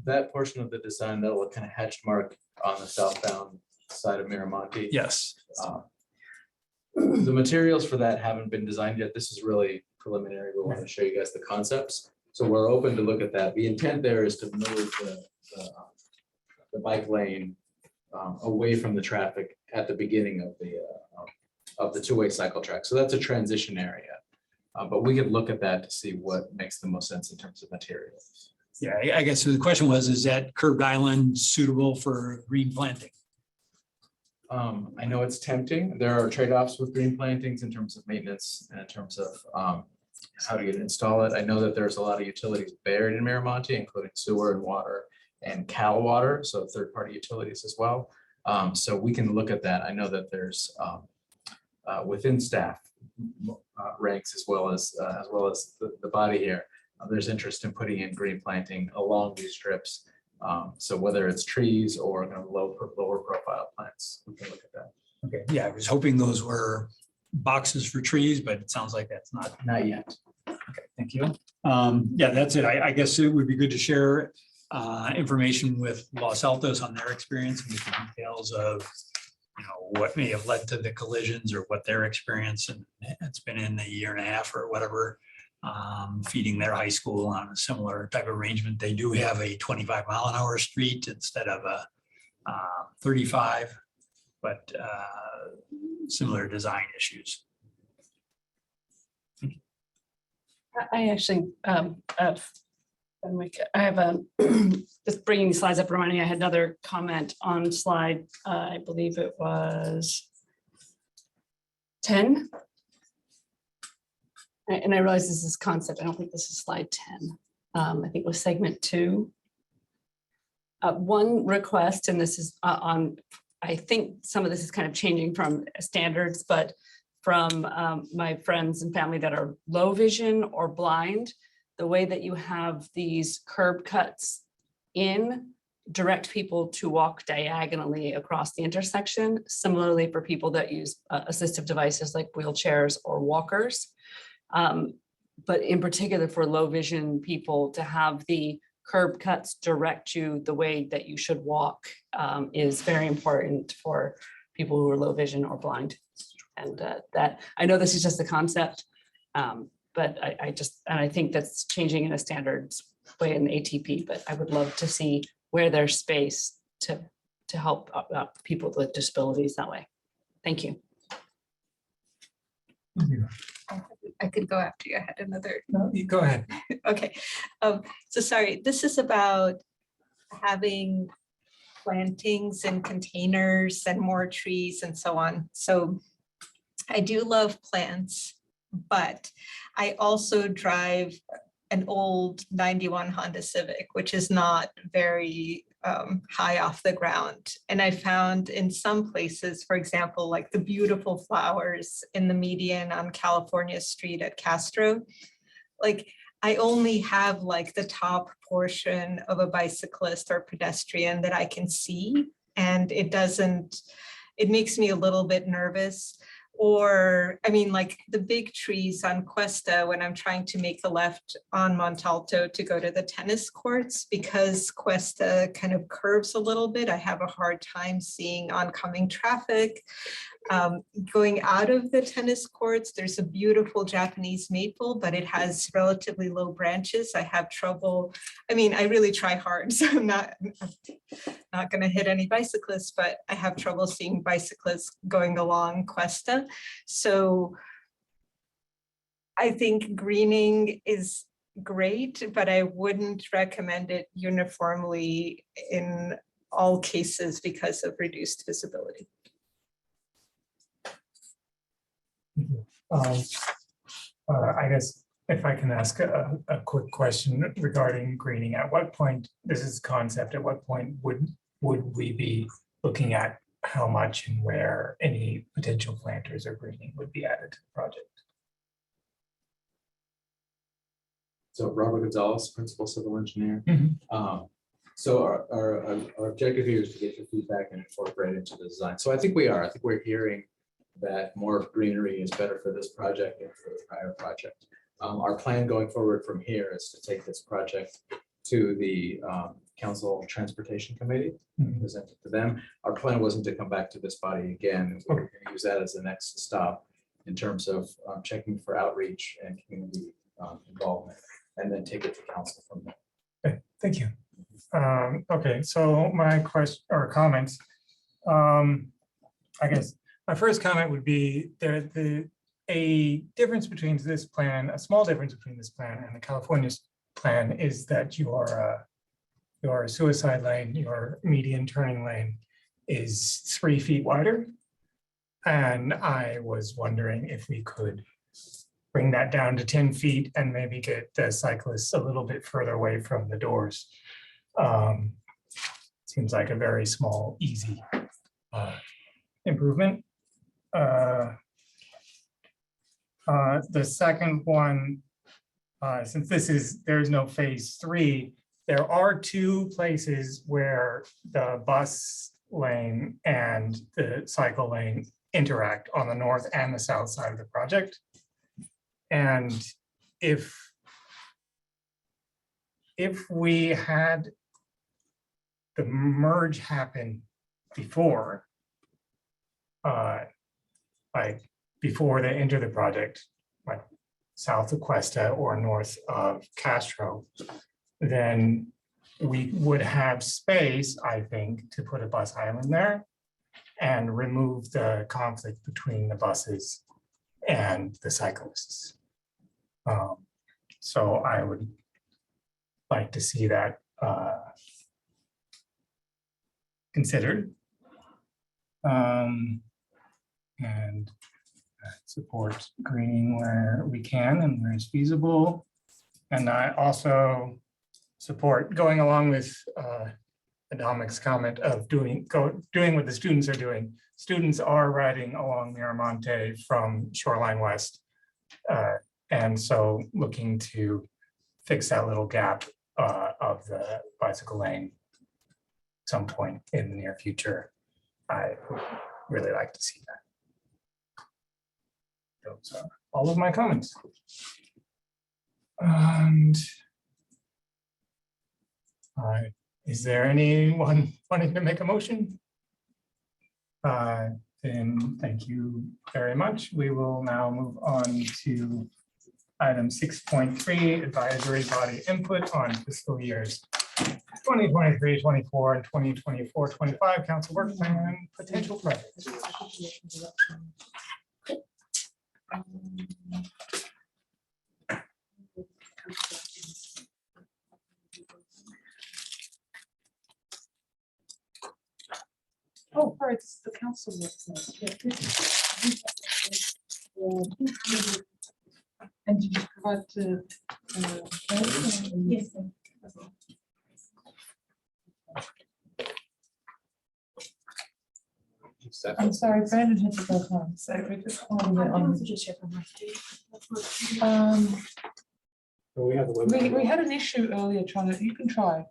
that portion of the design, that little kind of hatched mark on the southbound side of Miramonte. Yes. The materials for that haven't been designed yet. This is really preliminary. We want to show you guys the concepts. So we're open to look at that. The intent there is to move the bike lane away from the traffic at the beginning of the two-way cycle track. So that's a transition area. But we could look at that to see what makes the most sense in terms of materials. Yeah, I guess so the question was, is that curbed island suitable for green planting? I know it's tempting. There are trade-offs with green plantings in terms of maintenance and in terms of how to install it. I know that there's a lot of utilities buried in Miramonte, including sewer and water and Cal water, so third-party utilities as well. So we can look at that. I know that there's within staff ranks as well as the body here. There's interest in putting in green planting along these strips. So whether it's trees or kind of lower profile plants, we can look at that. Okay, yeah, I was hoping those were boxes for trees, but it sounds like that's not yet. Okay, thank you. Yeah, that's it. I guess it would be good to share information with Los Altos on their experience and the details of, you know, what may have led to the collisions or what their experience, and it's been in a year and a half or whatever, feeding their high school on a similar type of arrangement. They do have a 25-mile-an-hour street instead of a 35, but similar design issues. I actually, I have a, just bringing these slides up, reminding me, I had another comment on slide, I believe it was 10. And I realize this is concept. I don't think this is slide 10. I think it was segment 2. One request, and this is on, I think some of this is kind of changing from standards, but from my friends and family that are low vision or blind, the way that you have these curb cuts in direct people to walk diagonally across the intersection. Similarly for people that use assistive devices like wheelchairs or walkers. But in particular for low vision people, to have the curb cuts direct you the way that you should walk is very important for people who are low vision or blind. And that, I know this is just a concept, but I think that's changing in a standards way in the ATP, but I would love to see where there's space to help people with disabilities that way. Thank you. I could go after you. I had another. No, you go ahead. Okay. So sorry, this is about having plantings and containers and more trees and so on. So I do love plants, but I also drive an old 91 Honda Civic, which is not very high off the ground. And I found in some places, for example, like the beautiful flowers in the median on California Street at Castro, like I only have like the top portion of a bicyclist or pedestrian that I can see. And it makes me a little bit nervous. Or, I mean, like the big trees on Cuesta when I'm trying to make the left on Montalto to go to the tennis courts, because Cuesta kind of curves a little bit. I have a hard time seeing oncoming traffic. Going out of the tennis courts, there's a beautiful Japanese maple, but it has relatively low branches. I have trouble. I mean, I really try hard, so I'm not going to hit any bicyclists, but I have trouble seeing bicyclists going along Cuesta. So I think greening is great, but I wouldn't recommend it uniformly in all cases because of reduced visibility. I guess if I can ask a quick question regarding greening, at what point, this is concept, at what point would we be looking at how much and where any potential planters or greening would be added to the project? So Robert Gonzalez, Principal Civil Engineer. Mm-hmm. So our objective here is to get your feedback and incorporate it into the design. So I think we are. I think we're hearing that more greenery is better for this project and for the prior project. Our plan going forward from here is to take this project to the Council Transportation Committee, presented to them. Our plan wasn't to come back to this body again. We're going to use that as the next stop in terms of checking for outreach and community involvement, and then take it to council from there. Okay, thank you. Okay, so my question or comments, I guess my first comment would be a difference between this plan, a small difference between this plan and the California plan is that your suicide lane, your median turning lane is 3 feet wider. And I was wondering if we could bring that down to 10 feet and maybe get the cyclists a little bit further away from the doors. Seems like a very small, easy improvement. The second one, since there's no phase 3, there are 2 places where the bus lane and the cycle lane interact on the north and the south side of the project. And if we had the merge happen before, like before they enter the project, like south of Cuesta or north of Castro, then we would have space, I think, to put a bus island there and remove the conflict between the buses and the cyclists. So I would like to see that considered. And support greening where we can and where it's feasible. And I also support going along with Adamic's comment of doing what the students are doing. Students are riding along Miramonte from Shoreline West. And so looking to fix that little gap of the bicycle lane at some point in the near future. I would really like to see that. Those are all of my comments. And is there anyone wanting to make a motion? Then thank you very much. We will now move on to item 6.3, advisory body input on fiscal years 2023, 24, and 2024, 25 council work plan potential projects. Oh, sorry, it's the council. And did you provide to? Yes. I'm sorry, Brandon had to go home, so we're just calling it on. We had an issue earlier trying to, you can try.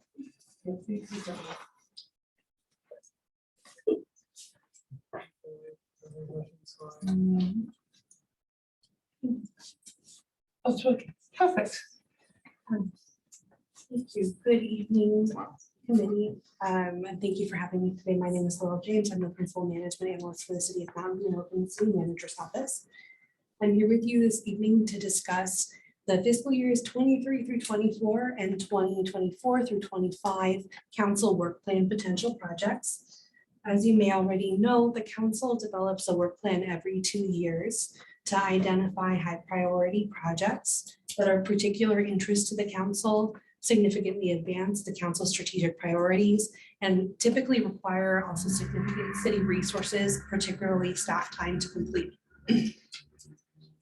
Oh, it's working. Perfect. Thank you. Good evening, committee. And thank you for having me today. My name is Laurel James. I'm the principal management analyst for the city of Mountain View and Oakland City Manager's Office. I'm here with you this evening to discuss the fiscal years 23 through 24 and 2024 through 25 council work plan potential projects. As you may already know, the council develops a work plan every 2 years to identify high priority projects that are of particular interest to the council, significantly advance the council's strategic priorities, and typically require also significant city resources, particularly staff time to complete.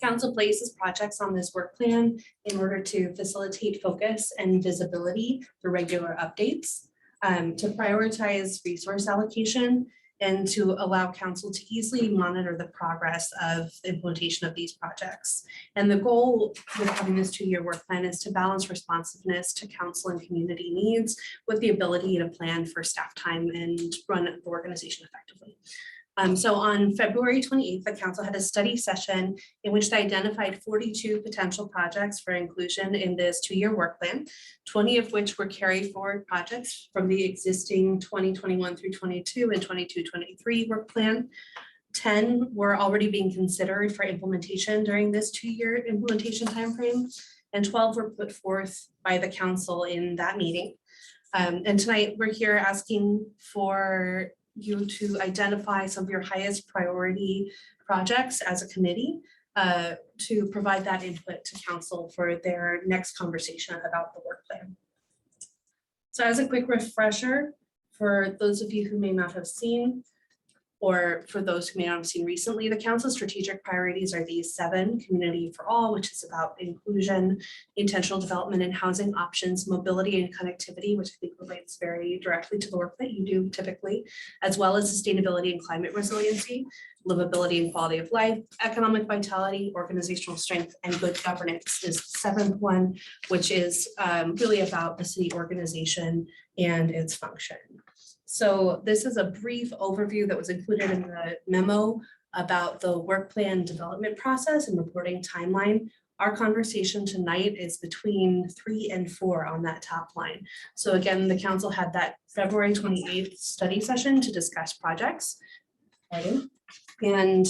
Council places projects on this work plan in order to facilitate focus and visibility through regular updates, to prioritize resource allocation, and to allow council to easily monitor the progress of the implementation of these projects. And the goal with having this 2-year work plan is to balance responsiveness to council and community needs with the ability to plan for staff time and run the organization effectively. So on February 28th, the council had a study session in which they identified 42 potential projects for inclusion in this 2-year work plan, 20 of which were carry forward projects from the existing 2021 through 22 and 22-23 work plan. 10 were already being considered for implementation during this 2-year implementation timeframe, and 12 were put forth by the council in that meeting. And tonight we're here asking for you to identify some of your highest priority projects as a committee to provide that input to council for their next conversation about the work plan. So as a quick refresher, for those of you who may not have seen, or for those who may not have seen recently, the council's strategic priorities are these 7: community for all, which is about inclusion, intentional development and housing options, mobility and connectivity, which I think relates very directly to the work that you do typically, as well as sustainability and climate resiliency, livability and quality of life, economic vitality, organizational strength, and good governance is the 7th one, which is really about the city organization and its function. So this is a brief overview that was included in the memo about the work plan development process and reporting timeline. Our conversation tonight is between 3 and 4 on that top line. So again, the council had that February 28th study session to discuss projects. And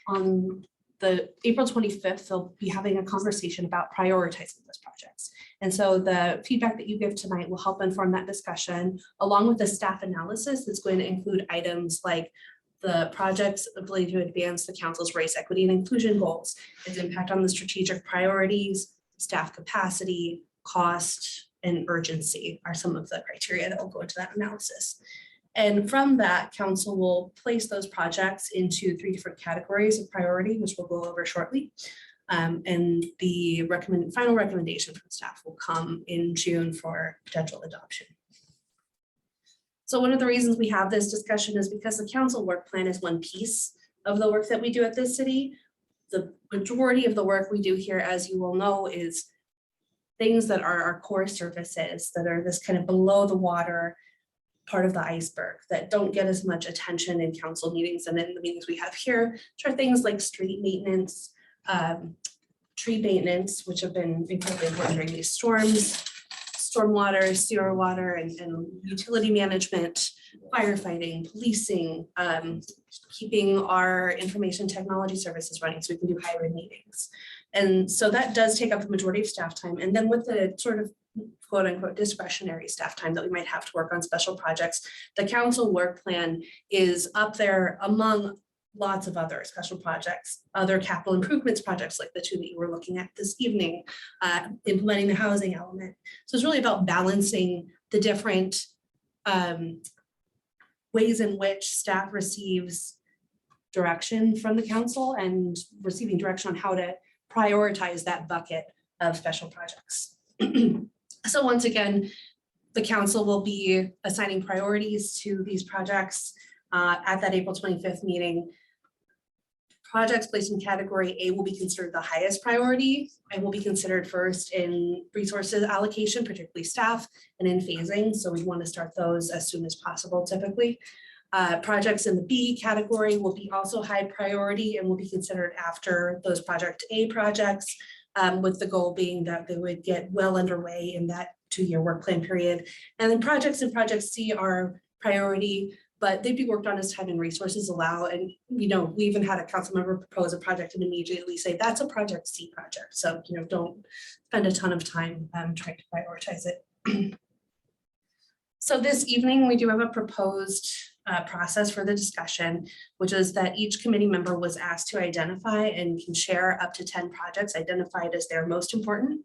on the April 25th, they'll be having a conversation about prioritizing those projects. And so the feedback that you give tonight will help inform that discussion, along with the staff analysis that's going to include items like the project's ability to advance the council's race, equity, and inclusion goals, its impact on the strategic priorities, staff capacity, cost, and urgency are some of the criteria that will go into that analysis. And from that, council will place those projects into 3 different categories of priority, which we'll go over shortly. And the final recommendation from staff will come in June for potential adoption. So one of the reasons we have this discussion is because the council work plan is one piece of the work that we do at this city. The majority of the work we do here, as you will know, is things that are our core services that are this kind of below the water part of the iceberg that don't get as much attention in council meetings and in the meetings we have here, which are things like street maintenance, tree maintenance, which have been incredibly important during these storms, stormwater, sewer water, and utility management, firefighting, policing, keeping our information technology services running so we can do hybrid meetings. And so that does take up the majority of staff time. And then with the sort of quote unquote discretionary staff time that we might have to work on special projects, the council work plan is up there among lots of other special projects, other capital improvements projects like the 2 that you were looking at this evening, implementing the housing element. So it's really about balancing the different ways in which staff receives direction from the council and receiving direction on how to prioritize that bucket of special projects. So once again, the council will be assigning priorities to these projects at that April 25th meeting. Projects placed in category A will be considered the highest priority and will be considered first in resources allocation, particularly staff, and in phasing. So we want to start those as soon as possible typically. Projects in the B category will be also high priority and will be considered after those project A projects, with the goal being that they would get well underway in that 2-year work plan period. And then projects in project C are priority, but they'd be worked on as time and resources allow. And, you know, we even had a council member propose a project and immediately say, that's a project C project. So, you know, don't spend a ton of time trying to prioritize it. So this evening, we do have a proposed process for the discussion, which is that each committee member was asked to identify and can share up to 10 projects identified as their most important.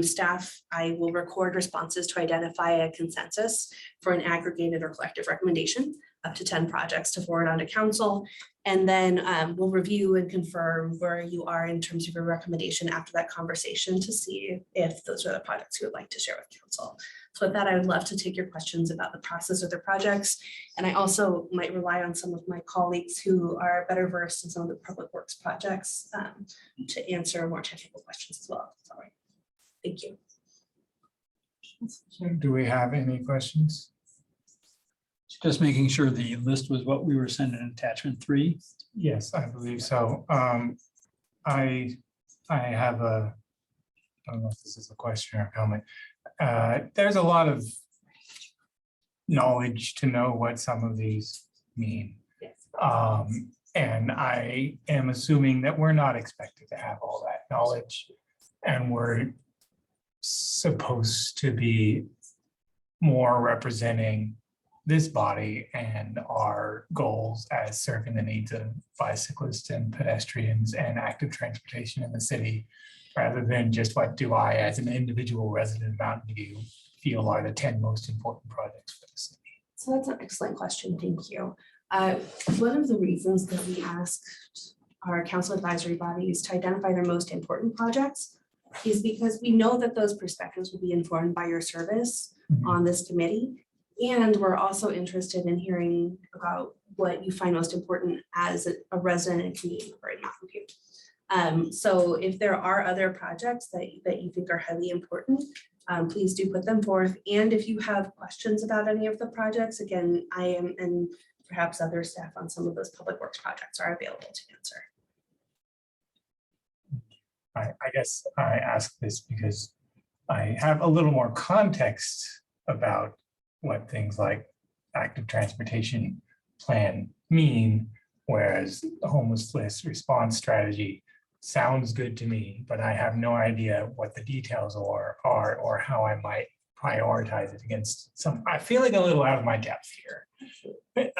Staff, I will record responses to identify a consensus for an aggregated or collective recommendation, up to 10 projects to forward on to council. And then we'll review and confirm where you are in terms of your recommendation after that conversation to see if those are the projects you would like to share with council. So with that, I would love to take your questions about the process of their projects. And I also might rely on some of my colleagues who are better versed in some of the public works projects to answer more technical questions as well. Sorry. Thank you. So do we have any questions? Just making sure the list was what we were sending in attachment 3. Yes, I believe so. I have a, I don't know if this is a question or comment. There's a lot of knowledge to know what some of these mean. And I am assuming that we're not expected to have all that knowledge. And we're supposed to be more representing this body and our goals as serving the needs of bicyclists and pedestrians and active transportation in the city, rather than just what do I, as an individual resident of Mountain View, feel are the 10 most important projects for the city. So that's an excellent question. Thank you. One of the reasons that we asked our council advisory bodies to identify their most important projects is because we know that those perspectives will be informed by your service on this committee. And we're also interested in hearing about what you find most important as a resident and community member in Mountain View. So if there are other projects that you think are highly important, please do put them forth. And if you have questions about any of the projects, again, I am, and perhaps other staff on some of those public works projects are available to answer. I guess I ask this because I have a little more context about what things like active transportation plan mean, whereas the homeless response strategy sounds good to me, but I have no idea what the details are or how I might prioritize it against some. I feel like a little out of my depth here.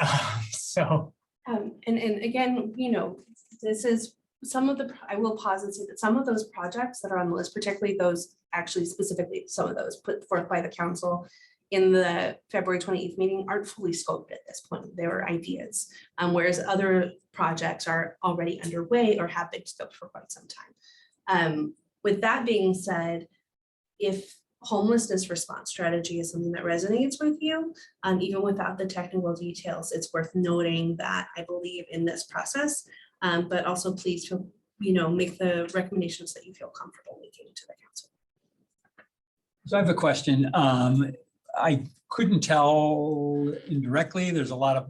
So. And again, you know, this is some of the, I will pause and say that some of those projects that are on the list, particularly those, actually specifically some of those put forth by the council in the February 28th meeting aren't fully scoped at this point. They were ideas, whereas other projects are already underway or have been scoped for quite some time. With that being said, if homelessness response strategy is something that resonates with you, even without the technical details, it's worth noting that I believe in this process, but also please feel, you know, make the recommendations that you feel comfortable making to the council. So I have a question. I couldn't tell indirectly. There's a lot of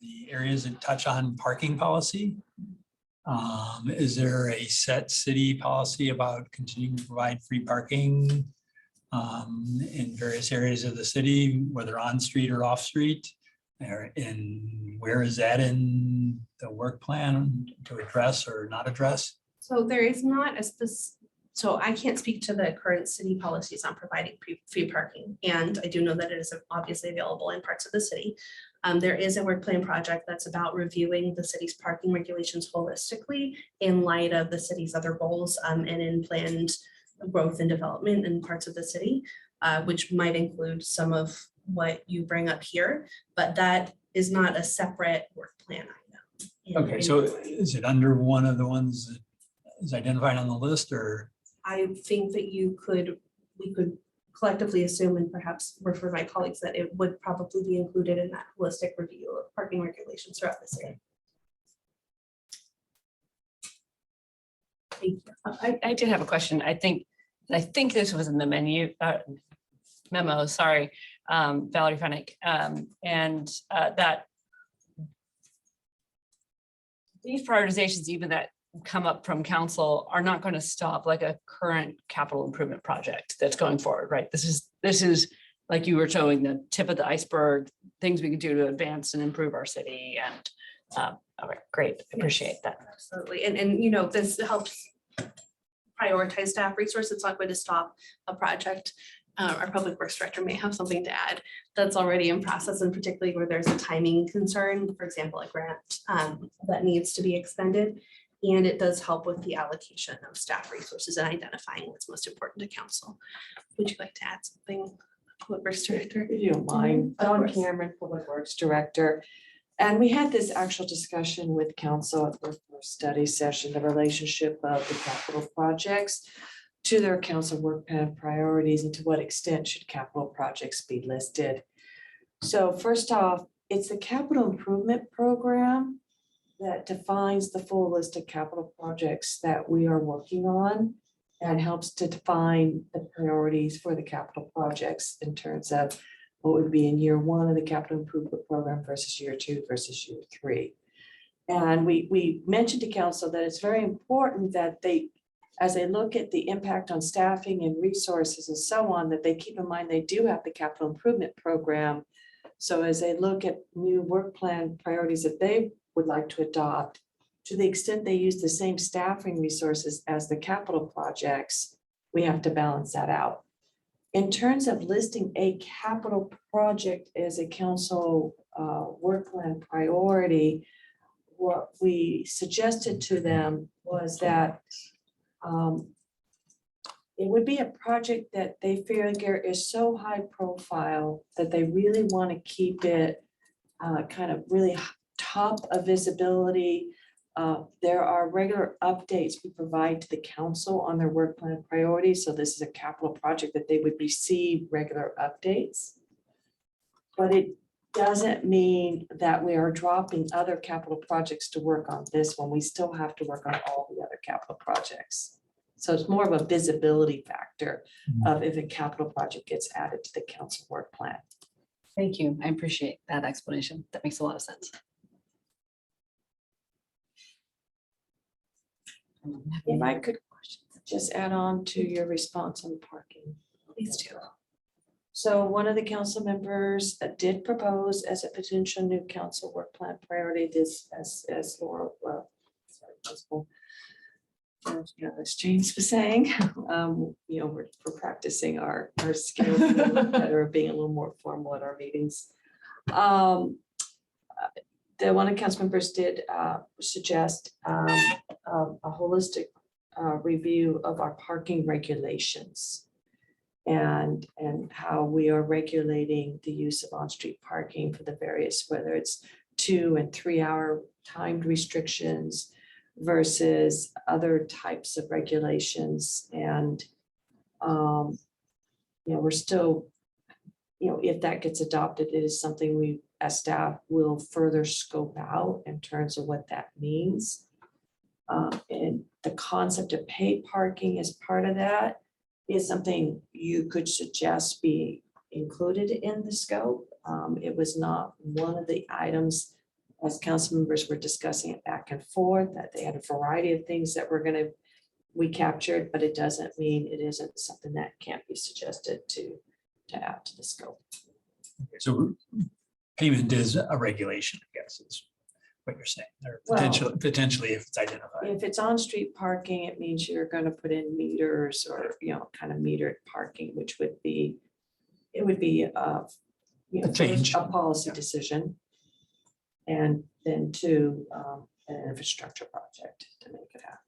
the areas that touch on parking policy. Is there a set city policy about continuing to provide free parking in various areas of the city, whether on street or off street? And where is that in the work plan to address or not address? So there is not a specific, so I can't speak to the current city policies on providing free parking. And I do know that it is obviously available in parts of the city. There is a work plan project that's about reviewing the city's parking regulations holistically in light of the city's other goals and in planned growth and development in parts of the city, which might include some of what you bring up here, but that is not a separate work plan item. Okay, so is it under one of the ones that is identified on the list, or? I think that we could collectively assume and perhaps refer my colleagues that it would probably be included in that holistic review of parking regulations throughout the city. Thank you. I did have a question. I think this was in the memo, sorry, Valerie Fennick, and that these prioritizations, even that come up from council, are not going to stop like a current capital improvement project that's going forward, right? This is like you were showing the tip of the iceberg, things we could do to advance and improve our city. And all right, great, appreciate that. Absolutely, and you know, this helps prioritize staff resources. It's not going to stop a project. Our public works director may have something to add that's already in process, and particularly where there's a timing concern, for example, a grant that needs to be expended. And it does help with the allocation of staff resources and identifying what's most important to council. Would you like to add something, Public Works Director? If you don't mind, Dawn Cameron, Public Works Director. And we had this actual discussion with council at the first study session, the relationship of the capital projects to their council work plan priorities and to what extent should capital projects be listed. So first off, it's the capital improvement program that defines the full list of capital projects that we are working on and helps to define the priorities for the capital projects in terms of what would be in year 1 of the capital improvement program versus year 2 versus year 3. And we mentioned to council that it's very important that they, as they look at the impact on staffing and resources and so on, that they keep in mind they do have the capital improvement program. So as they look at new work plan priorities that they would like to adopt, to the extent they use the same staffing resources as the capital projects, we have to balance that out. In terms of listing a capital project as a council work plan priority, what we suggested to them was that it would be a project that they figure is so high profile that they really want to keep it kind of really top of visibility. There are regular updates we provide to the council on their work plan priorities. So this is a capital project that they would receive regular updates. But it doesn't mean that we are dropping other capital projects to work on this one. We still have to work on all the other capital projects. So it's more of a visibility factor of if a capital project gets added to the council work plan. Thank you. I appreciate that explanation. That makes a lot of sense. If I could just add on to your response on parking. Please do. So one of the council members did propose as a potential new council work plan priority this as Laura, Principal, as James was saying, you know, we're practicing our skills a little better, being a little more formal at our meetings. The one of the council members did suggest a holistic review of our parking regulations and how we are regulating the use of on-street parking for the various, whether it's 2 and 3 hour timed restrictions versus other types of regulations. And, you know, we're still, you know, if that gets adopted, it is something we as staff will further scope out in terms of what that means. And the concept of paid parking as part of that is something you could suggest be included in the scope. It was not one of the items as council members were discussing it back and forth, that they had a variety of things that we captured, but it doesn't mean it isn't something that can't be suggested to add to the scope. So payment is a regulation, I guess, is what you're saying, or Well, potentially if it's identified. If it's on-street parking, it means you're going to put in meters or, you know, kind of metered parking, which would be, it would be you know, A change. first, a policy decision. And then 2, an infrastructure project to make it happen.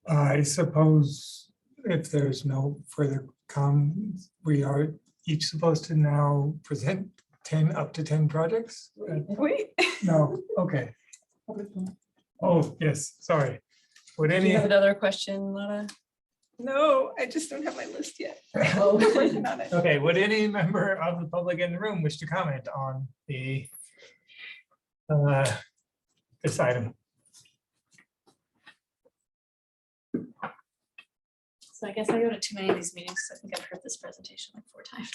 I suppose if there's no further comments, we are each supposed to now present 10 up to 10 projects? Wait. No, okay. Oh, yes, sorry. Would Do any, you have another question, Lotta? No, I just don't have my list yet. Oh. I'm working on it. okay, would any member of the public in the room wish to comment on the this item? So I guess I go to too many of these meetings. So I think I've heard this presentation like 4 times.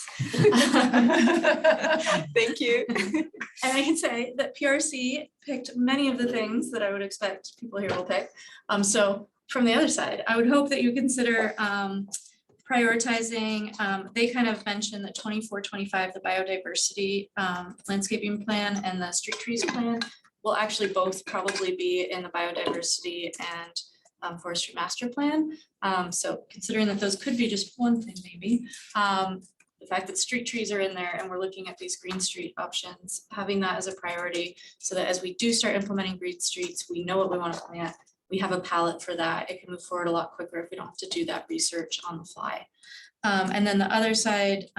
Thank you. And I can say that PRC picked many of the things that I would expect people here will pick. So from the other side, I would hope that you consider prioritizing, they kind of mentioned that 24-25, the biodiversity landscaping plan and the street trees plan will actually both probably be in the biodiversity and forestry master plan. So considering that those could be just one thing maybe, the fact that street trees are in there and we're looking at these green street options, having that as a priority so that as we do start implementing green streets, we know what we want to plant. We have a palette for that. It can move forward a lot quicker if we don't have to do that research on the fly. And then the other side,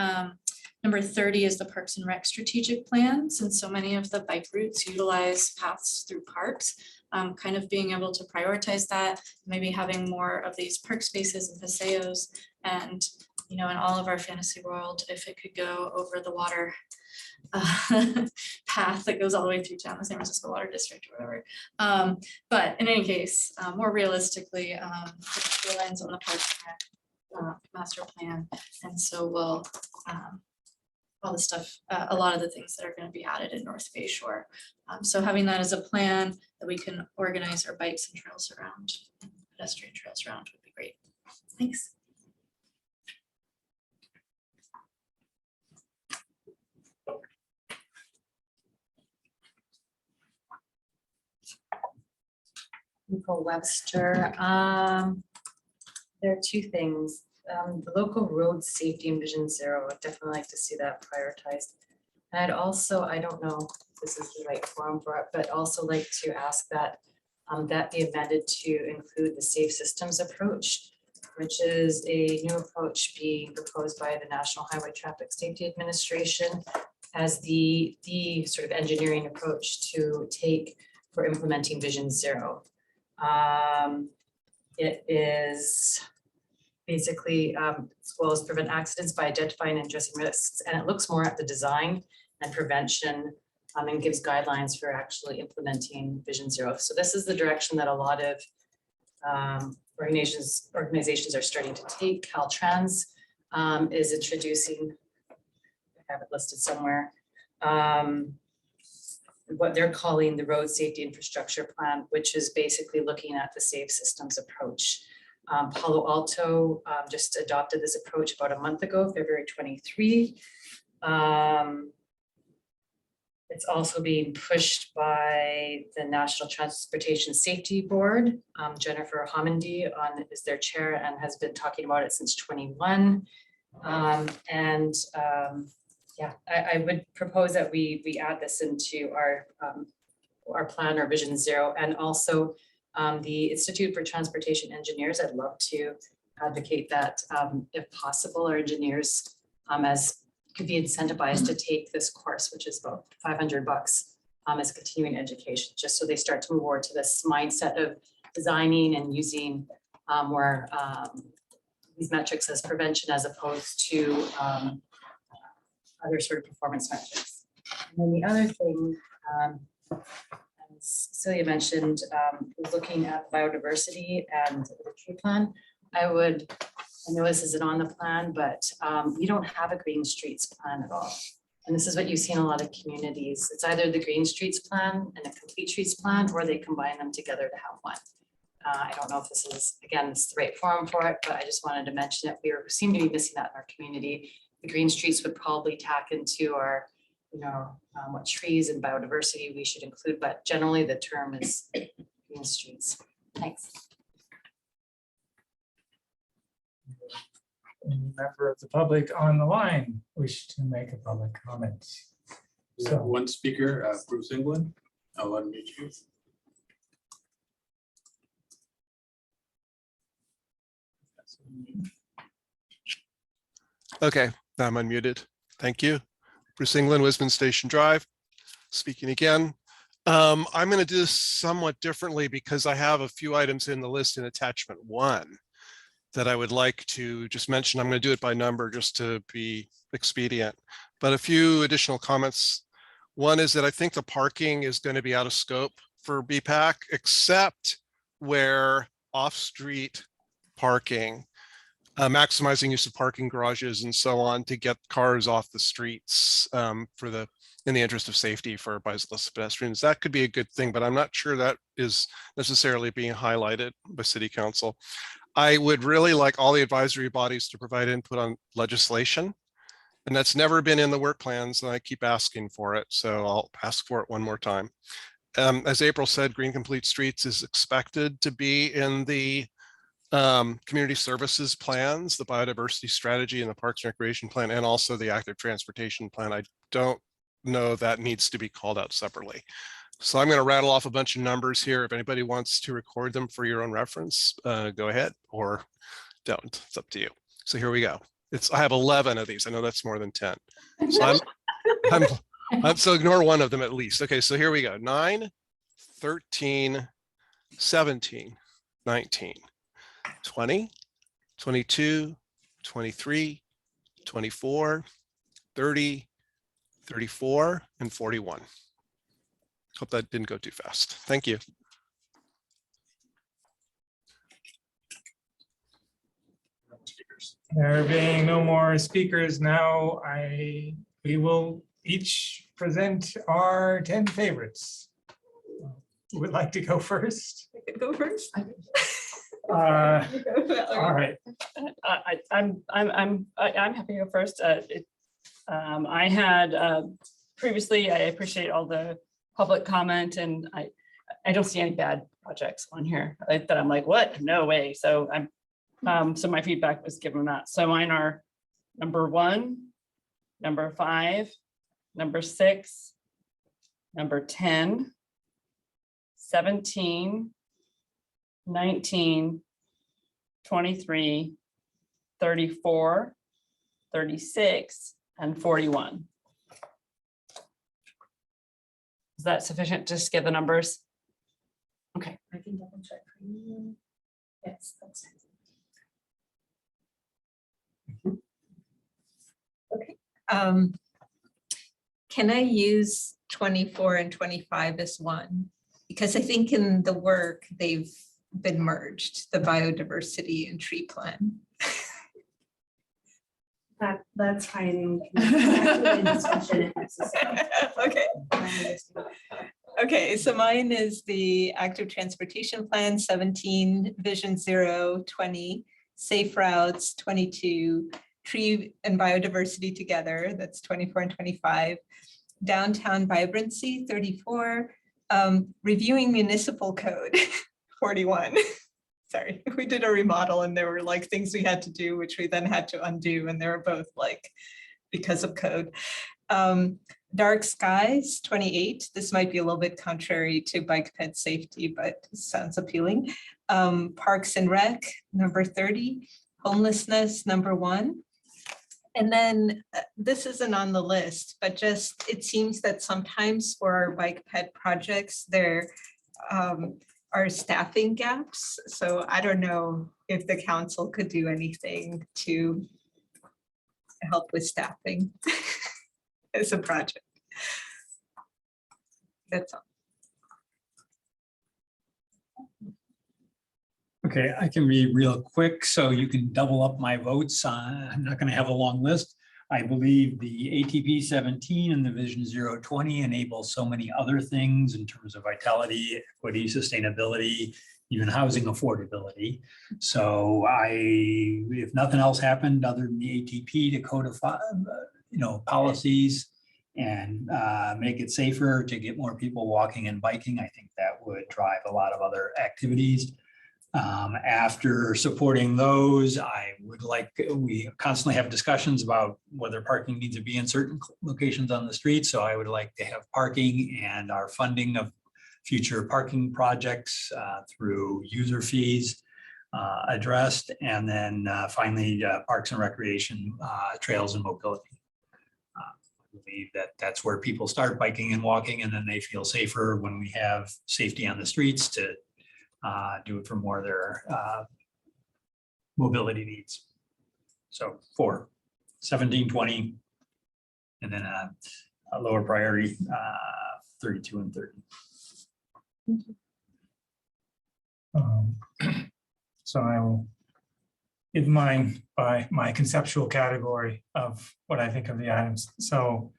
number 30 is the Parks and Rec strategic plan. Since so many of the bike routes utilize paths through parks, kind of being able to prioritize that, maybe having more of these park spaces and paseos, and you know, in all of our fantasy world, if it could go over the water, path that goes all the way through town, the San Francisco Water District or whatever. But in any case, more realistically, the lines on the parks master plan, and so will all the stuff, a lot of the things that are going to be added in North Bay Shore. So having that as a plan that we can organize our bikes and trails around, pedestrian trails around would be great. Thanks. Nicole Webster. There are two things. The local road safety and Vision Zero, I'd definitely like to see that prioritized. And I'd also, I don't know if this is the right forum for it, but also like to ask that that be amended to include the safe systems approach, which is a new approach being proposed by the National Highway Traffic Safety Administration as the sort of engineering approach to take for implementing Vision Zero. It is basically as well as prevent accidents by identifying and addressing risks, and it looks more at the design and prevention and gives guidelines for actually implementing Vision Zero. So this is the direction that a lot of organizations are starting to take. Caltrans is introducing, I have it listed somewhere, what they're calling the road safety infrastructure plan, which is basically looking at the safe systems approach. Palo Alto just adopted this approach about a month ago, February 23. It's also being pushed by the National Transportation Safety Board. Jennifer Homendy is their chair and has been talking about it since 21. Yeah, I would propose that we add this into our plan or Vision Zero, and also the Institute for Transportation Engineers. I'd love to advocate that if possible, our engineers as could be incentivized to take this course, which is about $500 as continuing education, just so they start to move forward to this mindset of designing and using more these metrics as prevention as opposed to other sort of performance metrics. And then the other thing, as Celia mentioned, was looking at biodiversity and the tree plan. I know this isn't on the plan, but we don't have a green streets plan at all. And this is what you see in a lot of communities. It's either the green streets plan and a complete streets plan, or they combine them together to have one. I don't know if this is, again, it's the right forum for it, but I just wanted to mention it. We seem to be missing that in our community. The green streets would probably tack into our, what trees and biodiversity we should include, but generally the term is green streets. Thanks. Any member of the public on the line wish to make a public comment? So one speaker, Bruce England. I'll unmute you. Okay, I'm unmuted. Thank you. Bruce England, Wisman Station Drive, speaking again. I'm going to do this somewhat differently because I have a few items in the list in attachment 1 that I would like to just mention. I'm going to do it by number just to be expedient, but a few additional comments. One is that I think the parking is going to be out of scope for BPAC, except where off-street parking, maximizing use of parking garages and so on to get cars off the streets in the interest of safety for bicyclists and pedestrians. That could be a good thing, but I'm not sure that is necessarily being highlighted by City Council. I would really like all the advisory bodies to provide input on legislation, and that's never been in the work plans, and I keep asking for it, so I'll ask for it one more time. As April said, Green Complete Streets is expected to be in the community services plans, the biodiversity strategy and the Parks and Recreation plan, and also the active transportation plan. I don't know that needs to be called out separately. So I'm going to rattle off a bunch of numbers here. If anybody wants to record them for your own reference, go ahead, or don't. It's up to you. So here we go. I have 11 of these. I know that's more than 10. So so ignore one of them at least. Okay, so here we go. 9, 13, 17, 19, 20, 22, 23, 24, 30, 34, and 41. Hope that didn't go too fast. Thank you. There being no more speakers now, we will each present our 10 favorites. Who would like to go first? I could go first. All right. I'm happy to go first. I had previously, I appreciate all the public comment, and I don't see any bad projects on here that I'm like, what? No way. So so my feedback was given that. So mine are number 1, number 5, number 6, number 10, 17, 19, 23, 34, 36, and 41. Is that sufficient? Just give the numbers? Okay. I can double check for you. Yes, that's it. Okay. Can I use 24 and 25 as one? Because I think in the work, they've been merged, the biodiversity and tree plan. That's fine. Okay. Okay, so mine is the active transportation plan, 17, vision 0, 20, safe routes, 22, tree and biodiversity together, that's 24 and 25, downtown vibrancy, 34, reviewing municipal code, 41. Sorry, we did a remodel and there were like things we had to do, which we then had to undo, and they were both like because of code. Dark skies, 28. This might be a little bit contrary to bike ped safety, but sounds appealing. Parks and rec, number 30. Homelessness, number 1. And then this isn't on the list, but just it seems that sometimes for our bike ped projects, there are staffing gaps. So I don't know if the council could do anything to help with staffing as a project. That's all. Okay, I can be real quick, so you can double up my votes. I'm not going to have a long list. I believe the ATP 17 and the Vision 020 enable so many other things in terms of vitality, equity, sustainability, even housing affordability. So if nothing else happened other than the ATP to codify, policies and make it safer to get more people walking and biking, I think that would drive a lot of other activities. After supporting those, we constantly have discussions about whether parking needs to be in certain locations on the street. So I would like to have parking and our funding of future parking projects through user fees addressed. And then finally, parks and recreation, trails and mobility. I believe that that's where people start biking and walking, and then they feel safer when we have safety on the streets to do it for more of their mobility needs. So 4, 17, 20, and then a lower priority, 32 and 30. So I will give mine by my conceptual category of what I think of the items. So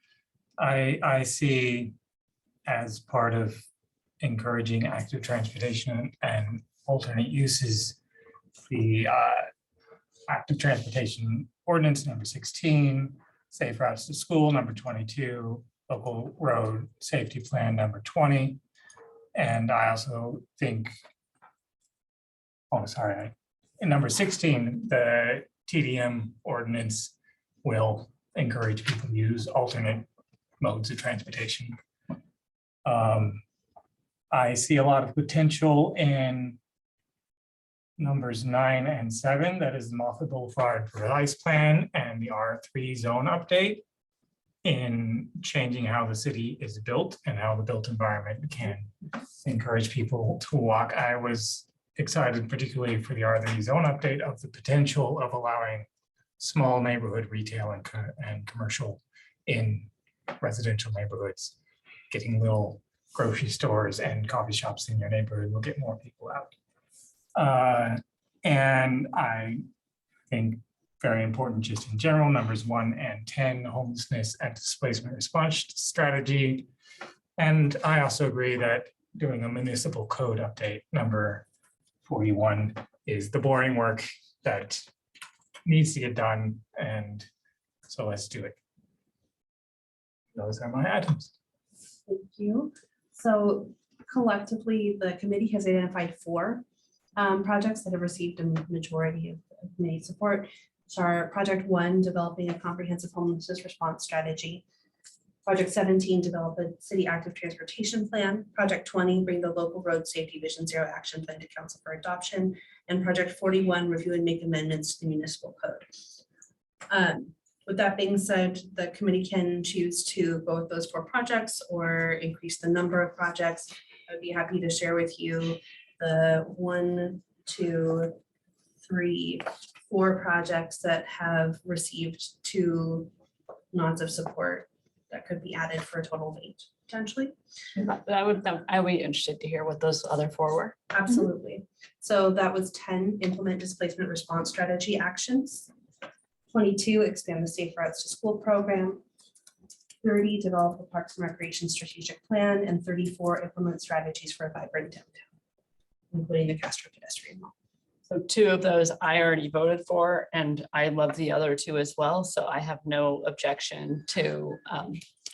I see as part of encouraging active transportation and alternate uses, the active transportation ordinance number 16, safe routes to school number 22, local road safety plan number 20. And I also think, in number 16, the TDM ordinance will encourage people to use alternate modes of transportation. I see a lot of potential in numbers 9 and 7, that is the Moffett Boulevard Revise Plan and the R3 zone update, in changing how the city is built and how the built environment can encourage people to walk. I was excited particularly for the R3 zone update of the potential of allowing small neighborhood retail and commercial in residential neighborhoods. Getting little grocery stores and coffee shops in your neighborhood will get more people out. And I think very important just in general, numbers 1 and 10, homelessness and displacement response strategy. And I also agree that doing a municipal code update, number 41, is the boring work that needs to get done. And so let's do it. Those are my items. Thank you. So collectively, the committee has identified 4 projects that have received a majority of committee support. So our project 1, developing a comprehensive homelessness response strategy. Project 17, develop a city active transportation plan. Project 20, bring the local road safety vision 0 action plan to council for adoption. And project 41, review and make amendments to the municipal code. With that being said, the committee can choose to go with those 4 projects or increase the number of projects. I'd be happy to share with you the 1, 2, 3, 4 projects that have received 2 nods of support that could be added for a total of 8 potentially. I would be interested to hear what those other 4 were. Absolutely. So that was 10, implement displacement response strategy actions. 22, expand the safe routes to school program. 30, develop a parks and recreation strategic plan. And 34, implement strategies for a vibrant downtown, including the Castro pedestrian mall. So 2 of those I already voted for, and I love the other 2 as well. So I have no objection to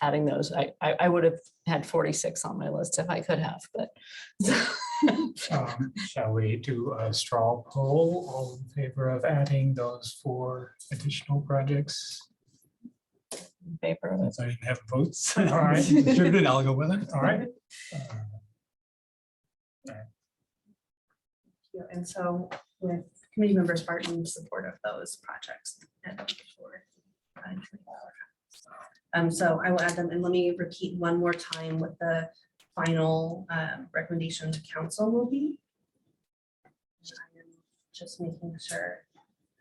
adding those. I would have had 46 on my list if I could have, but. Shall we do a straw poll? All in favor of adding those 4 additional projects? In favor of it. So I didn't have votes. All right. Sure did, I'll go with it. All right. And so with committee member Spartan's support of those projects. So I will add them, and let me repeat one more time what the final recommendation to council will be. I am just making sure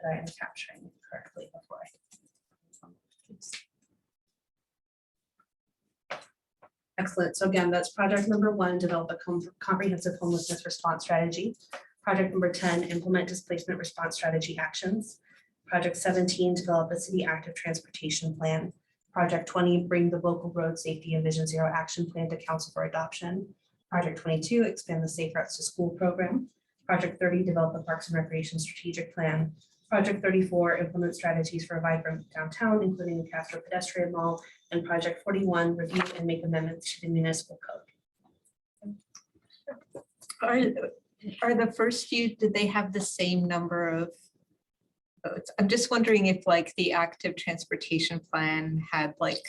that I am capturing it correctly before I. Excellent. So again, that's project number 1, develop a comprehensive homelessness response strategy. Project number 10, implement displacement response strategy actions. Project 17, develop a city active transportation plan. Project 20, bring the local road safety and vision 0 action plan to council for adoption. Project 22, expand the safe routes to school program. Project 30, develop a parks and recreation strategic plan. Project 34, implement strategies for a vibrant downtown, including the Castro pedestrian mall. And project 41, review and make amendments to the municipal code. Are the first few, did they have the same number of votes? I'm just wondering if like the active transportation plan had like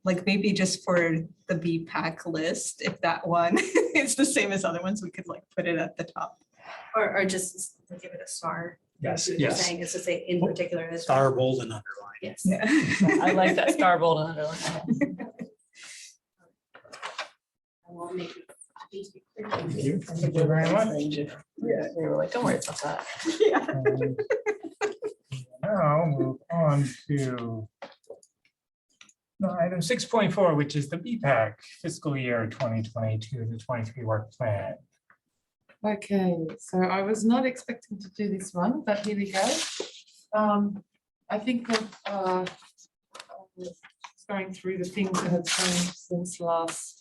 like maybe just for the BPAC list, if that one is the same as other ones, we could like put it at the top. Or just give it a star. Yes, What you're yes. saying is to say in particular. this one. Star, bold, and underline. Yes. Yeah. I like that star bold and underline. I will make it. Thank you. Thank you very much. Yeah, they were like, don't worry about that. Now move on to item 6.4, which is the BPAC fiscal year 2022 to 23 work plan. Okay, so I was not expecting to do this one, but here we go. I think that going through the things that have changed since last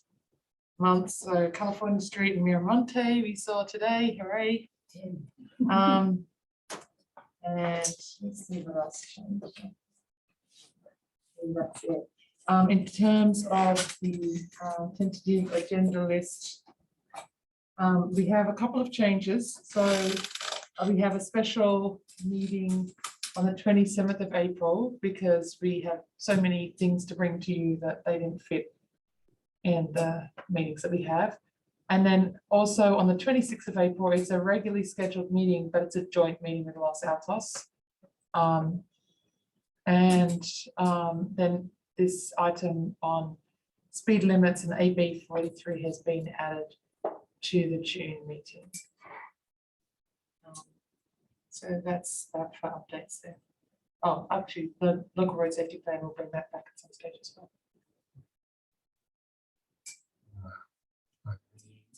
month. So California Street and Miramonte we saw today, hooray. And let's see what else changed. That's it. In terms of the tentative agenda list, we have a couple of changes. So we have a special meeting on the 27th of April because we have so many things to bring to you that they didn't fit in the meetings that we have. And then also on the 26th of April, it's a regularly scheduled meeting, but it's a joint meeting with Los Altos. Then this item on speed limits and AB 43 has been added to the June meeting. So that's that for updates there. Oh, actually, the local road safety plan will bring that back at some stage as well.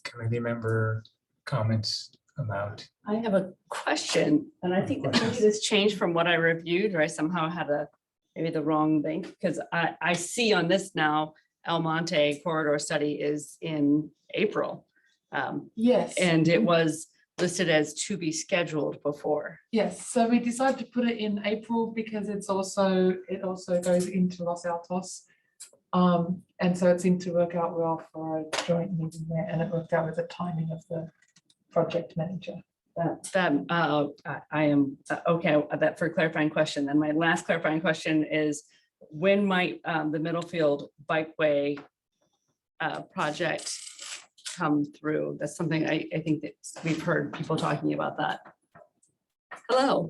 committee member comments about? I have a question, and I think that maybe this changed from what I reviewed, or I somehow had maybe the wrong thing, because I see on this now, El Monte corridor study is in April. Yes. And it was listed as to be scheduled before. Yes, so we decided to put it in April because it also goes into Los Altos. And so it seemed to work out well for a joint meeting there, and it worked out with the timing of the project manager. I am, okay, that for a clarifying question. Then my last clarifying question is, when might the Middlefield Bikeway project come through? That's something I think that we've heard people talking about that. Hello.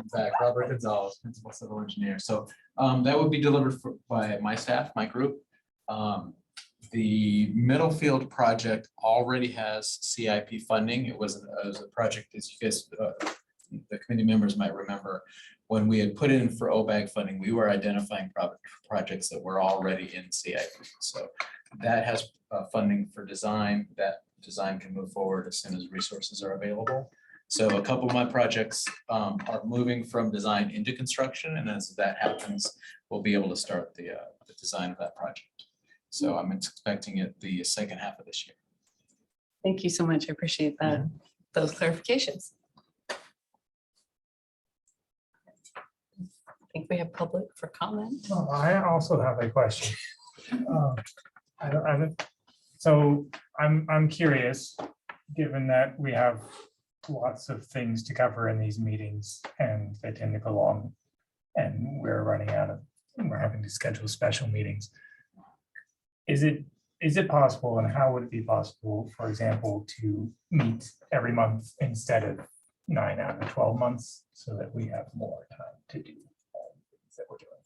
Zach, Robert Gonzalez, Principal Civil Engineer. So that would be delivered by my staff, my group. The Middlefield project already has CIP funding. It was a project, as you guys, the committee members might remember, when we had put in for OBAG funding, we were identifying projects that were already in CIP. So that has funding for design. That design can move forward as soon as resources are available. So a couple of my projects are moving from design into construction, and as that happens, we'll be able to start the design of that project. So I'm expecting it the second half of this year. Thank you so much. I appreciate that, those clarifications. I think we have public for comment. Well, I also have a question. So I'm curious, given that we have lots of things to cover in these meetings and they tend to go long and we're having to schedule special meetings. Is it possible, and how would it be possible, for example, to meet every month instead of 9 out of 12 months so that we have more time to do all the things that we're doing?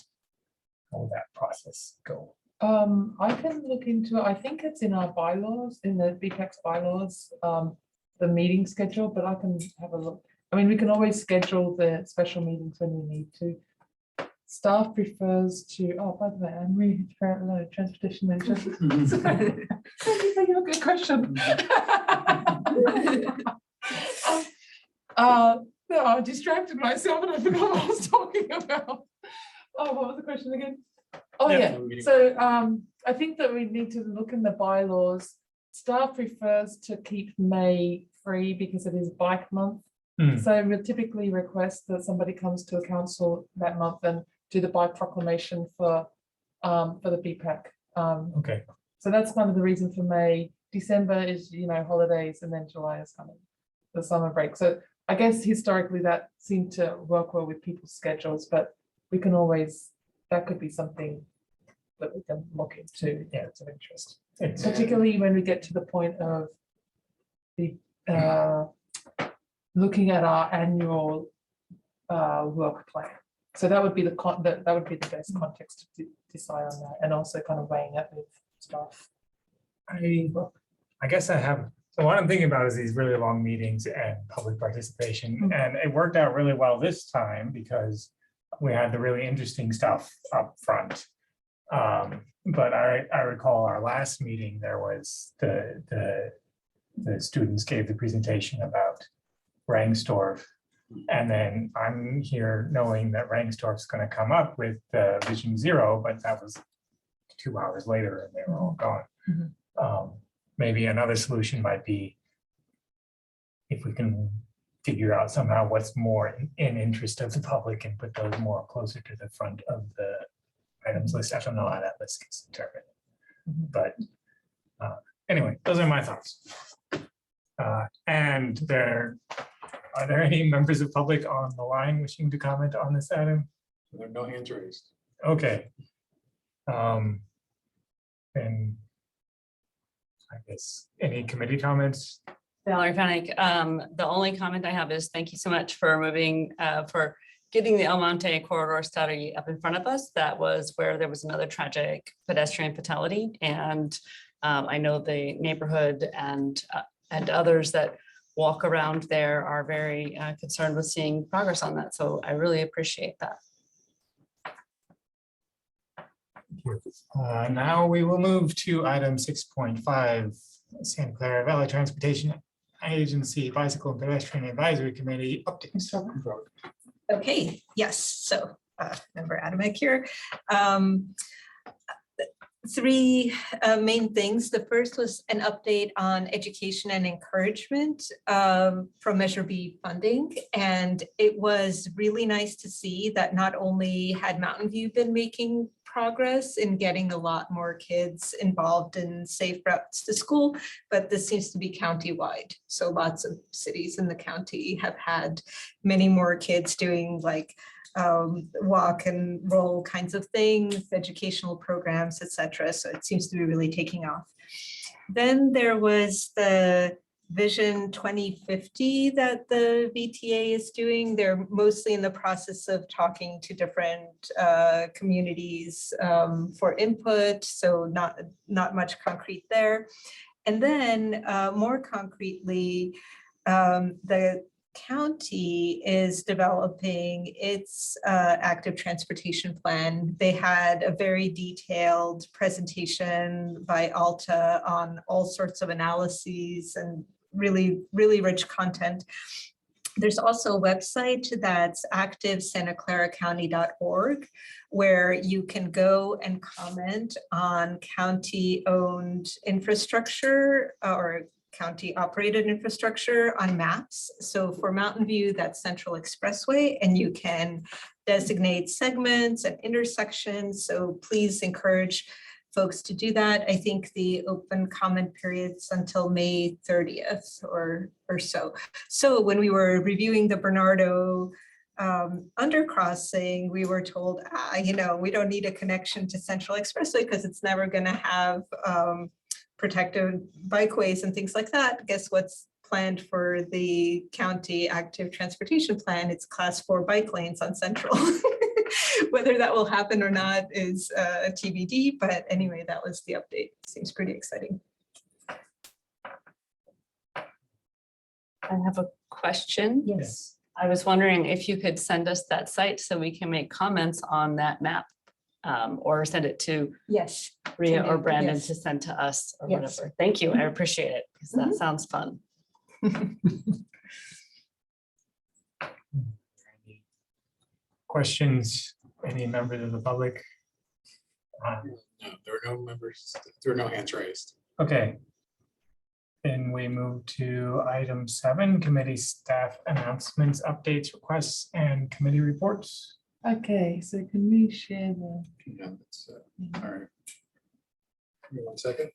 How will that process go? I can look into it. I think it's in our bylaws, in the BPEX bylaws, the meeting schedule, but I can have a look. I mean, we can always schedule the special meetings when we need to. Staff prefers to, oh, by the way, I'm really transportation manager. Thank you, good question. No, I distracted myself and I forgot what I was talking about. Oh, what was the question again? Oh, yeah. So I think that we need to look in the bylaws. Staff prefers to keep May free because it is bike month. So we'll typically request that somebody comes to a council that month and do the bike proclamation for the BPAC. Okay. So that's kind of the reason for May. December is, holidays, and then July is kind of the summer break. So I guess historically that seemed to work well with people's schedules, but we can always, that could be something that we can look into. Yeah, it's of interest. Particularly when we get to the point of the looking at our annual work plan. So that would be that would be the best context to decide on that, and also kind of weighing it with stuff. I guess I have, so what I'm thinking about is these really long meetings and public participation, and it worked out really well this time because we had the really interesting stuff up front. But I recall our last meeting, there was the students gave the presentation about Rangsdorf. And then I'm here knowing that Rangsdorf's going to come up with the Vision Zero, but that was 2 hours later and they were all gone. Maybe another solution might be if we can figure out somehow what's more in interest of the public and put those more closer to the front of the items list. I don't know how that list gets determined. But anyway, those are my thoughts. And are there any members of public on the line wishing to comment on this item? There are no hands raised. Okay. And I guess any committee comments? Valerie Fennick, the only comment I have is thank you so much for for getting the El Monte corridor study up in front of us. That was where there was another tragic pedestrian fatality. And I know the neighborhood and others that walk around there are very concerned with seeing progress on that. So I really appreciate that. Now we will move to item 6.5, Santa Clara Valley Transportation Agency Bicycle and Pedestrian Advisory Committee updates. Okay, yes, so member Adamek here. Three main things. The first was an update on education and encouragement from Measure B funding. And it was really nice to see that not only had Mountain View been making progress in getting a lot more kids involved in safe routes to school, but this seems to be countywide. So lots of cities in the county have had many more kids doing like walk and roll kinds of things, educational programs, etc. So it seems to be really taking off. Then there was the Vision 2050 that the VTA is doing. They're mostly in the process of talking to different communities for input, so not much concrete there. And then more concretely, the county is developing its active transportation plan. They had a very detailed presentation by Alta on all sorts of analyses and really rich content. There's also a website that's activesantaclaracounty.org where you can go and comment on county-owned infrastructure or county operated infrastructure on maps. So for Mountain View, that's Central Expressway, and you can designate segments and intersections. So please encourage folks to do that. I think the open comment period's until May 30th or so. So when we were reviewing the Bernardo undercrossing, we were told, we don't need a connection to Central Expressway because it's never going to have protected bikeways and things like that. Guess what's planned for the county active transportation plan? It's class 4 bike lanes on Central. Whether that will happen or not is a TBD, but anyway, that was the update. Seems pretty exciting. I have a question. Yes. I was wondering if you could send us that site so we can make comments on that map. Or send it to yes, Rhea or do, Brandon yes. to send to us or Yes. whatever. Thank you. I appreciate it because that sounds fun. Questions, any members of the public? No, there are no members, there are no hands raised. Okay. Then we move to item 7, committee staff announcements, updates, requests, and committee reports. Okay, so can we share the? Yeah, that's, all right. Give me 1 second.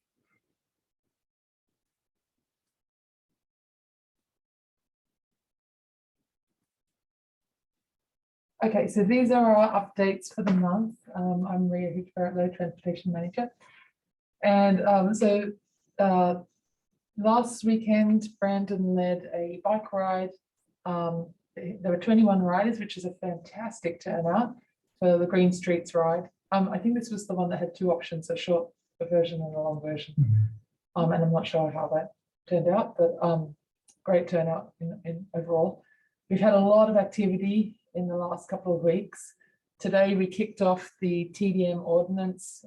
Okay, so these are our updates for the month. I'm Rhea Hooper, Transportation Manager. And last weekend, Brandon led a bike ride. There were 21 riders, which is a fantastic turnout for the Green Streets ride. I think this was the one that had 2 options, a short version and a long version. And I'm not sure how that turned out, but great turnout in overall. We've had a lot of activity in the last couple of weeks. Today we kicked off the TDM ordinance.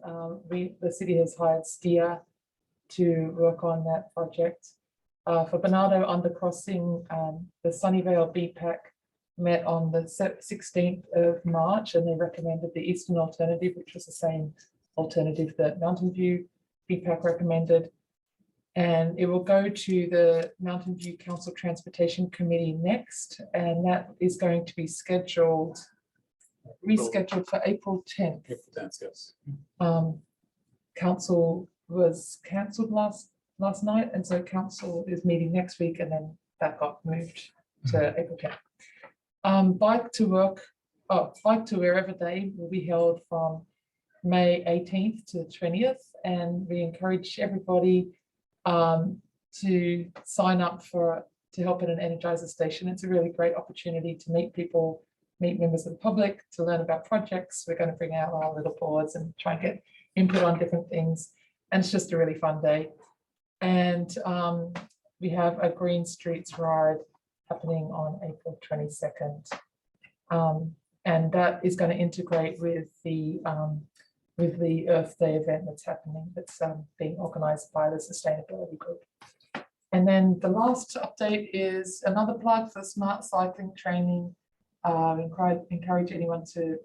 The city has hired STIA to work on that project. For Bernardo undercrossing, the Sunnyvale BPAC met on the 16th of March and they recommended the eastern alternative, which was the same alternative that Mountain View BPAC recommended. And it will go to the Mountain View Council Transportation Committee next, and that is going to be rescheduled for April 10th. April 10th, yes. Council was cancelled last night, and so council is meeting next week, and then that got moved to April 10th. Bike to Wherever Day will be held from May 18th to 20th, and we encourage everybody to sign up to help at an Energizer station. It's a really great opportunity to meet people, meet members of the public, to learn about projects. We're going to bring out our little boards and try and get input on different things. And it's just a really fun day. And we have a Green Streets ride happening on April 22nd. And that is going to integrate with the with the Earth Day event that's happening, that's being organised by the Sustainability Group. And then the last update is another plug for smart cycling training. Encourage anyone to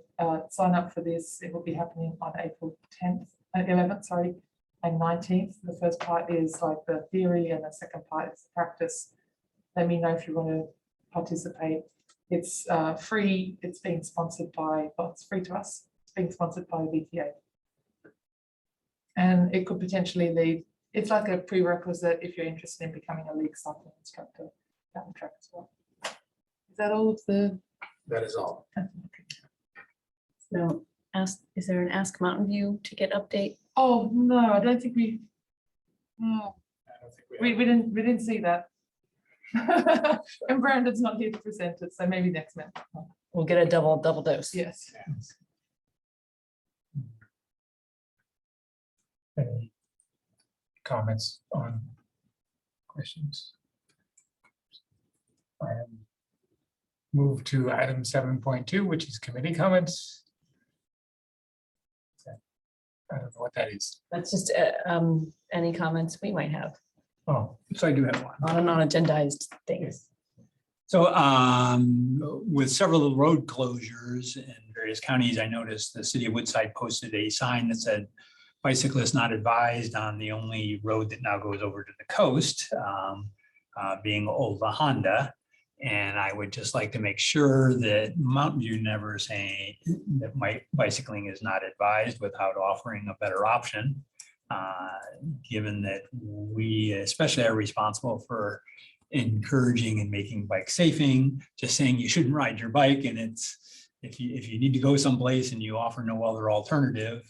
sign up for this. It will be happening on April 11th, sorry, and 19th. The first part is like the theory and the second part is the practice. Let me know if you want to participate. It's free. It's being sponsored by, well, it's free to us. It's being sponsored by VTA. And it could potentially lead, it's like a prerequisite if you're interested in becoming a league cycling instructor down the track as well. Is that all of the? That is all. So is there an Ask Mountain View ticket update? Oh, no, I don't think we, no, we didn't see that. And Brandon's not here to present it, so maybe next month. We'll get a double dose. Yes. Any comments on questions? I am move to item 7.2, which is committee comments. I don't know what that is. That's just any comments we might have Oh, So I do have one. on a non-agendized things. So with several road closures in various counties, I noticed the city of Woodside posted a sign that said bicyclists not advised on the only road that now goes over to the coast, being Old La Honda. And I would just like to make sure that Mountain View never say that bicycling is not advised without offering a better option. Given that we especially are responsible for encouraging and making bike safing, just saying you shouldn't ride your bike, and it's if you need to go someplace and you offer no other alternative,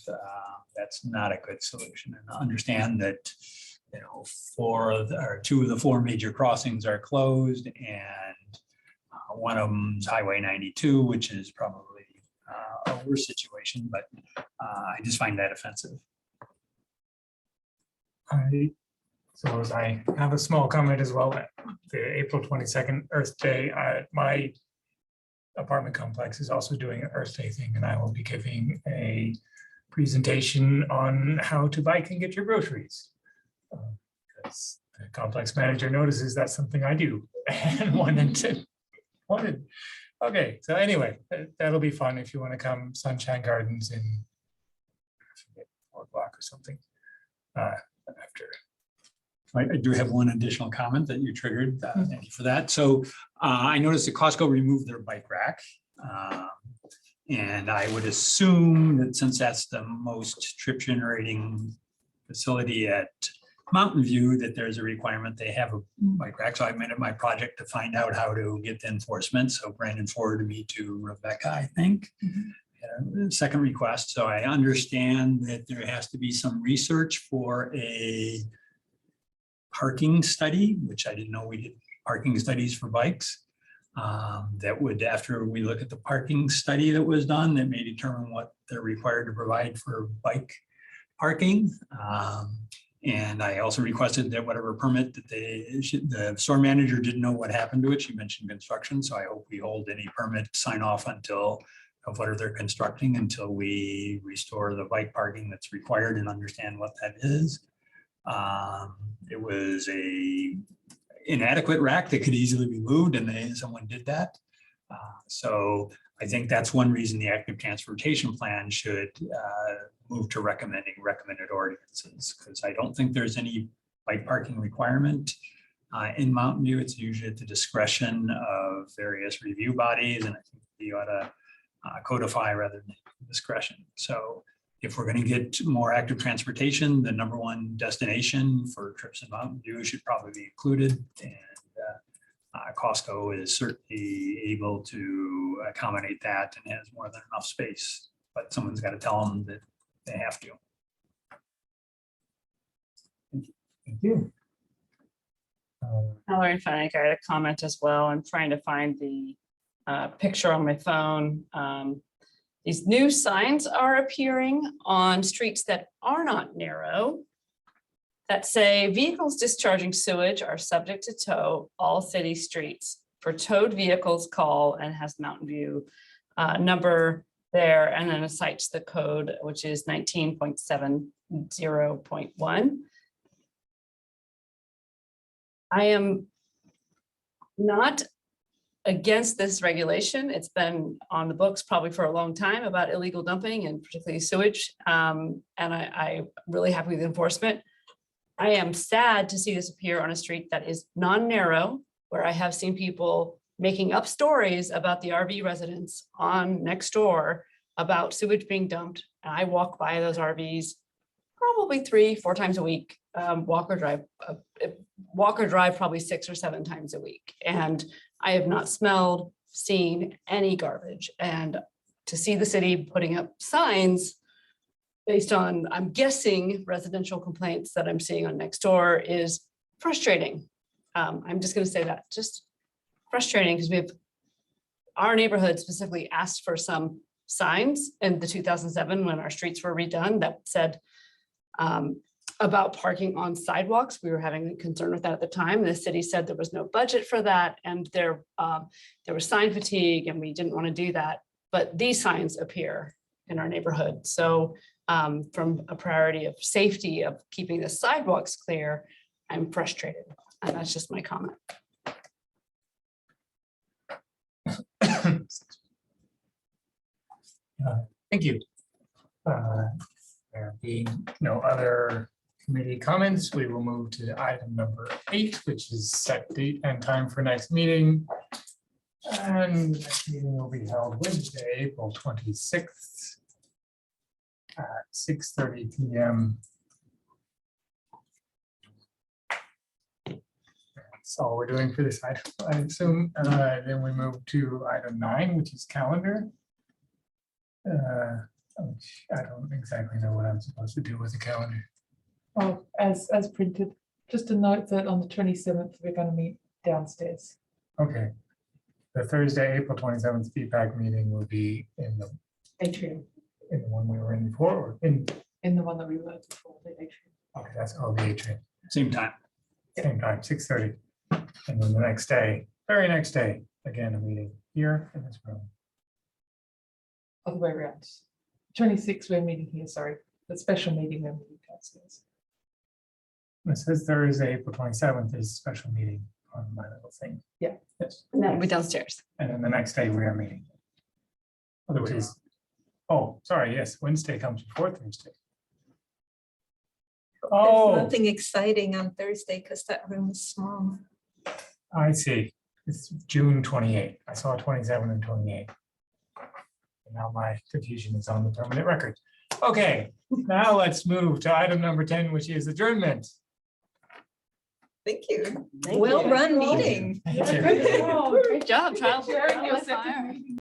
that's not a good solution. And understand that, you know, two of the four major crossings are closed, and one of them is Highway 92, which is probably a worse situation, but I just find that offensive. So as I have a small comment as well. The April 22nd Earth Day, my apartment complex is also doing an Earth Day thing, and I will be giving a presentation on how to bike and get your groceries. Because the complex manager notices that's something I do and wanted. Okay, so anyway, that'll be fun if you want to come. Sunshine Gardens in 4 o'clock or something after. I do have one additional comment that you triggered. Thank you for that. So I noticed that Costco removed their bike rack. And I would assume that since that's the most trip generating facility at Mountain View, that there's a requirement they have a bike rack. So I made it my project to find out how to get the enforcement. So Brandon forwarded me to Rebecca, I think. Second request. So I understand that there has to be some research for a parking study, which I didn't know we did parking studies for bikes. That would, after we look at the parking study that was done, that may determine what they're required to provide for bike parking. And I also requested that whatever permit that the store manager didn't know what happened to it. She mentioned construction, so I hope we hold any permit sign off until of whatever they're constructing until we restore the bike parking that's required and understand what that is. It was a inadequate rack that could easily be moved, and someone did that. So I think that's one reason the active transportation plan should move to recommended ordinances, because I don't think there's any bike parking requirement in Mountain View. It's usually at the discretion of various review bodies, and I think you ought to codify rather than discretion. So if we're going to get more active transportation, the #1 destination for trips in Mountain View should probably be included. And Costco is certainly able to accommodate that and has more than enough space, but someone's got to tell them that they have to. Thank you. Mallory Fennick, I had a comment as well. I'm trying to find the picture on my phone. These new signs are appearing on streets that are not narrow that say vehicles discharging sewage are subject to tow all city streets. For towed vehicles, call, and has Mountain View number there, and then it cites the code, which is 19.70.1. I am not against this regulation. It's been on the books probably for a long time about illegal dumping and particularly sewage. And I'm really happy with enforcement. I am sad to see this appear on a street that is non-narrow, where I have seen people making up stories about the RV residents on next door about sewage being dumped. And I walk by those RVs probably 3-4 times a week, walk or drive probably 6 or 7 times a week. And I have not smelled, seen any garbage. And to see the city putting up signs based on, I'm guessing, residential complaints that I'm seeing on next door is frustrating. I'm just gonna say that, just frustrating, because we have, our neighborhood specifically asked for some signs in the 2007 when our streets were redone that said about parking on sidewalks. We were having a concern with that at the time. The city said there was no budget for that, and there was sign fatigue, and we didn't want to do that. But these signs appear in our neighborhood. So from a priority of safety, of keeping the sidewalks clear, I'm frustrated. And that's just my comment. Thank you. There being no other committee comments, we will move to item number 8, which is set date and time for next meeting. And the next meeting will be held Wednesday, April 26th at 6:30 p.m. That's all we're doing for this item, I assume. Then we move to item 9, which is calendar. Which I don't exactly know what I'm supposed to do with the calendar. Oh, as printed, just a note that on the 27th, we're going to meet downstairs. Okay. The Thursday, April 27th feedback meeting will be in the Atrium. In the one we were in before, or in the one that we were before, the atrium. Okay, that's all the atrium. Same time. Same time, 6:30. And then the next day, very next day, again, a meeting here in this room. Other way around. 26, we're meeting here, sorry. The special meeting, we're meeting downstairs. It says Thursday, April 27th is a special meeting on my little thing. Yeah. Yes. And that will be downstairs. And then the next day we are meeting. Which is, oh, sorry, yes, Wednesday comes before Thursday. Oh, There's nothing exciting on Thursday because that room is small. I see. It's June 28th. I saw 27 and 28. And now my confusion is on the permanent record. Okay, now let's move to item number 10, which is adjournment. Thank you. Thank Well you. run meeting. Thank you. Great job, child. Sharing your High second fire. meeting.